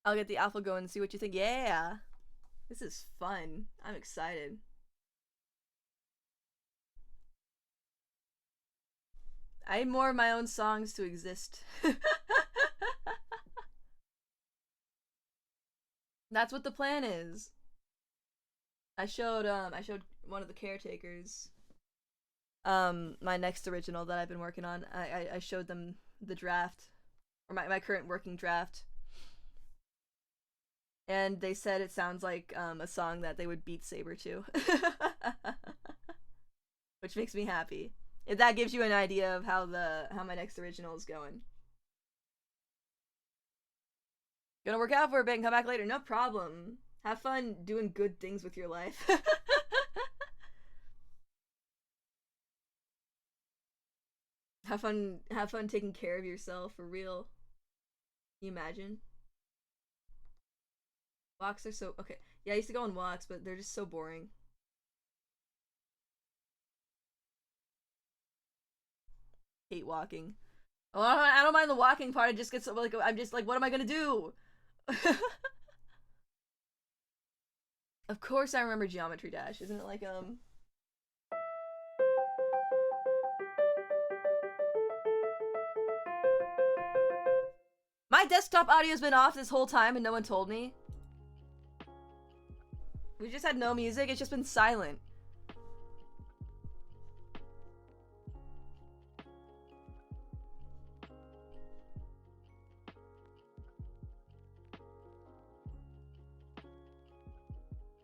I'll get the alpha going and see what you think. Yeah! This is fun. I'm excited. I need more of my own songs to exist. That's what the plan is. I showed one of the caretakers my next original that I've been working on. I showed them the draft, or my current working draft, and they said it sounds like a song that they would beat Saber to. Which makes me happy. If that gives you an idea of how my next original is going. Gonna work out for a bit and come back later. No problem. Have fun doing good things with your life. Have fun taking care of yourself for real. Can you imagine? Walks are so okay. Yeah, I used to go on walks, but they're just so boring. Hate walking. Oh, I don't mind the walking part. It just gets like I'm just like, what am I gonna do? Of course, I remember Geometry Dash. Isn't it like my desktop audio's been off this whole time and no one told me. We just had no music. It's just been silent.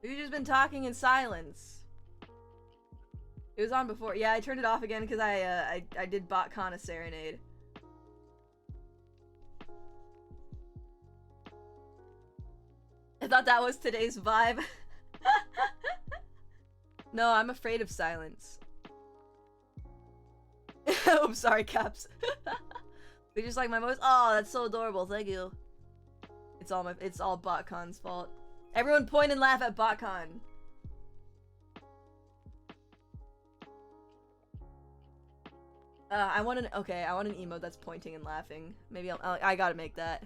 We've just been talking in silence. It was on before. Yeah, I turned it off again because I did BotCon a serenade. I thought that was today's vibe. No, I'm afraid of silence. Oh, sorry, Caps. We just like my most. Oh, that's so adorable. Thank you. It's all BotCon's fault. Everyone point and laugh at BotCon. I want an emote that's pointing and laughing. Maybe I gotta make that.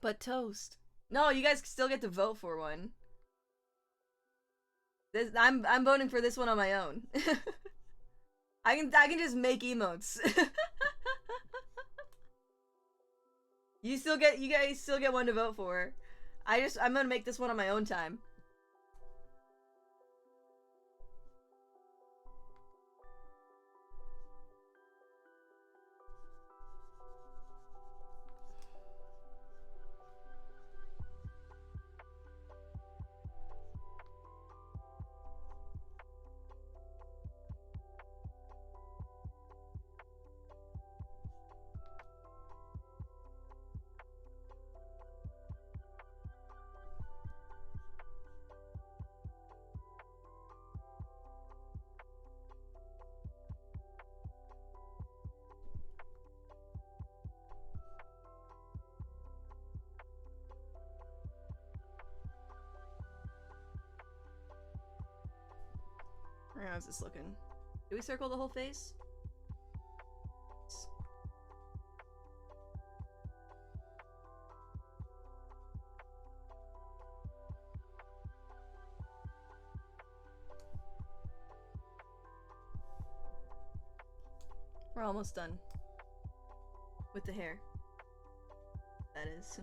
But toast. No, you guys still get to vote for one. I'm voting for this one on my own. I can just make emotes. You guys still get one to vote for. I'm gonna make this one on my own time. How's this looking? Do we circle the whole face? We're almost done. With the hair. That is.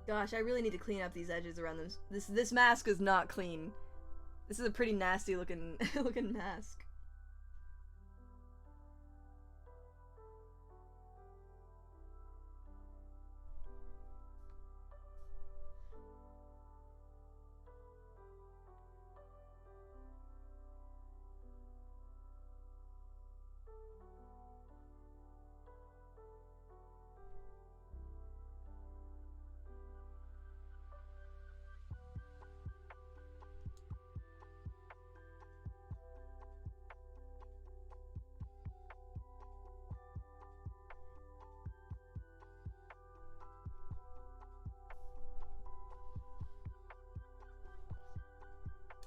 Gosh, I really need to clean up these edges around them. This mask is not clean. This is a pretty nasty looking looking mask.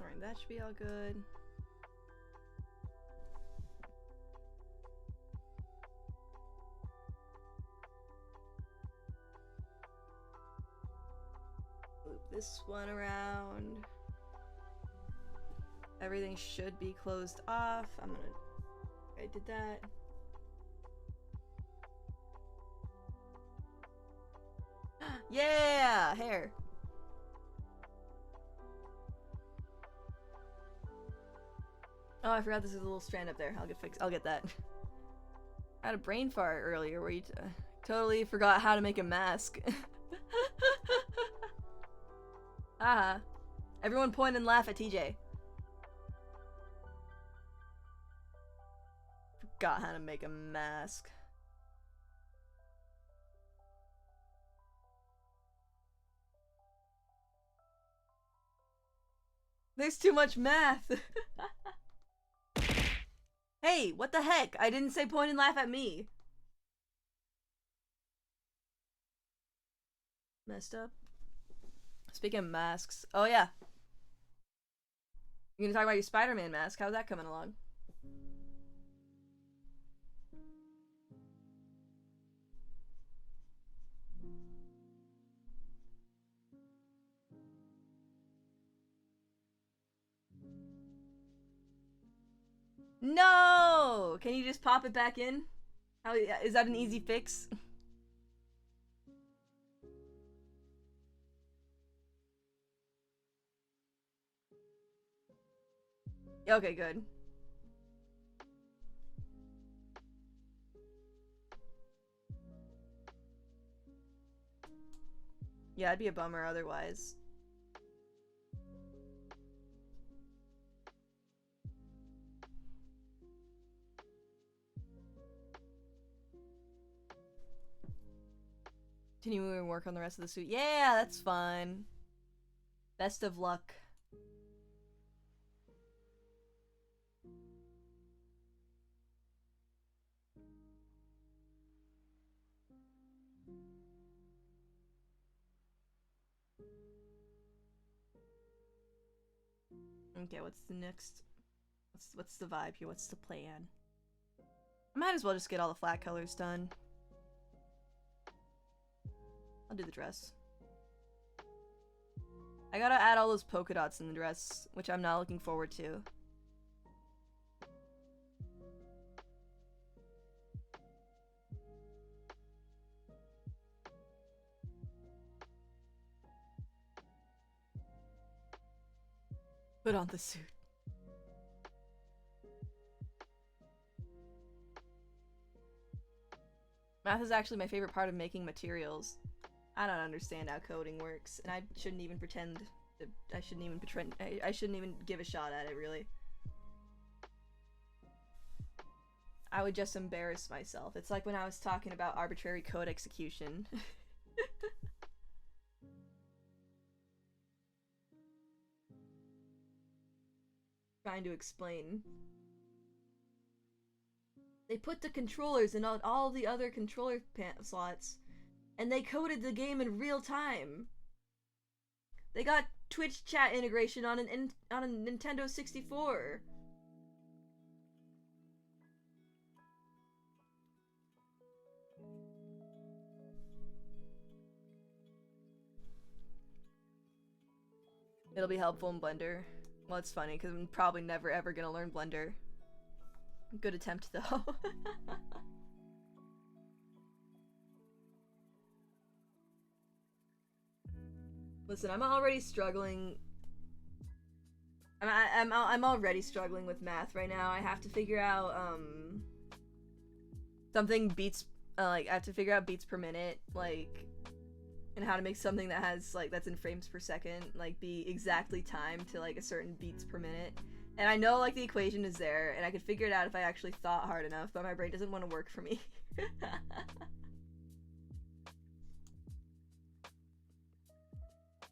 Alright, that should be all good. Loop this one around. Everything should be closed off. I did that. Yeah! Hair! Oh, I forgot this is a little strand up there. I'll get that. I had a brain fart earlier where you totally forgot how to make a mask. Haha. Everyone point and laugh at TJ. Forgot how to make a mask. There's too much math. Hey, what the heck? I didn't say point and laugh at me. Messed up. Speaking of masks. Oh yeah. You gonna talk about your Spider-Man mask? How's that coming along? No! Can you just pop it back in? How is that an easy fix? Okay, good. Yeah, it'd be a bummer otherwise. Continue and work on the rest of the suit. Yeah, that's fun. Best of luck. Okay, what's the next? What's the vibe here? What's the plan? I might as well just get all the flat colors done. I'll do the dress. I gotta add all those polka dots in the dress, which I'm not looking forward to. Put on the suit. Math is actually my favorite part of making materials. I don't understand how coding works, and I shouldn't even pretend. I shouldn't even pretend. I shouldn't even give a shot at it, really. I would just embarrass myself. It's like when I was talking about arbitrary code execution. Trying to explain. They put the controllers in all the other controller slots, and they coded the game in real time. They got Twitch chat integration on a Nintendo 64. It'll be helpful in Blender. Well, it's funny because I'm probably never ever gonna learn Blender. Good attempt though. Listen, I'm already struggling. I'm already struggling with math right now. I have to figure out something beats like I have to figure out beats per minute, like, and how to make something that has like that's in frames per second like be exactly timed to like a certain beats per minute. And I know like the equation is there and I could figure it out if I actually thought hard enough, but my brain doesn't want to work for me.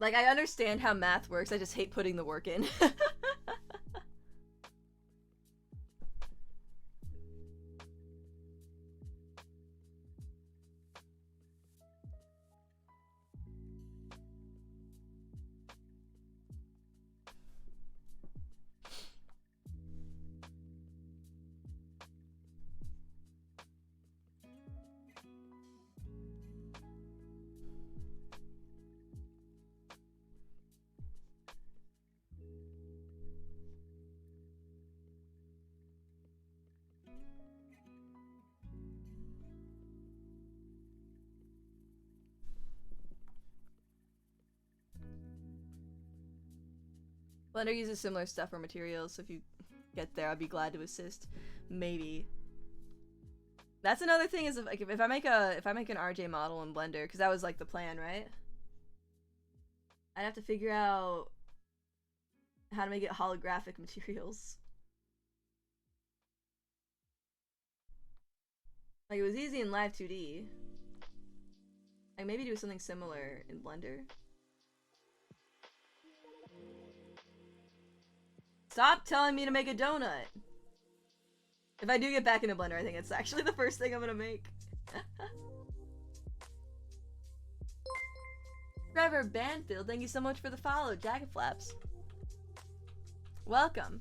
Like, I understand how math works, I just hate putting the work in. Blender uses similar stuff for materials, so if you get there, I'd be glad to assist. Maybe. That's another thing is if I make an RJ model in Blender, because that was like the plan, right? I'd have to figure out how to make it holographic materials. Like, it was easy in Live 2D. Like, maybe do something similar in Blender. Stop telling me to make a donut! If I do get back into Blender, I think it's actually the first thing I'm gonna make. Trevor Banfield, thank you so much for the follow. Jacket Flaps. Welcome.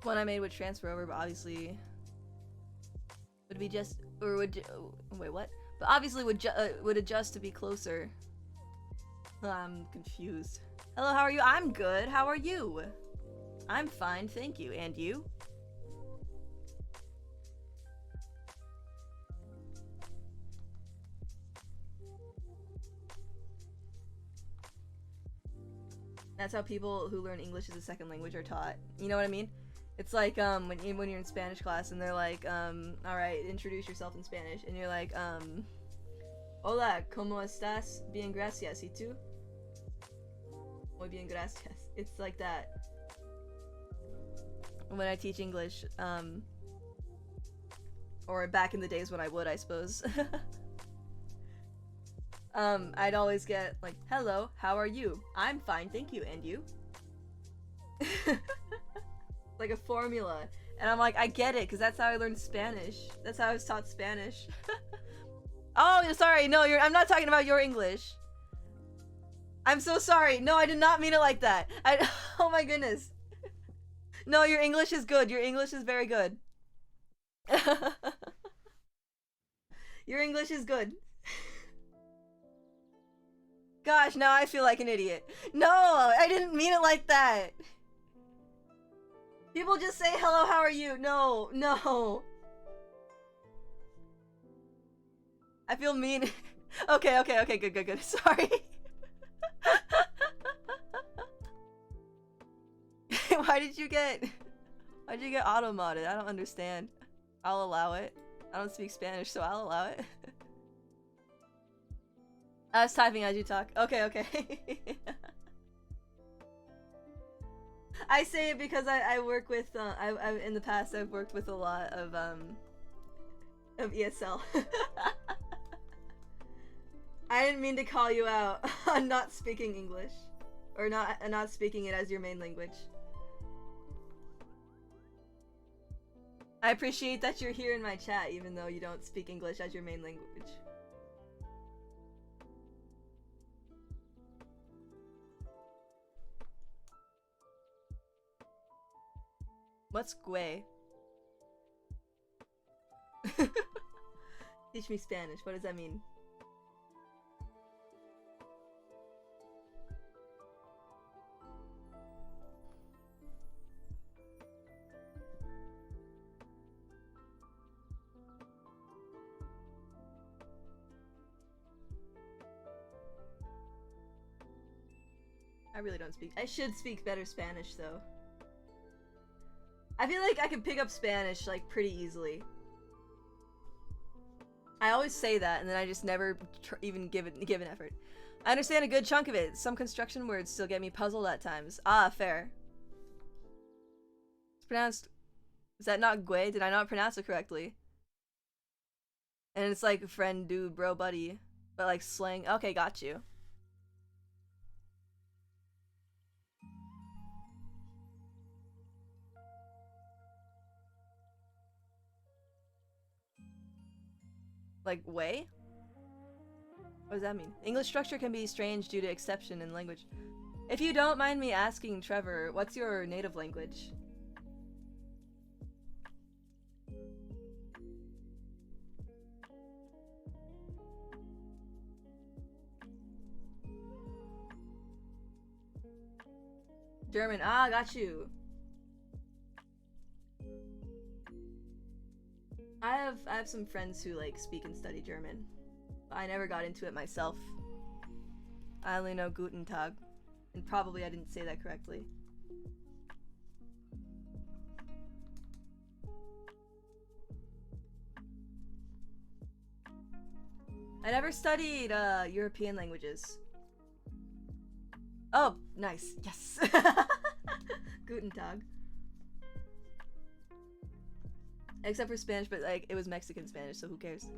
One I made would transfer over, but obviously would be just, or would, wait, what? But obviously would adjust to be closer. I'm confused. Hello, how are you? I'm good. How are you? I'm fine, thank you. And you? That's how people who learn English as a second language are taught. You know what I mean? It's like when you're in Spanish class and they're like, all right, introduce yourself in Spanish, and you're like, hola, ¿cómo estás? Bien, gracias. ¿Y tú? Muy bien, gracias. It's like that. When I teach English, or back in the days when I would, I suppose. I'd always get like, hello, how are you? I'm fine, thank you, and you? Like a formula. And I'm like, I get it, because that's how I learned Spanish. That's how I was taught Spanish. Oh, sorry, no, I'm not talking about your English. I'm so sorry. No, I did not mean it like that. Oh my goodness. No, your English is good. Your English is very good. Your English is good. Gosh, now I feel like an idiot. No, I didn't mean it like that. People just say, hello, how are you? No, no. I feel mean. Okay, good. Sorry. Why'd you get auto-modded? I don't understand. I'll allow it. I don't speak Spanish, so I'll allow it. I was typing as you talk. Okay. I say it because I work with I in the past I've worked with a lot of ESL. I didn't mean to call you out on not speaking English, or not speaking it as your main language. I appreciate that you're here in my chat even though you don't speak English as your main language. What's güey? Teach me Spanish. What does that mean? I really don't speak. I should speak better Spanish though. I feel like I can pick up Spanish like pretty easily. I always say that and then I just never even give an effort. I understand a good chunk of it. Some construction words still get me puzzled at times. Ah, fair. It's pronounced... Is that not güey? Did I not pronounce it correctly? And it's like friend, dude, bro, buddy. But like slang. Okay, got you. Like, way? What does that mean? English structure can be strange due to exception in language. If you don't mind me asking, Trevor, what's your native language? German. Ah, got you. I have some friends who like speak and study German. I never got into it myself. I only know Guten Tag. And probably I didn't say that correctly. I never studied European languages. Oh, nice. Yes. Guten Tag. Except for Spanish, but like it was Mexican Spanish, so who cares?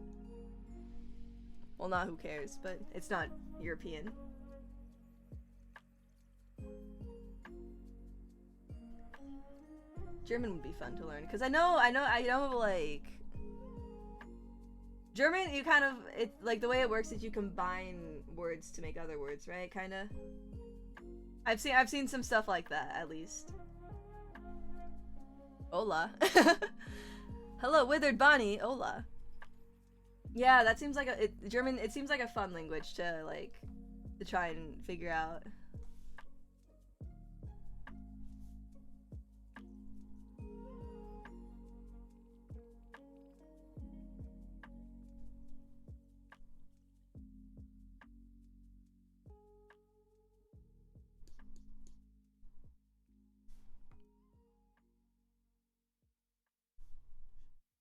Well, not who cares, but it's not European. German would be fun to learn because I know like German. You kind of like the way it works is you combine words to make other words, right? Kind of. I've seen some stuff like that at least. Hola. Hello, withered Bonnie. Hola. Yeah, that seems like German. It seems like a fun language to try and figure out.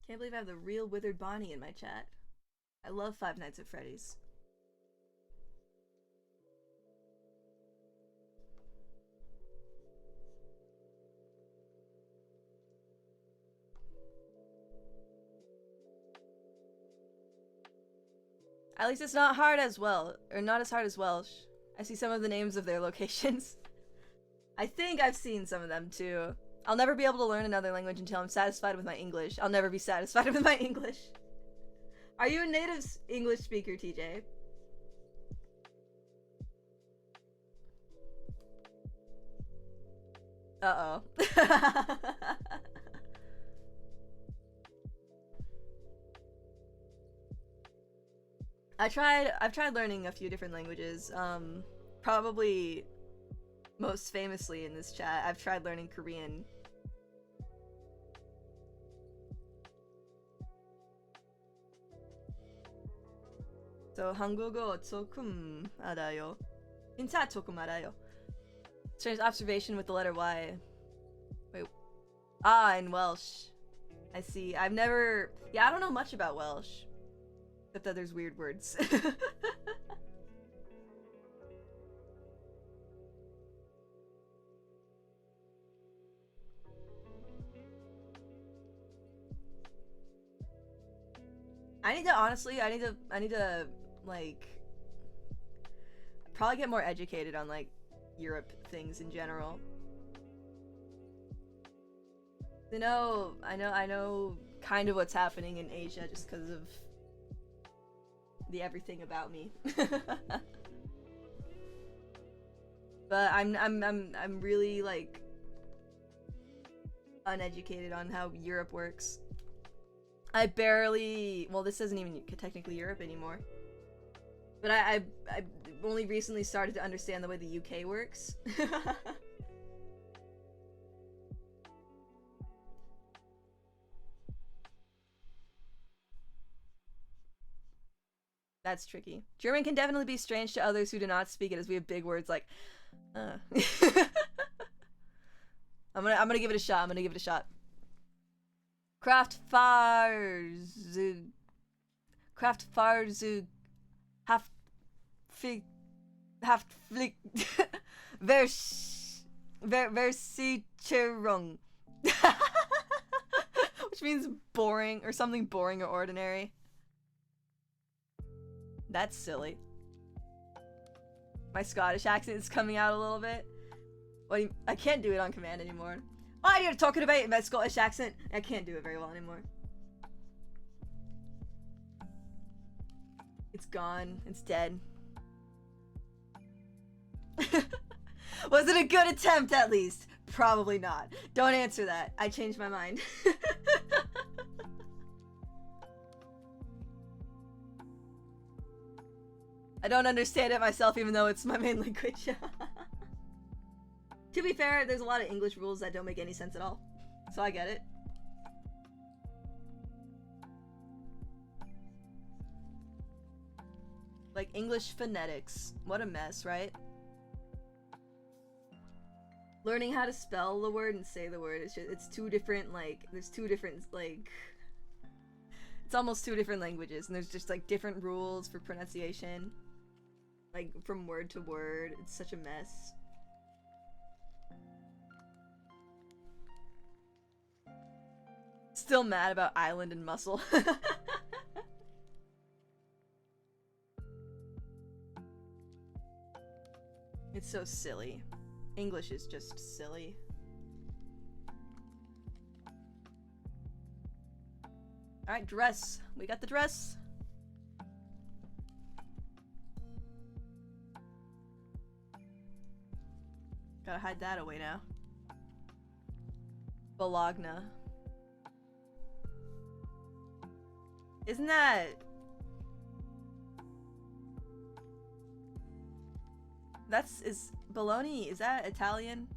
Can't believe I have the real Withered Bonnie in my chat. I love Five Nights at Freddy's. At least it's not hard as well, or not as hard as Welsh. I see some of the names of their locations. I think I've seen some of them too. I'll never be able to learn another language until I'm satisfied with my English. I'll never be satisfied with my English. Are you a native English speaker, TJ? Uh-oh. I've tried learning a few different languages. Probably most famously in this chat, I've tried learning Korean. So 한국어 조금 알아요. 진짜 조금 알아요. Strange observation with the letter Y. Wait. Ah, in Welsh. I see. I've never... Yeah, I don't know much about Welsh. Except that there's weird words. I need to like probably get more educated on like Europe things in general. I know kind of what's happening in Asia just because of the everything about me. But I'm really like uneducated on how Europe works. I barely, well, this isn't even technically Europe anymore. But I only recently started to understand the way the UK works. That's tricky. German can definitely be strange to others who do not speak it, as we have big words like, I'm gonna give it a shot. I'm gonna give it a shot. Kraftfahrzug. Kraftfahrzug. Haftflick. Versicherung. Which means boring, or something boring or ordinary. That's silly. My Scottish accent is coming out a little bit. I can't do it on command anymore. Oh, you're talking about my Scottish accent. I can't do it very well anymore. It's gone. It's dead. Was it a good attempt at least? Probably not. Don't answer that. I changed my mind. I don't understand it myself even though it's my main language. To be fair, there's a lot of English rules that don't make any sense at all. So I get it. Like English phonetics. What a mess, right? Learning how to spell the word and say the word, it's two different, like, there's two different, like, it's almost two different languages, and there's just, like, different rules for pronunciation. Like, from word to word. It's such a mess. Still mad about island and muscle. It's so silly. English is just silly. Alright, dress. We got the dress. Gotta hide that away now. Bologna. Isn't that... is bologna, is that Italian?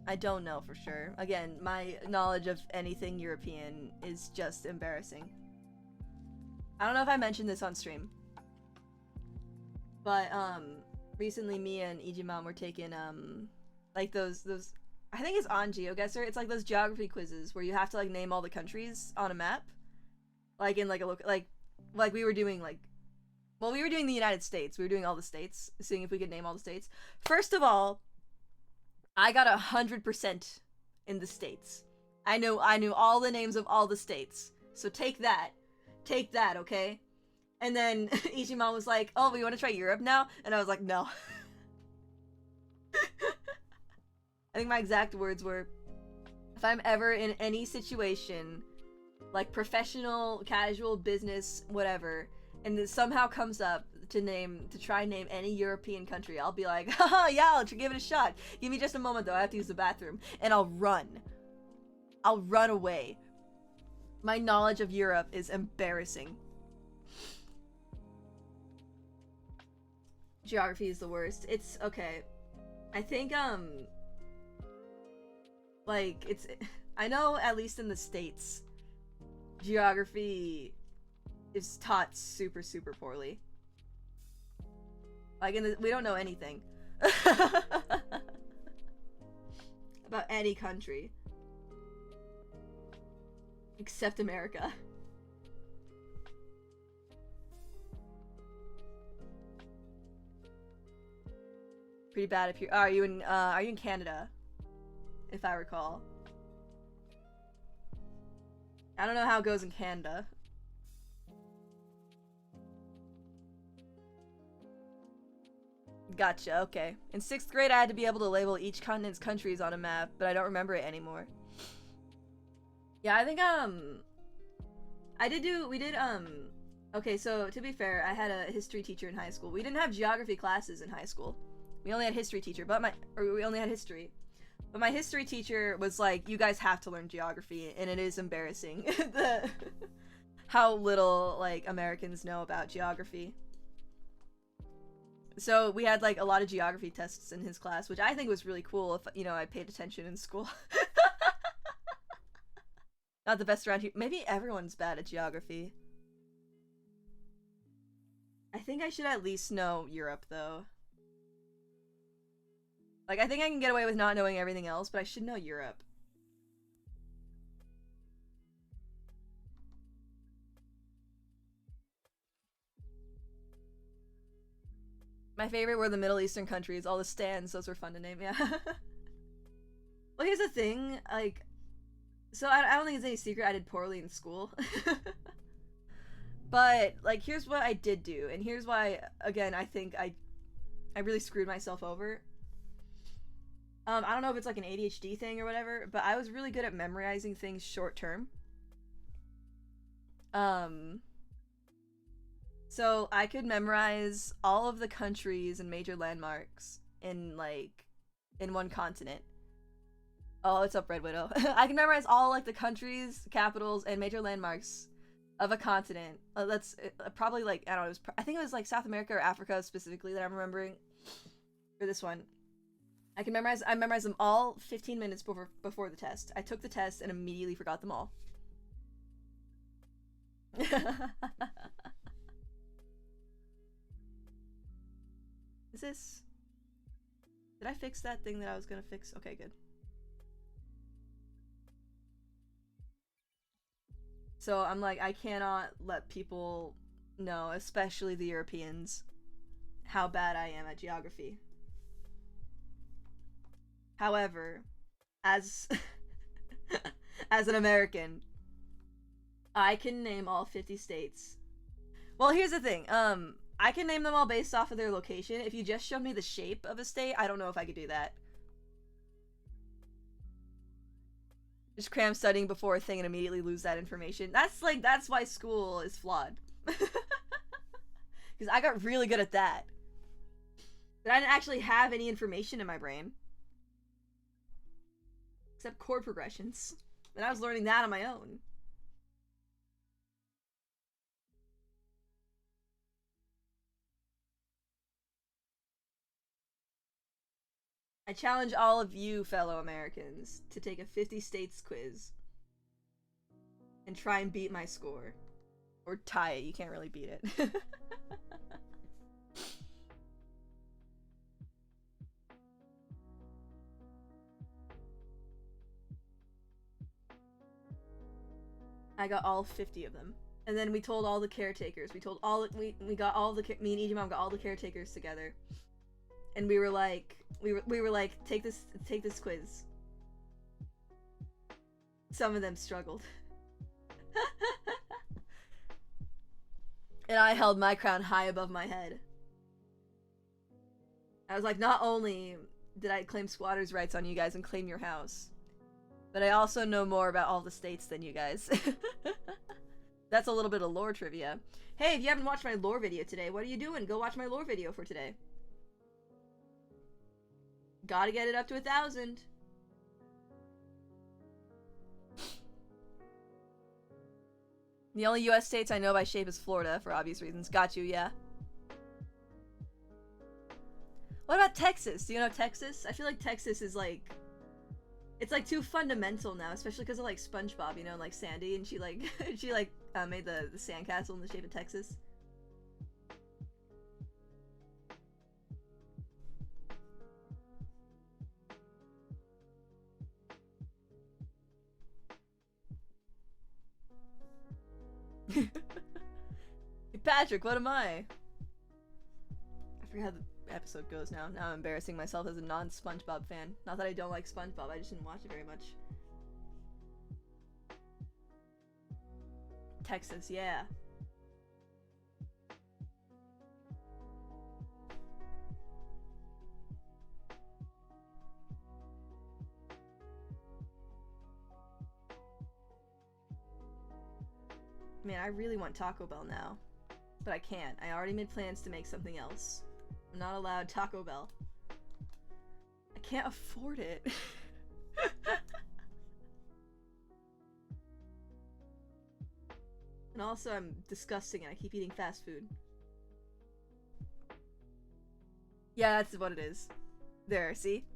I don't know for sure. Again, my knowledge of anything European is just embarrassing. I don't know if I mentioned this on stream. But, recently me and Ijimam were taking, like those, I think it's on GeoGuessr. It's like those geography quizzes where you have to like name all the countries on a map, like in like a like we were doing like, well, we were doing the United States. We were doing all the states, seeing if we could name all the states. First of all, I got 100% in the states. I knew all the names of all the states. So take that, okay? And then Ichiman was like, "Oh, we want to try Europe now?" And I was like, "No." I think my exact words were, if I'm ever in any situation, like professional, casual, business, whatever, and it somehow comes up to try and name any European country, I'll be like, haha, yeah, I'll give it a shot. Give me just a moment though, I have to use the bathroom. And I'll run. I'll run away. My knowledge of Europe is embarrassing. Geography is the worst. It's, okay. I think, like, it's, I know at least in the States, geography is taught super, super poorly. Like, we don't know anything. About any country. Except America. Pretty bad if you're, are you in Canada? If I recall. I don't know how it goes in Canada. Gotcha, okay. In 6th grade, I had to be able to label each continent's countries on a map, but I don't remember it anymore. Yeah, I think, okay, so to be fair, I had a history teacher in high school. We didn't have geography classes in high school. We only had history teacher, we only had history. But my history teacher was like, you guys have to learn geography, and it is embarrassing how little, like, Americans know about geography. So we had, like, a lot of geography tests in his class, which I think was really cool if, you know, I paid attention in school. Not the best around here. Maybe everyone's bad at geography. I think I should at least know Europe, though. Like, I think I can get away with not knowing everything else, but I should know Europe. My favorite were the Middle Eastern countries, all the stands, those were fun to name, yeah. Well, here's the thing, like, so I don't think it's any secret I did poorly in school. But, like, here's what I did do, and here's why, again, I think I really screwed myself over. I don't know if it's like an ADHD thing or whatever, but I was really good at memorizing things short term. So I could memorize all of the countries and major landmarks in, like, in one continent. Oh, what's up, Red Widow? I can memorize all, like, the countries, capitals, and major landmarks of a continent. That's probably, like, I don't know, I think it was, like, South America or Africa specifically that I'm remembering for this one. I memorized them all 15 minutes before the test. I took the test and immediately forgot them all. Is this... Did I fix that thing that I was gonna fix? Okay, good. So I'm like, I cannot let people know, especially the Europeans, how bad I am at geography. However, as as an American, I can name all 50 states. Well, here's the thing. I can name them all based off of their location. If you just showed me the shape of a state, I don't know if I could do that. Just cram studying before a thing and immediately lose that information. That's why school is flawed. Because I got really good at that. But I didn't actually have any information in my brain. Except chord progressions. And I was learning that on my own. I challenge all of you, fellow Americans, to take a 50 states quiz and try and beat my score. Or tie it, you can't really beat it. I got all 50 of them. And then we told all the caretakers. We told all we got all the me and Ejimom got all the caretakers together. And we were like we were like take this quiz. Some of them struggled. And I held my crown high above my head. I was like, not only did I claim squatters' rights on you guys and claim your house, but I also know more about all the states than you guys. That's a little bit of lore trivia. Hey, if you haven't watched my lore video today, what are you doing? Go watch my lore video for today. Gotta get it up to 1,000. The only US states I know by shape is Florida, for obvious reasons. Got you, yeah. What about Texas? Do you know Texas? I feel like Texas is like... It's like too fundamental now, especially because of like SpongeBob, you know, like Sandy, and she like made the sandcastle in the shape of Texas. Patrick, what am I? I forget how the episode goes now. Now I'm embarrassing myself as a non-SpongeBob fan. Not that I don't like SpongeBob, I just didn't watch it very much. Texas, yeah. Man, I really want Taco Bell now. But I can't. I already made plans to make something else. I'm not allowed Taco Bell. I can't afford it. And also I'm disgusting and I keep eating fast food. Yeah, that's what it is. There, see?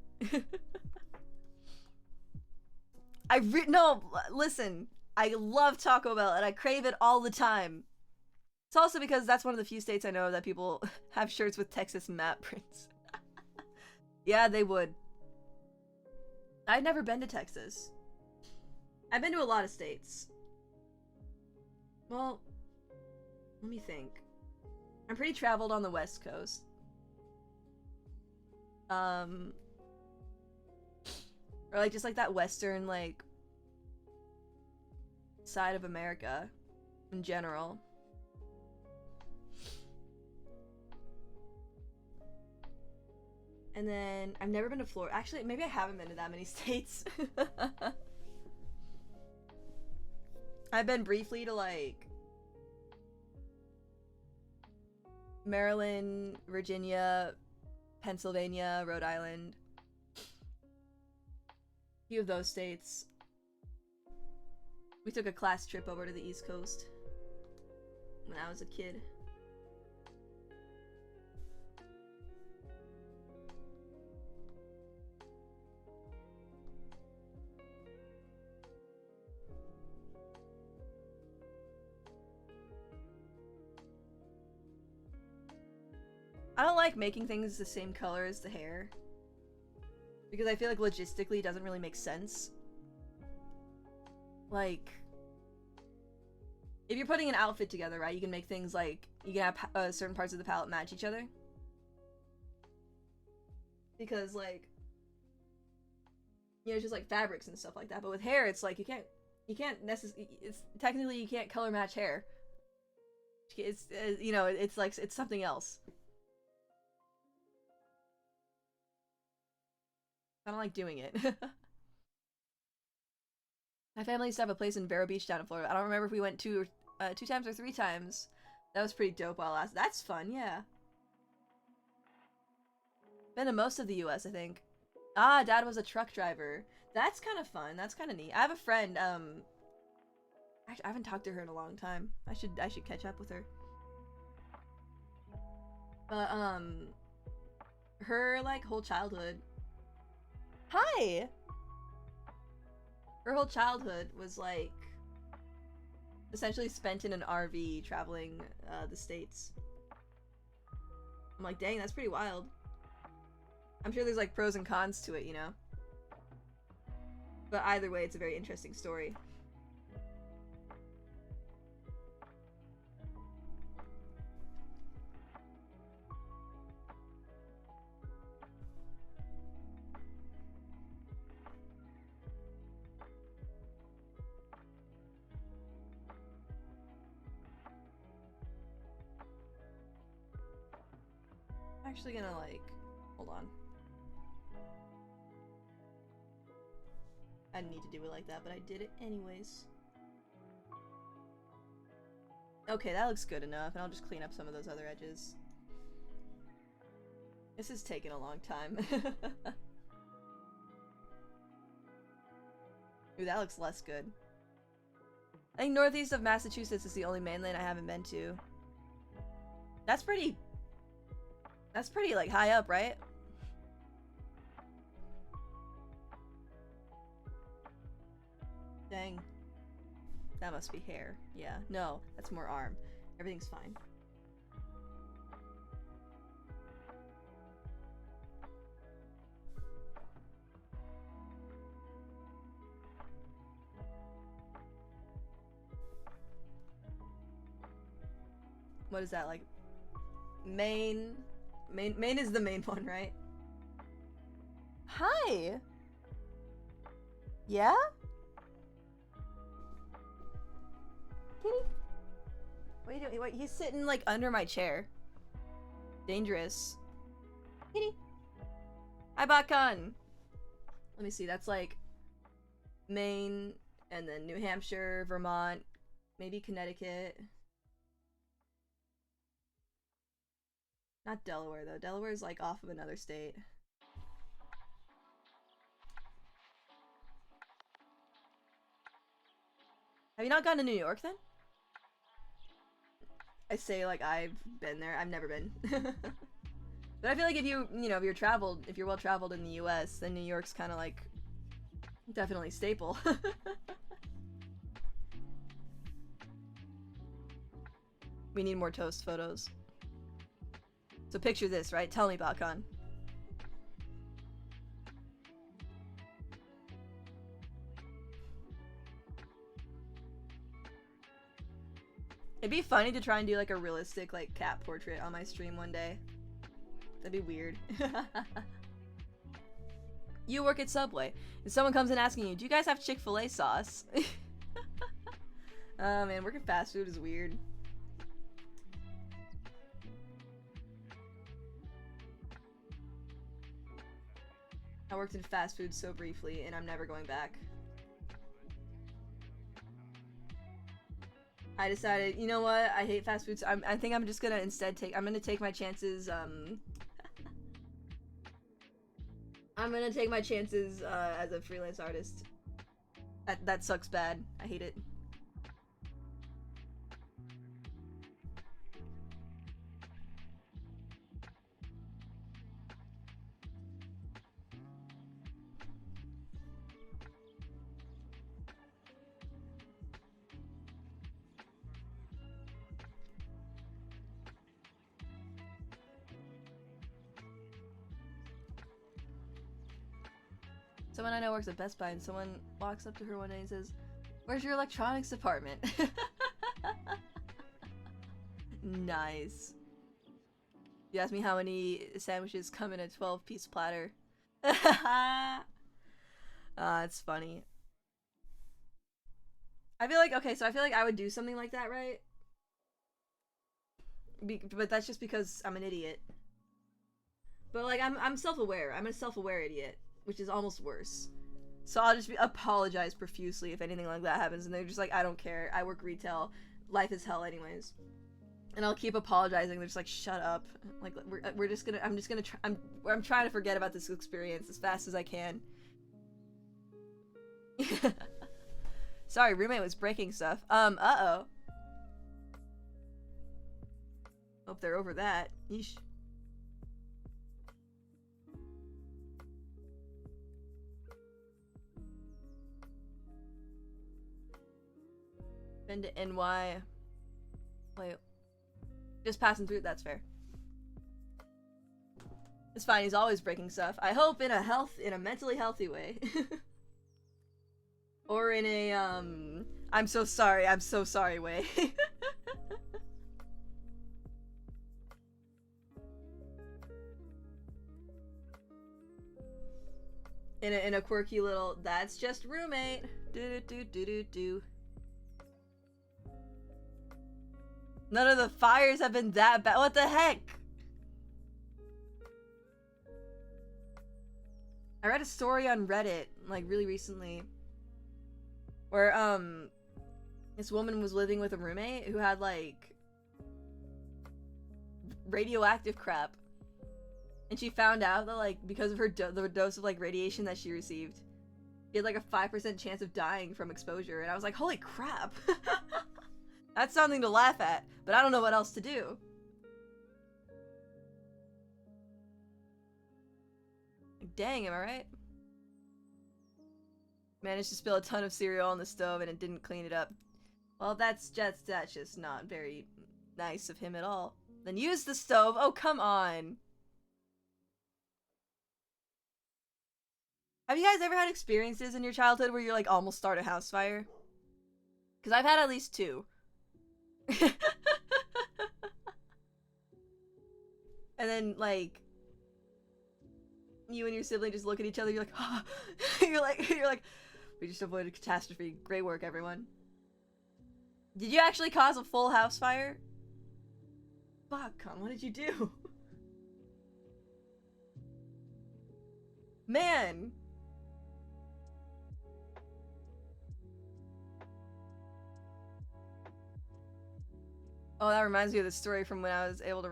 No, listen. I love Taco Bell and I crave it all the time. It's also because that's one of the few states I know that people have shirts with Texas map prints. Yeah, they would. I've never been to Texas. I've been to a lot of states. Well, let me think. I'm pretty traveled on the West Coast. Or like just like that western like side of America in general. And then I've never been to Florida. Actually, maybe I haven't been to that many states. I've been briefly to like Maryland, Virginia, Pennsylvania, Rhode Island. A few of those states. We took a class trip over to the East Coast when I was a kid. I don't like making things the same color as the hair, because I feel like logistically it doesn't really make sense. Like, if you're putting an outfit together, right, you can make things like, you can have certain parts of the palette match each other. Because, like, you know, it's just like fabrics and stuff like that. But with hair, it's like, you can't necessarily, it's technically you can't color match hair. It's, you know, it's like, it's something else. I don't like doing it. My family used to have a place in Vero Beach down in Florida. I don't remember if we went two times or 3 times. That was pretty dope while last. That's fun, yeah. Been to most of the US, I think. Ah, Dad was a truck driver. That's kind of fun. That's kind of neat. I have a friend, I haven't talked to her in a long time. I should catch up with her. But, her, like, whole childhood... Hi! Her whole childhood was, like, essentially spent in an RV traveling, the States. I'm like, dang, that's pretty wild. I'm sure there's, like, pros and cons to it, you know? But either way, it's a very interesting story. actually gonna like, hold on. I didn't need to do it like that, but I did it anyways. Okay, that looks good enough, and I'll just clean up some of those other edges. This is taking a long time. Ooh, that looks less good. I think northeast of Massachusetts is the only mainland I haven't been to. That's pretty, like, high up, right? Dang. That must be hair. Yeah. No, that's more arm. Everything's fine. What is that, like? Maine is the main one, right? Hi! Yeah? Kitty? What are you doing? Wait, he's sitting, like, under my chair. Dangerous. Kitty! Hi, Bakkan! Let me see, that's, like, Maine, and then New Hampshire, Vermont, maybe Connecticut. Not Delaware, though. Delaware's, like, off of another state. Have you not gone to New York, then? I say, like, I've been there. I've never been. But I feel like if you know, if you're well-traveled in the US, then New York's kind of, like, definitely staple. We need more toast photos. So picture this, right? Tell me, Bakkan. It'd be funny to try and do like a realistic like cat portrait on my stream one day. That'd be weird. You work at Subway, and someone comes in asking you, do you guys have Chick-fil-A sauce? Oh man, working fast food is weird. I worked in fast food so briefly, and I'm never going back. I decided, you know what? I hate fast food, so I think I'm just gonna instead I'm gonna take my chances, I'm gonna take my chances, as a freelance artist. That sucks bad. I hate it. Someone I know works at Best Buy, and someone walks up to her one day and says, "Where's your electronics department?" Nice. You asked me how many sandwiches come in a 12-piece platter. It's funny. I feel like, okay, so I feel like I would do something like that, right? But that's just because I'm an idiot. But like, I'm self-aware. I'm a self-aware idiot, which is almost worse. So I'll just apologize profusely if anything like that happens, and they're just like, I don't care. I work retail. Life is hell anyways. And I'll keep apologizing. They're just like, shut up. Like, we're just gonna, I'm trying to forget about this experience as fast as I can. Sorry, roommate was breaking stuff. Uh-oh. Hope they're over that. Yeesh. Been to NY. Wait. Just passing through, that's fair. It's fine, he's always breaking stuff. I hope in a mentally healthy way. Or in a, I'm so sorry way. in a quirky little, that's just roommate. Do. None of the fires have been that bad. What the heck? I read a story on Reddit, like, really recently, where, this woman was living with a roommate who had, like, radioactive crap. And she found out that, like, because of her the dose of, like, radiation that she received, she had, like, a 5% chance of dying from exposure. And I was like, holy crap. That's something to laugh at, but I don't know what else to do. Dang, am I right? Managed to spill a ton of cereal on the stove and it didn't clean it up. Well, that's just not very nice of him at all. Then use the stove. Oh, come on. Have you guys ever had experiences in your childhood where you're like almost start a house fire? Because I've had at least 2. And then, like, you and your sibling just look at each other, you're like, ah. you're like, we just avoided catastrophe. Great work, everyone. Did you actually cause a full house fire? Fuck, Con, what did you do? Man! Oh, that reminds me of the story from when I was able to,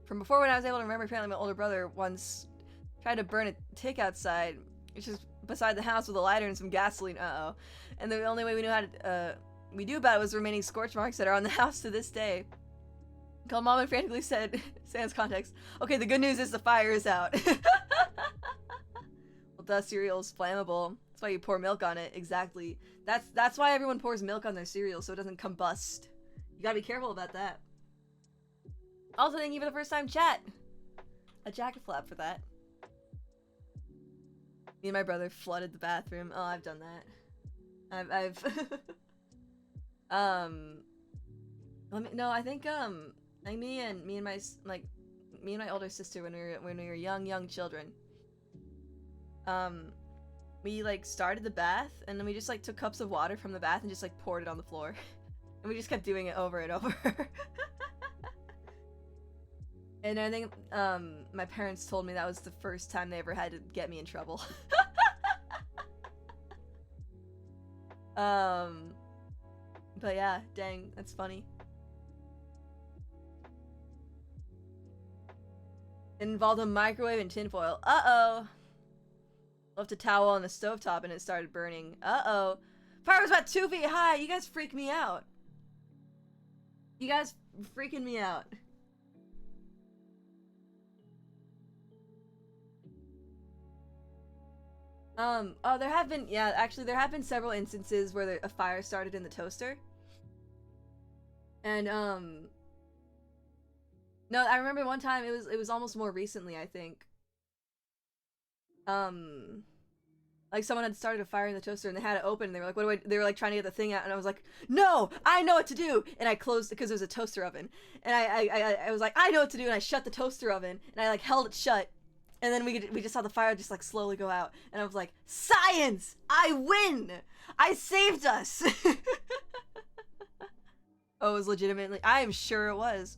from before when I was able to remember. Apparently my older brother once tried to burn a tick outside, which is beside the house with a lighter and some gasoline, and the only way we knew how to, we knew about it was remaining scorch marks that are on the house to this day. Called mom and frantically said, sans context, okay, the good news is the fire is out. Well, duh, cereal is flammable. That's why you pour milk on it, exactly. That's why everyone pours milk on their cereal, so it doesn't combust. You gotta be careful about that. Also, thank you for the first time chat. A jacket flap for that. Me and my brother flooded the bathroom. Oh, I've done that. I've no, I think like me and my older sister when we were young children. We like started the bath and then we just like took cups of water from the bath and just like poured it on the floor. And we just kept doing it over and over. And I think my parents told me that was the first time they ever had to get me in trouble. But yeah, dang, that's funny. It involved a microwave and tinfoil. Uh-oh. Left a towel on the stovetop and it started burning. Uh-oh. Fire was about 2 feet high. You guys freaked me out. You guys freaking me out. Oh, there have been, yeah, actually there have been several instances where a fire started in the toaster. And, no, I remember one time, it was almost more recently, I think. Like someone had started a fire in the toaster and they had it open and they were like, what do I, they were like trying to get the thing out and I was like, no, I know what to do. And I closed it because it was a toaster oven. And I was like, I know what to do. And I shut the toaster oven and I like held it shut. And then we just saw the fire just like slowly go out. And I was like, science, I win. I saved us. Oh, it was legitimately, I am sure it was.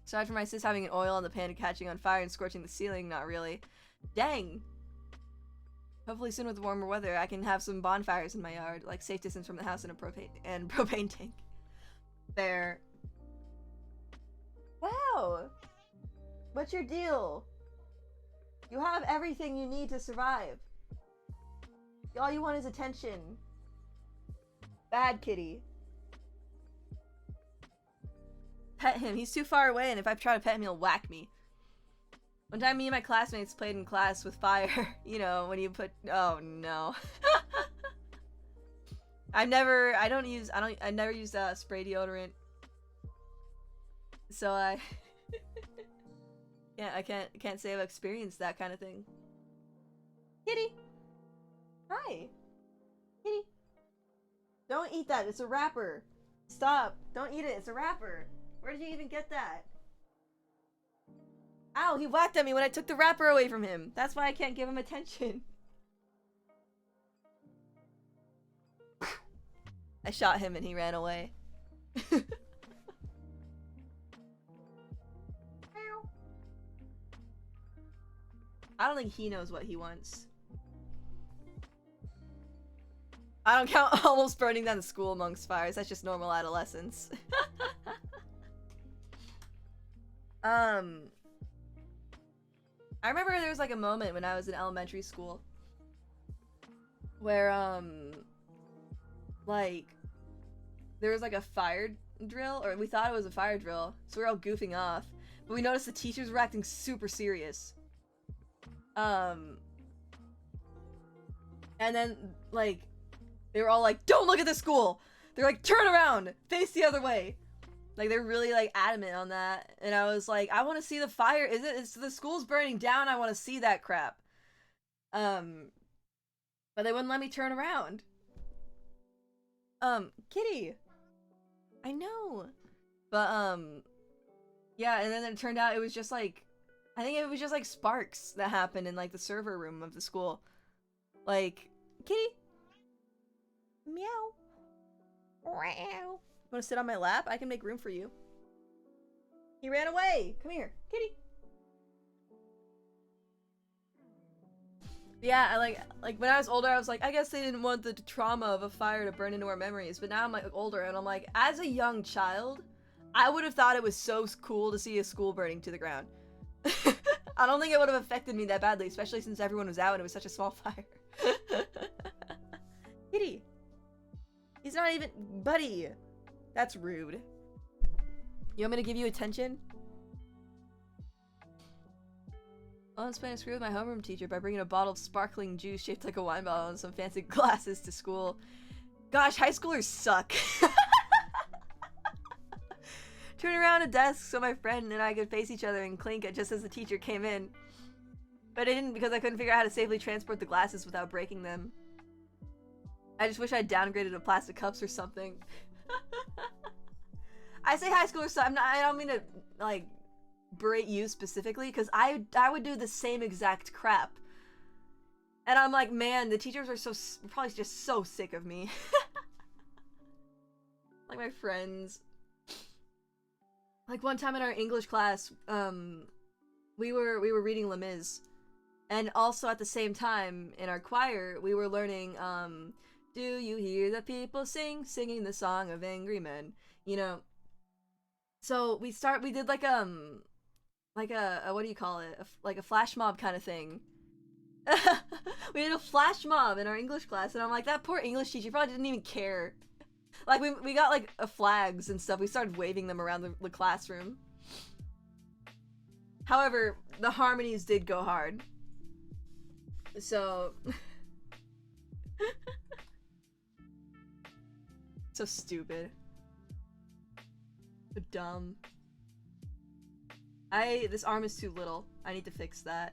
Aside from my sis having an oil on the pan and catching on fire and scorching the ceiling, not really. Dang. Hopefully soon with warmer weather, I can have some bonfires in my yard, like safe distance from the house and a propane tank. There. Wow. What's your deal? You have everything you need to survive. All you want is attention. Bad kitty. Pet him. He's too far away, and if I try to pet him, he'll whack me. One time, me and my classmates played in class with fire. You know, when you put... Oh, no. I never used spray deodorant. So yeah, I can't say I've experienced that kind of thing. Kitty! Hi! Kitty! Don't eat that, it's a wrapper. Stop, don't eat it, it's a wrapper. Where did you even get that? Ow, he whacked at me when I took the wrapper away from him. That's why I can't give him attention. I shot him and he ran away. I don't think he knows what he wants. I don't count almost burning down the school amongst fires. That's just normal adolescence. I remember there was like a moment when I was in elementary school where like there was like a fire drill, or we thought it was a fire drill, so we were all goofing off, but we noticed the teachers were acting super serious. And then like they were all like, "Don't look at the school!" They're like, "Turn around! Face the other way!" Like, they're really, like, adamant on that. And I was like, I want to see the fire. Is the school's burning down? I want to see that crap. But they wouldn't let me turn around. Kitty. I know. But, yeah, and then it turned out it was just, like, I think it was just, like, sparks that happened in, like, the server room of the school. Like, Kitty? Meow. Meow. Want to sit on my lap? I can make room for you. He ran away. Come here, kitty. Yeah, I like when I was older, I was like, I guess they didn't want the trauma of a fire to burn into our memories. But now I'm like older, and I'm like, as a young child, I would have thought it was so cool to see a school burning to the ground. I don't think it would have affected me that badly, especially since everyone was out and it was such a small fire. Kitty. He's not even... Buddy. That's rude. You want me to give you attention? I was playing a screw with my homeroom teacher by bringing a bottle of sparkling juice shaped like a wine bottle and some fancy glasses to school. Gosh, high schoolers suck. Turning around a desk so my friend and I could face each other and clink it just as the teacher came in. But I didn't because I couldn't figure out how to safely transport the glasses without breaking them. I just wish I'd downgraded to plastic cups or something. I say high schoolers, so I don't mean to like berate you specifically, because I would do the same exact crap. And I'm like, man, the teachers are probably just so sick of me. Like my friends. Like one time in our English class, we were reading Les Mis, and also at the same time in our choir we were learning Do you hear the people singing the song of angry men? You know. So we did like a what do you call it? Like a flash mob kind of thing. We did a flash mob in our English class, and I'm like, that poor English teacher probably didn't even care. Like we got like flags and stuff. We started waving them around the classroom. However, the harmonies did go hard. So so stupid. So dumb. This arm is too little. I need to fix that.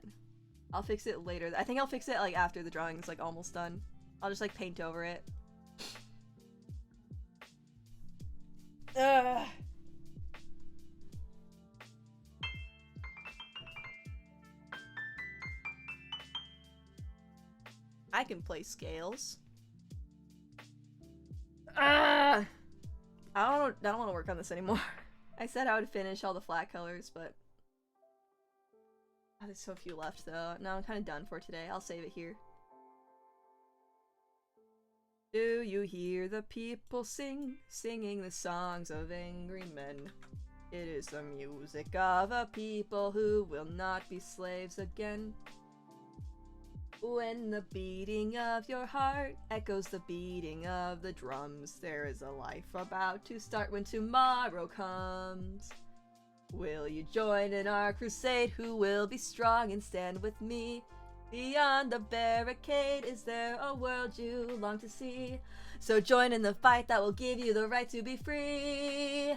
I'll fix it later. I think I'll fix it like after the drawing is like almost done. I'll just like paint over it. Ugh. I can play scales. I don't want to work on this anymore. I said I would finish all the flat colors, but oh, there's so few left though. No, I'm kind of done for today. I'll save it here. Do you hear the people singing the songs of angry men? It is the music of a people who will not be slaves again. When the beating of your heart echoes the beating of the drums, there is a life about to start when tomorrow comes. Will you join in our crusade? Who will be strong and stand with me? Beyond the barricade, is there a world you long to see? So join in the fight that will give you the right to be free.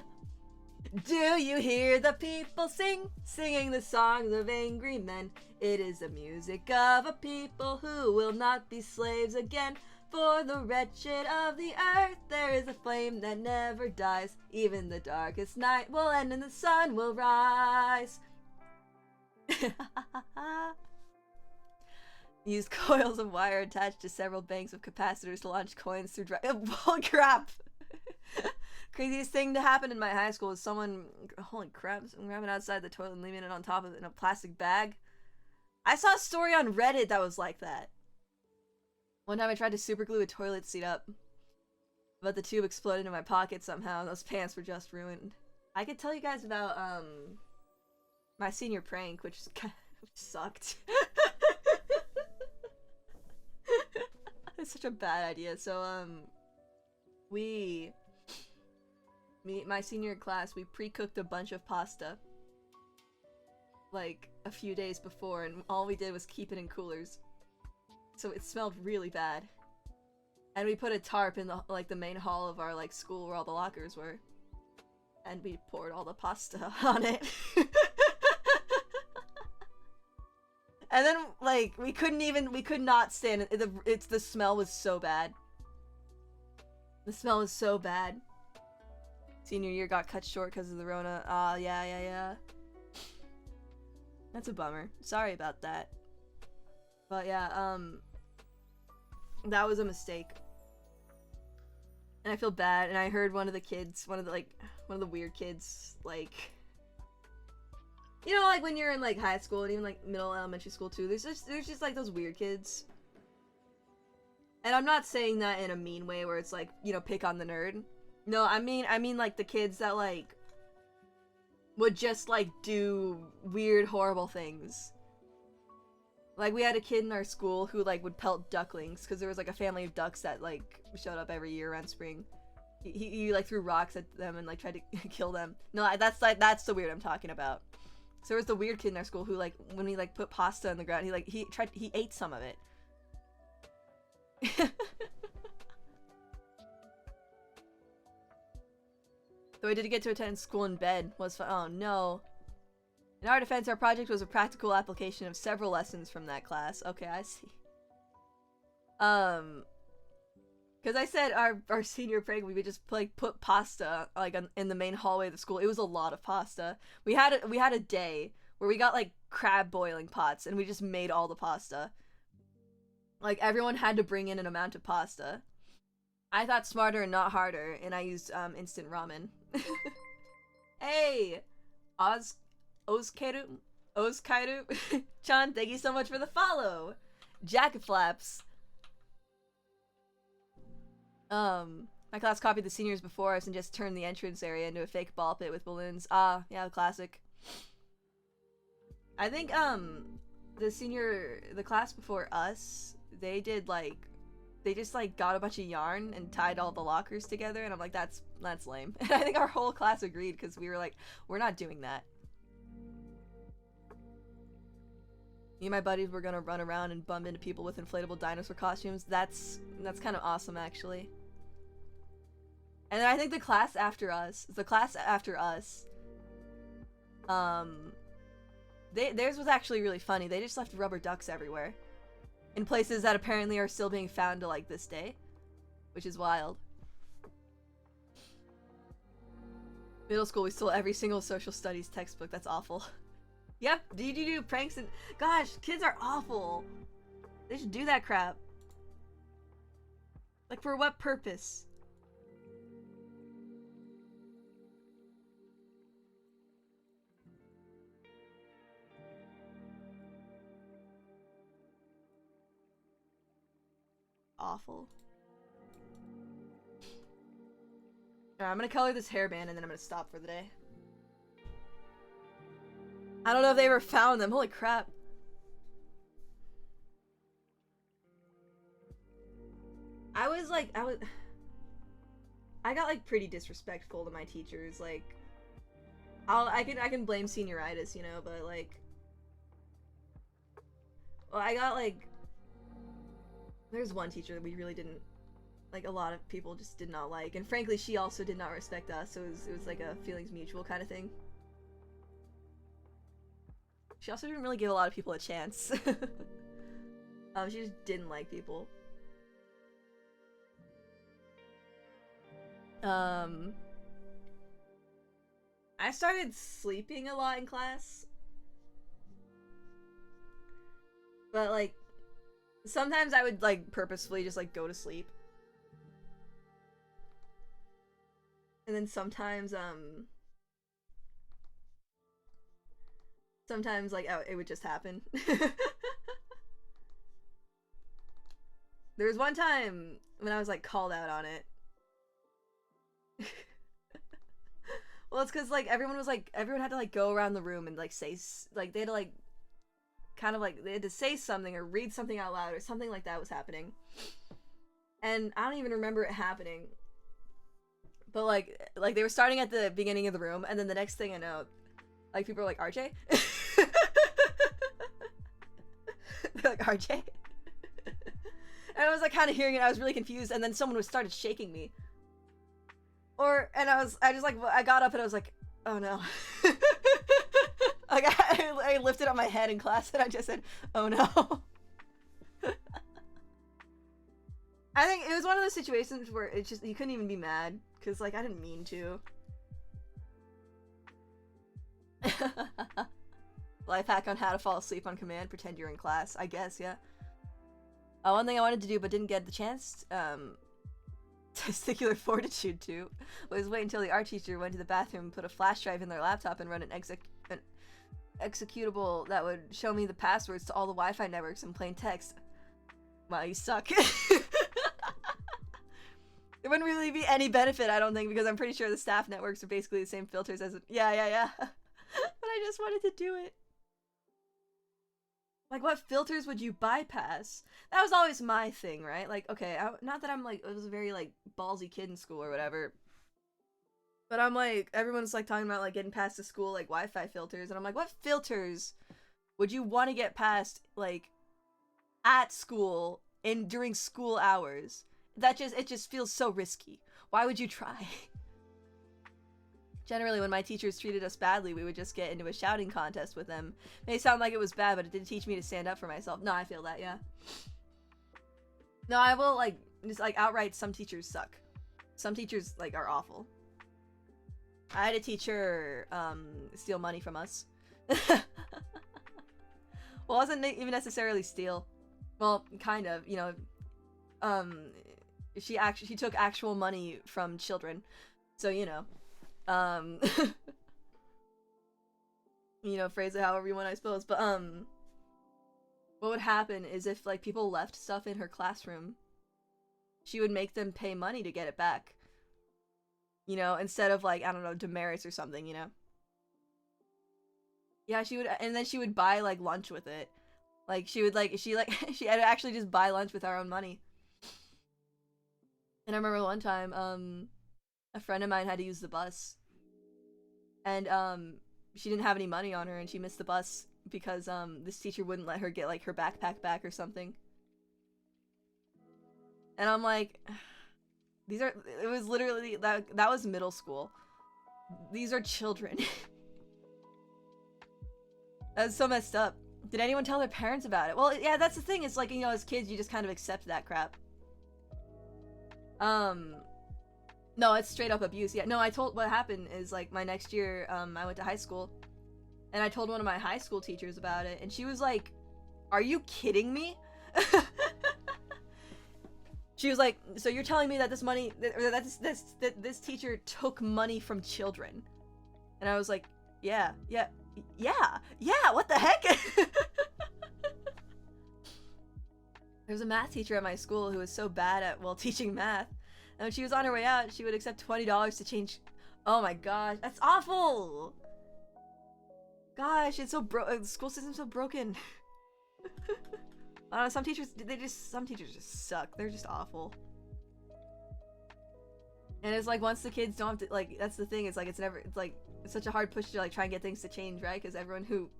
Do you hear the people singing the songs of angry men? It is the music of a people who will not be slaves again. For the wretched of the earth, there is a flame that never dies. Even the darkest night will end and the sun will rise. Use coils of wire attached to several banks of capacitors to launch coins through oh crap! Craziest thing to happen in my high school is someone, holy crap, grabbing outside the toilet and leaving it on top of it in a plastic bag. I saw a story on Reddit that was like that. One time I tried to super glue a toilet seat up, but the tube exploded in my pocket somehow. Those pants were just ruined. I could tell you guys about my senior prank, which sucked. It's such a bad idea. So my senior class, we pre-cooked a bunch of pasta like a few days before, and all we did was keep it in coolers. So it smelled really bad. And we put a tarp in the main hall of our like school where all the lockers were. And we poured all the pasta on it. And then like we could not stand it. The smell was so bad. The smell was so bad. Senior year got cut short because of the Rona. Yeah. That's a bummer. Sorry about that. But yeah, that was a mistake. And I feel bad, and I heard one of the weird kids, like, you know, like when you're in like high school and even like middle elementary school too, there's just like those weird kids. And I'm not saying that in a mean way where it's like, you know, pick on the nerd. No, I mean like the kids that like would just like do weird, horrible things. Like we had a kid in our school who like would pelt ducklings because there was like a family of ducks that like showed up every year around spring. He like threw rocks at them and like tried to kill them. No, that's the weird I'm talking about. So there was the weird kid in our school who like when we like put pasta on the ground, he ate some of it. Though I did get to attend school in bed was fun. Oh no. In our defense, our project was a practical application of several lessons from that class. Okay, I see. Because I said our senior prank, we would just like put pasta like in the main hallway of the school. It was a lot of pasta. We had a day where we got like crab boiling pots and we just made all the pasta. Like everyone had to bring in an amount of pasta. I thought smarter and not harder, and I used instant ramen. Hey, Ozkairu Chan, thank you so much for the follow. Jacket Flaps. My class copied the seniors before us and just turned the entrance area into a fake ball pit with balloons. Ah, yeah, the classic. I think the class before us, they just like got a bunch of yarn and tied all the lockers together, and I'm like, that's lame. And I think our whole class agreed because we were like, we're not doing that. Me and my buddies were gonna run around and bump into people with inflatable dinosaur costumes. That's kind of awesome, actually. And then I think the class after us, theirs was actually really funny. They just left rubber ducks everywhere. In places that apparently are still being found to like this day. Which is wild. Middle school, we stole every single social studies textbook. That's awful. Yep, you do pranks and... Gosh, kids are awful. They should do that crap. Like, for what purpose? Awful. Alright, I'm gonna color this hairband and then I'm gonna stop for the day. I don't know if they ever found them. Holy crap. I got like pretty disrespectful to my teachers. Like, I can blame senioritis, you know, but like, well, I got like, there's one teacher that we really didn't, like, a lot of people just did not like, and frankly, she also did not respect us. So it was like a feelings mutual kind of thing. She also didn't really give a lot of people a chance. She just didn't like people. I started sleeping a lot in class. But, like, sometimes I would, like, purposefully just, like, go to sleep. And then sometimes, like, it would just happen. There was one time when I was like called out on it. Well, it's because like everyone had to like go around the room and like say like they had to like kind of like they had to say something or read something out loud or something like that was happening. And I don't even remember it happening. But like they were starting at the beginning of the room, and then the next thing I know, like people were like, RJ? They're like, RJ? And I was like kind of hearing it, I was really confused, and then someone started shaking me. I got up and I was like, oh no. Like I lifted up my head in class and I just said, oh no. I think it was one of those situations where it's just, you couldn't even be mad, because like I didn't mean to. Life hack on how to fall asleep on command, pretend you're in class, I guess, yeah. One thing I wanted to do but didn't get the chance, testicular fortitude to, was wait until the art teacher went to the bathroom, put a flash drive in their laptop, and run an executable that would show me the passwords to all the Wi-Fi networks in plain text. Wow, you suck. There wouldn't really be any benefit, I don't think, because I'm pretty sure the staff networks are basically the same filters as yeah. But I just wanted to do it. Like, what filters would you bypass? That was always my thing, right? Like, okay, not that I'm like, I was a very like ballsy kid in school or whatever, but I'm like, everyone's like talking about like getting past the school like Wi-Fi filters, and I'm like, what filters would you want to get past like at school and during school hours? It just feels so risky. Why would you try? Generally, when my teachers treated us badly, we would just get into a shouting contest with them. It may sound like it was bad, but it did teach me to stand up for myself. No, I feel that, yeah. No, I will, like, just, like, outright, some teachers suck. Some teachers, like, are awful. I had a teacher, steal money from us. Well, it wasn't even necessarily steal. Well, kind of, you know, she took actual money from children. So, you know. You know, phrase it however you want, I suppose. But, what would happen is if, like, people left stuff in her classroom, she would make them pay money to get it back. You know, instead of, like, I don't know, demerits or something, you know? Yeah, she would, and then she would buy, like, lunch with it. Like, she had to actually just buy lunch with our own money. And I remember one time, a friend of mine had to use the bus. And, she didn't have any money on her, and she missed the bus because, this teacher wouldn't let her get, like, her backpack back or something. And I'm like, it was literally, that was middle school. These are children. That's so messed up. Did anyone tell their parents about it? Well, yeah, that's the thing. It's like, you know, as kids, you just kind of accept that crap. No, it's straight up abuse. Yeah, no, what happened is, like, my next year, I went to high school, and I told one of my high school teachers about it, and she was like, are you kidding me? She was like, so you're telling me that this money, that this teacher took money from children? And I was like, yeah, what the heck? There was a math teacher at my school who was so bad at, well, teaching math. And when she was on her way out, she would accept $20 to change. Oh my gosh, that's awful! Gosh, it's so the school system's so broken. I don't know, some teachers just suck. They're just awful. And it's like, once the kids don't have to, like, that's the thing, it's like, it's such a hard push to, like, try and get things to change, right? Because everyone who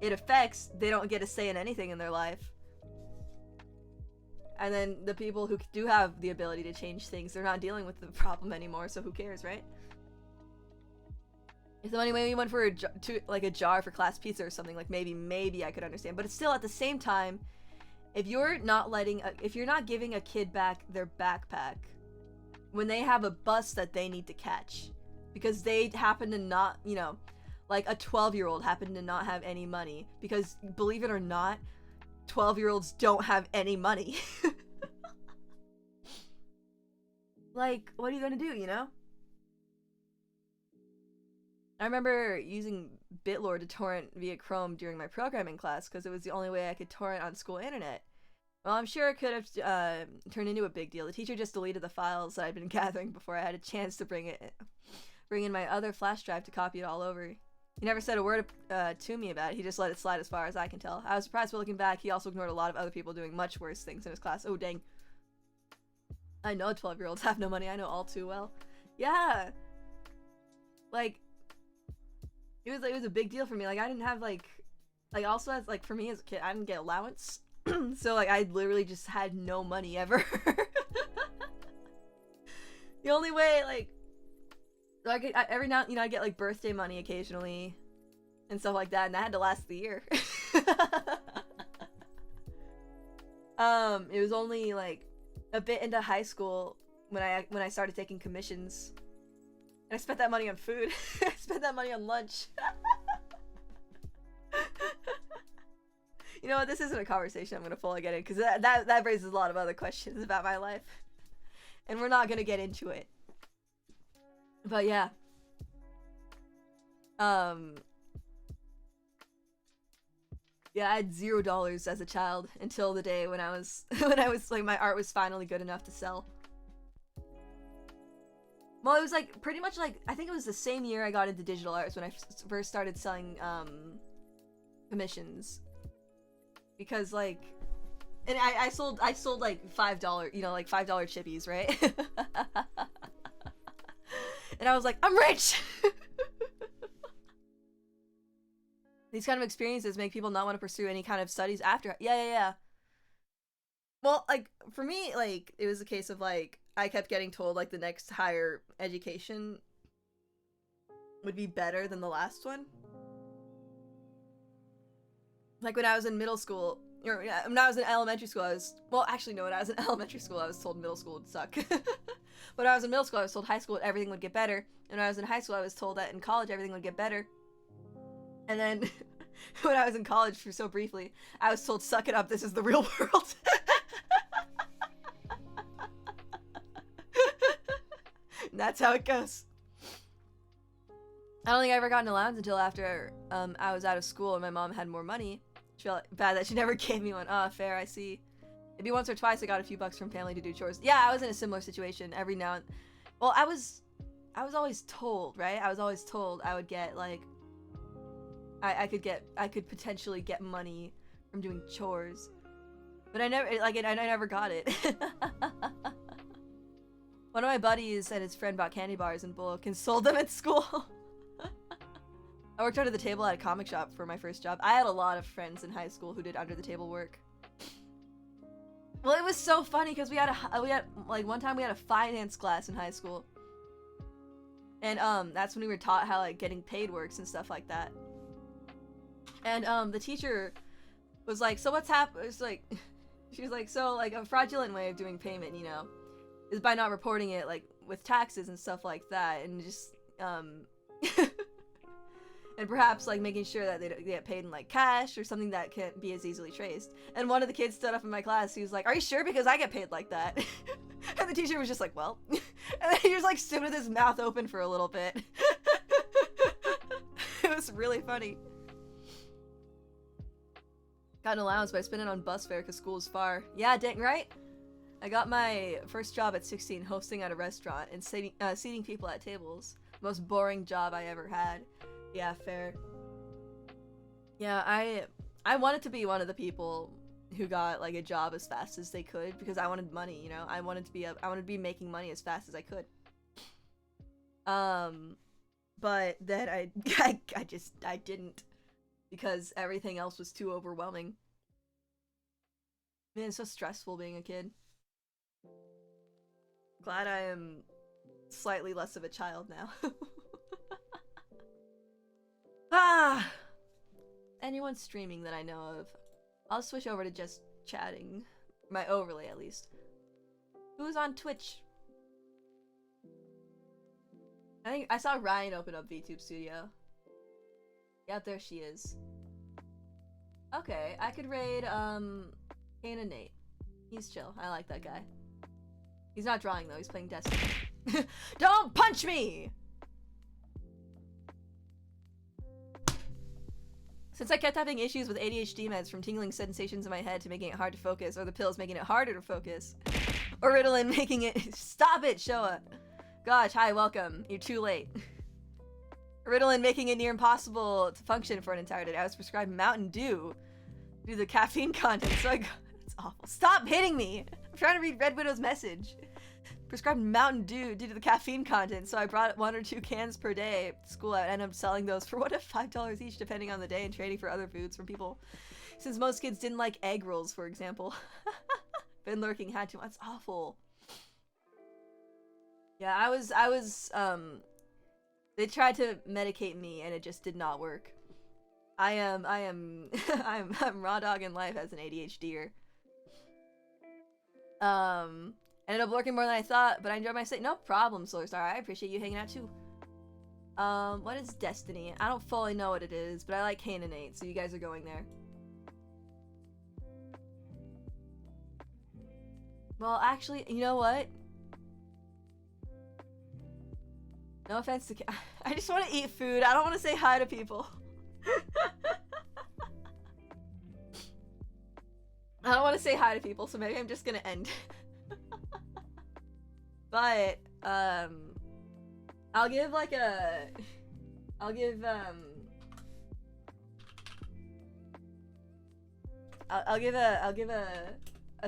it affects, they don't get a say in anything in their life. And then the people who do have the ability to change things, they're not dealing with the problem anymore, so who cares, right? If the money maybe went for a jar for class pizza or something, like maybe I could understand. But it's still, at the same time, if you're not giving a kid back their backpack when they have a bus that they need to catch, because they happen to not, you know, like a 12-year-old happened to not have any money, because believe it or not, 12-year-olds don't have any money. Like, what are you gonna do, you know? I remember using BitLore to torrent via Chrome during my programming class because it was the only way I could torrent on school internet. Well, I'm sure it could have turned into a big deal. The teacher just deleted the files that I'd been gathering before I had a chance to bring in my other flash drive to copy it all over. He never said a word to me about it. He just let it slide as far as I can tell. I was surprised, but looking back, he also ignored a lot of other people doing much worse things in his class. Oh, dang. I know 12-year-olds have no money. I know all too well. Yeah. Like, it was a big deal for me. Like, I didn't have, like also as, like, for me as a kid, I didn't get allowance. So, like, I literally just had no money ever. The only way, like every now, I get, like, birthday money occasionally and stuff like that, and that had to last the year. It was only, like, a bit into high school when I started taking commissions. And I spent that money on food. I spent that money on lunch. You know what? This isn't a conversation I'm gonna fully get in, because that raises a lot of other questions about my life. And we're not gonna get into it. But yeah. Yeah, I had $0 as a child until the day when I was like, my art was finally good enough to sell. Well, it was like pretty much like, I think it was the same year I got into digital arts when I first started selling commissions. Because like, and I sold like $5, like $5 chippies, right? And I was like, I'm rich! These kind of experiences make people not want to pursue any kind of studies after. Yeah. Well, like, for me, like, it was a case of, like, I kept getting told, like, the next higher education would be better than the last one. Like, when I was in middle school, or when I was in elementary school, when I was in elementary school, I was told middle school would suck. When I was in middle school, I was told high school everything would get better. And when I was in high school, I was told that in college everything would get better. And then, when I was in college for so briefly, I was told, suck it up, this is the real world. That's how it goes. I don't think I ever got an allowance until after I was out of school and my mom had more money. She felt bad that she never gave me one. Oh, fair, I see. Maybe once or twice I got a few bucks from family to do chores. Yeah, I was in a similar situation every now and... Well, I was always told, right? I was always told I would get, like... I could potentially get money from doing chores. But I never got it. One of my buddies and his friend bought candy bars in bulk and sold them at school. I worked under the table at a comic shop for my first job. I had a lot of friends in high school who did under the table work. Well, it was so funny because we had like one time we had a finance class in high school. And that's when we were taught how like getting paid works and stuff like that. And the teacher was like, so what's happened? It's like, she was like, so like a fraudulent way of doing payment, is by not reporting it like with taxes and stuff like that, and just and perhaps like making sure that they get paid in like cash or something that can't be as easily traced. And one of the kids stood up in my class. He was like, "Are you sure? Because I get paid like that." And the teacher was just like, "Well," and then he just like stood with his mouth open for a little bit. It was really funny. Got an allowance, but I spent it on bus fare because school is far. Yeah, dang right. I got my first job at 16 hosting at a restaurant and seating people at tables. Most boring job I ever had. Yeah, fair. Yeah, I wanted to be one of the people who got like a job as fast as they could because I wanted money, I wanted to be making money as fast as I could. But then I didn't, because everything else was too overwhelming. Man, it's so stressful being a kid. Glad I am slightly less of a child now. Ah! Anyone streaming that I know of. I'll switch over to just chatting. My overlay, at least. Who's on Twitch? I think I saw Ryan open up VTube Studio. Yep, there she is. Okay, I could raid, Kane and Nate. He's chill. I like that guy. He's not drawing, though. He's playing Destiny. Don't punch me! Since I kept having issues with ADHD meds, from tingling sensations in my head to making it hard to focus, or the pills making it harder to focus, or Ritalin making it— Stop it, Showa! Gosh, hi, welcome. You're too late. Ritalin making it near impossible to function for an entire day. I was prescribed Mountain Dew due to the caffeine content, so I got— It's awful. Stop hitting me! I'm trying to read Red Widow's message. Prescribed Mountain Dew due to the caffeine content, so I brought 1 or 2 cans per day to school. I ended up selling those for what, $5 each, depending on the day, and trading for other foods from people. Since most kids didn't like egg rolls, for example. Been lurking, had to— That's awful. Yeah, I was, they tried to medicate me, and it just did not work. I'm raw dog in life as an ADHDer. Ended up working more than I thought, but I enjoyed my stay. No problem, Solar Star. I appreciate you hanging out too. What is Destiny? I don't fully know what it is, but I like Canaanite, so you guys are going there. Well, actually, you know what? No offense to— I just want to eat food. I don't want to say hi to people. I don't want to say hi to people, so maybe I'm just gonna end. But, I'll give like a— I'll give a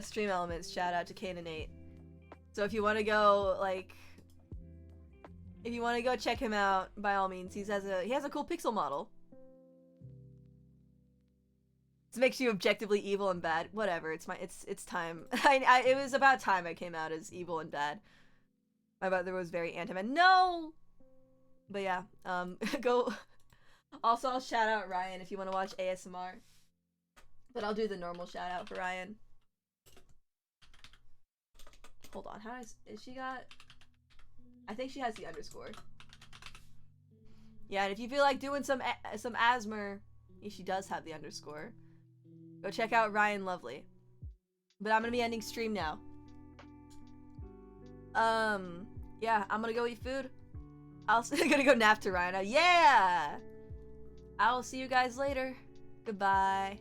Stream Elements shout out to Canaanite. So if you want to go, like, if you want to go check him out, by all means, he has a cool pixel model. This makes you objectively evil and bad. Whatever, it's time. It was about time I came out as evil and bad. My brother was very anti-man. No! But yeah, go. Also, I'll shout out Ryan if you want to watch ASMR. But I'll do the normal shout out for Ryan. Hold on, is she got? I think she has the underscore. Yeah, and if you feel like doing some ASMR, she does have the underscore. Go check out Ryan Lovely. But I'm gonna be ending stream now. Yeah, I'm gonna go eat food. I'm gonna go nap to Ryan. Yeah! I will see you guys later. Goodbye.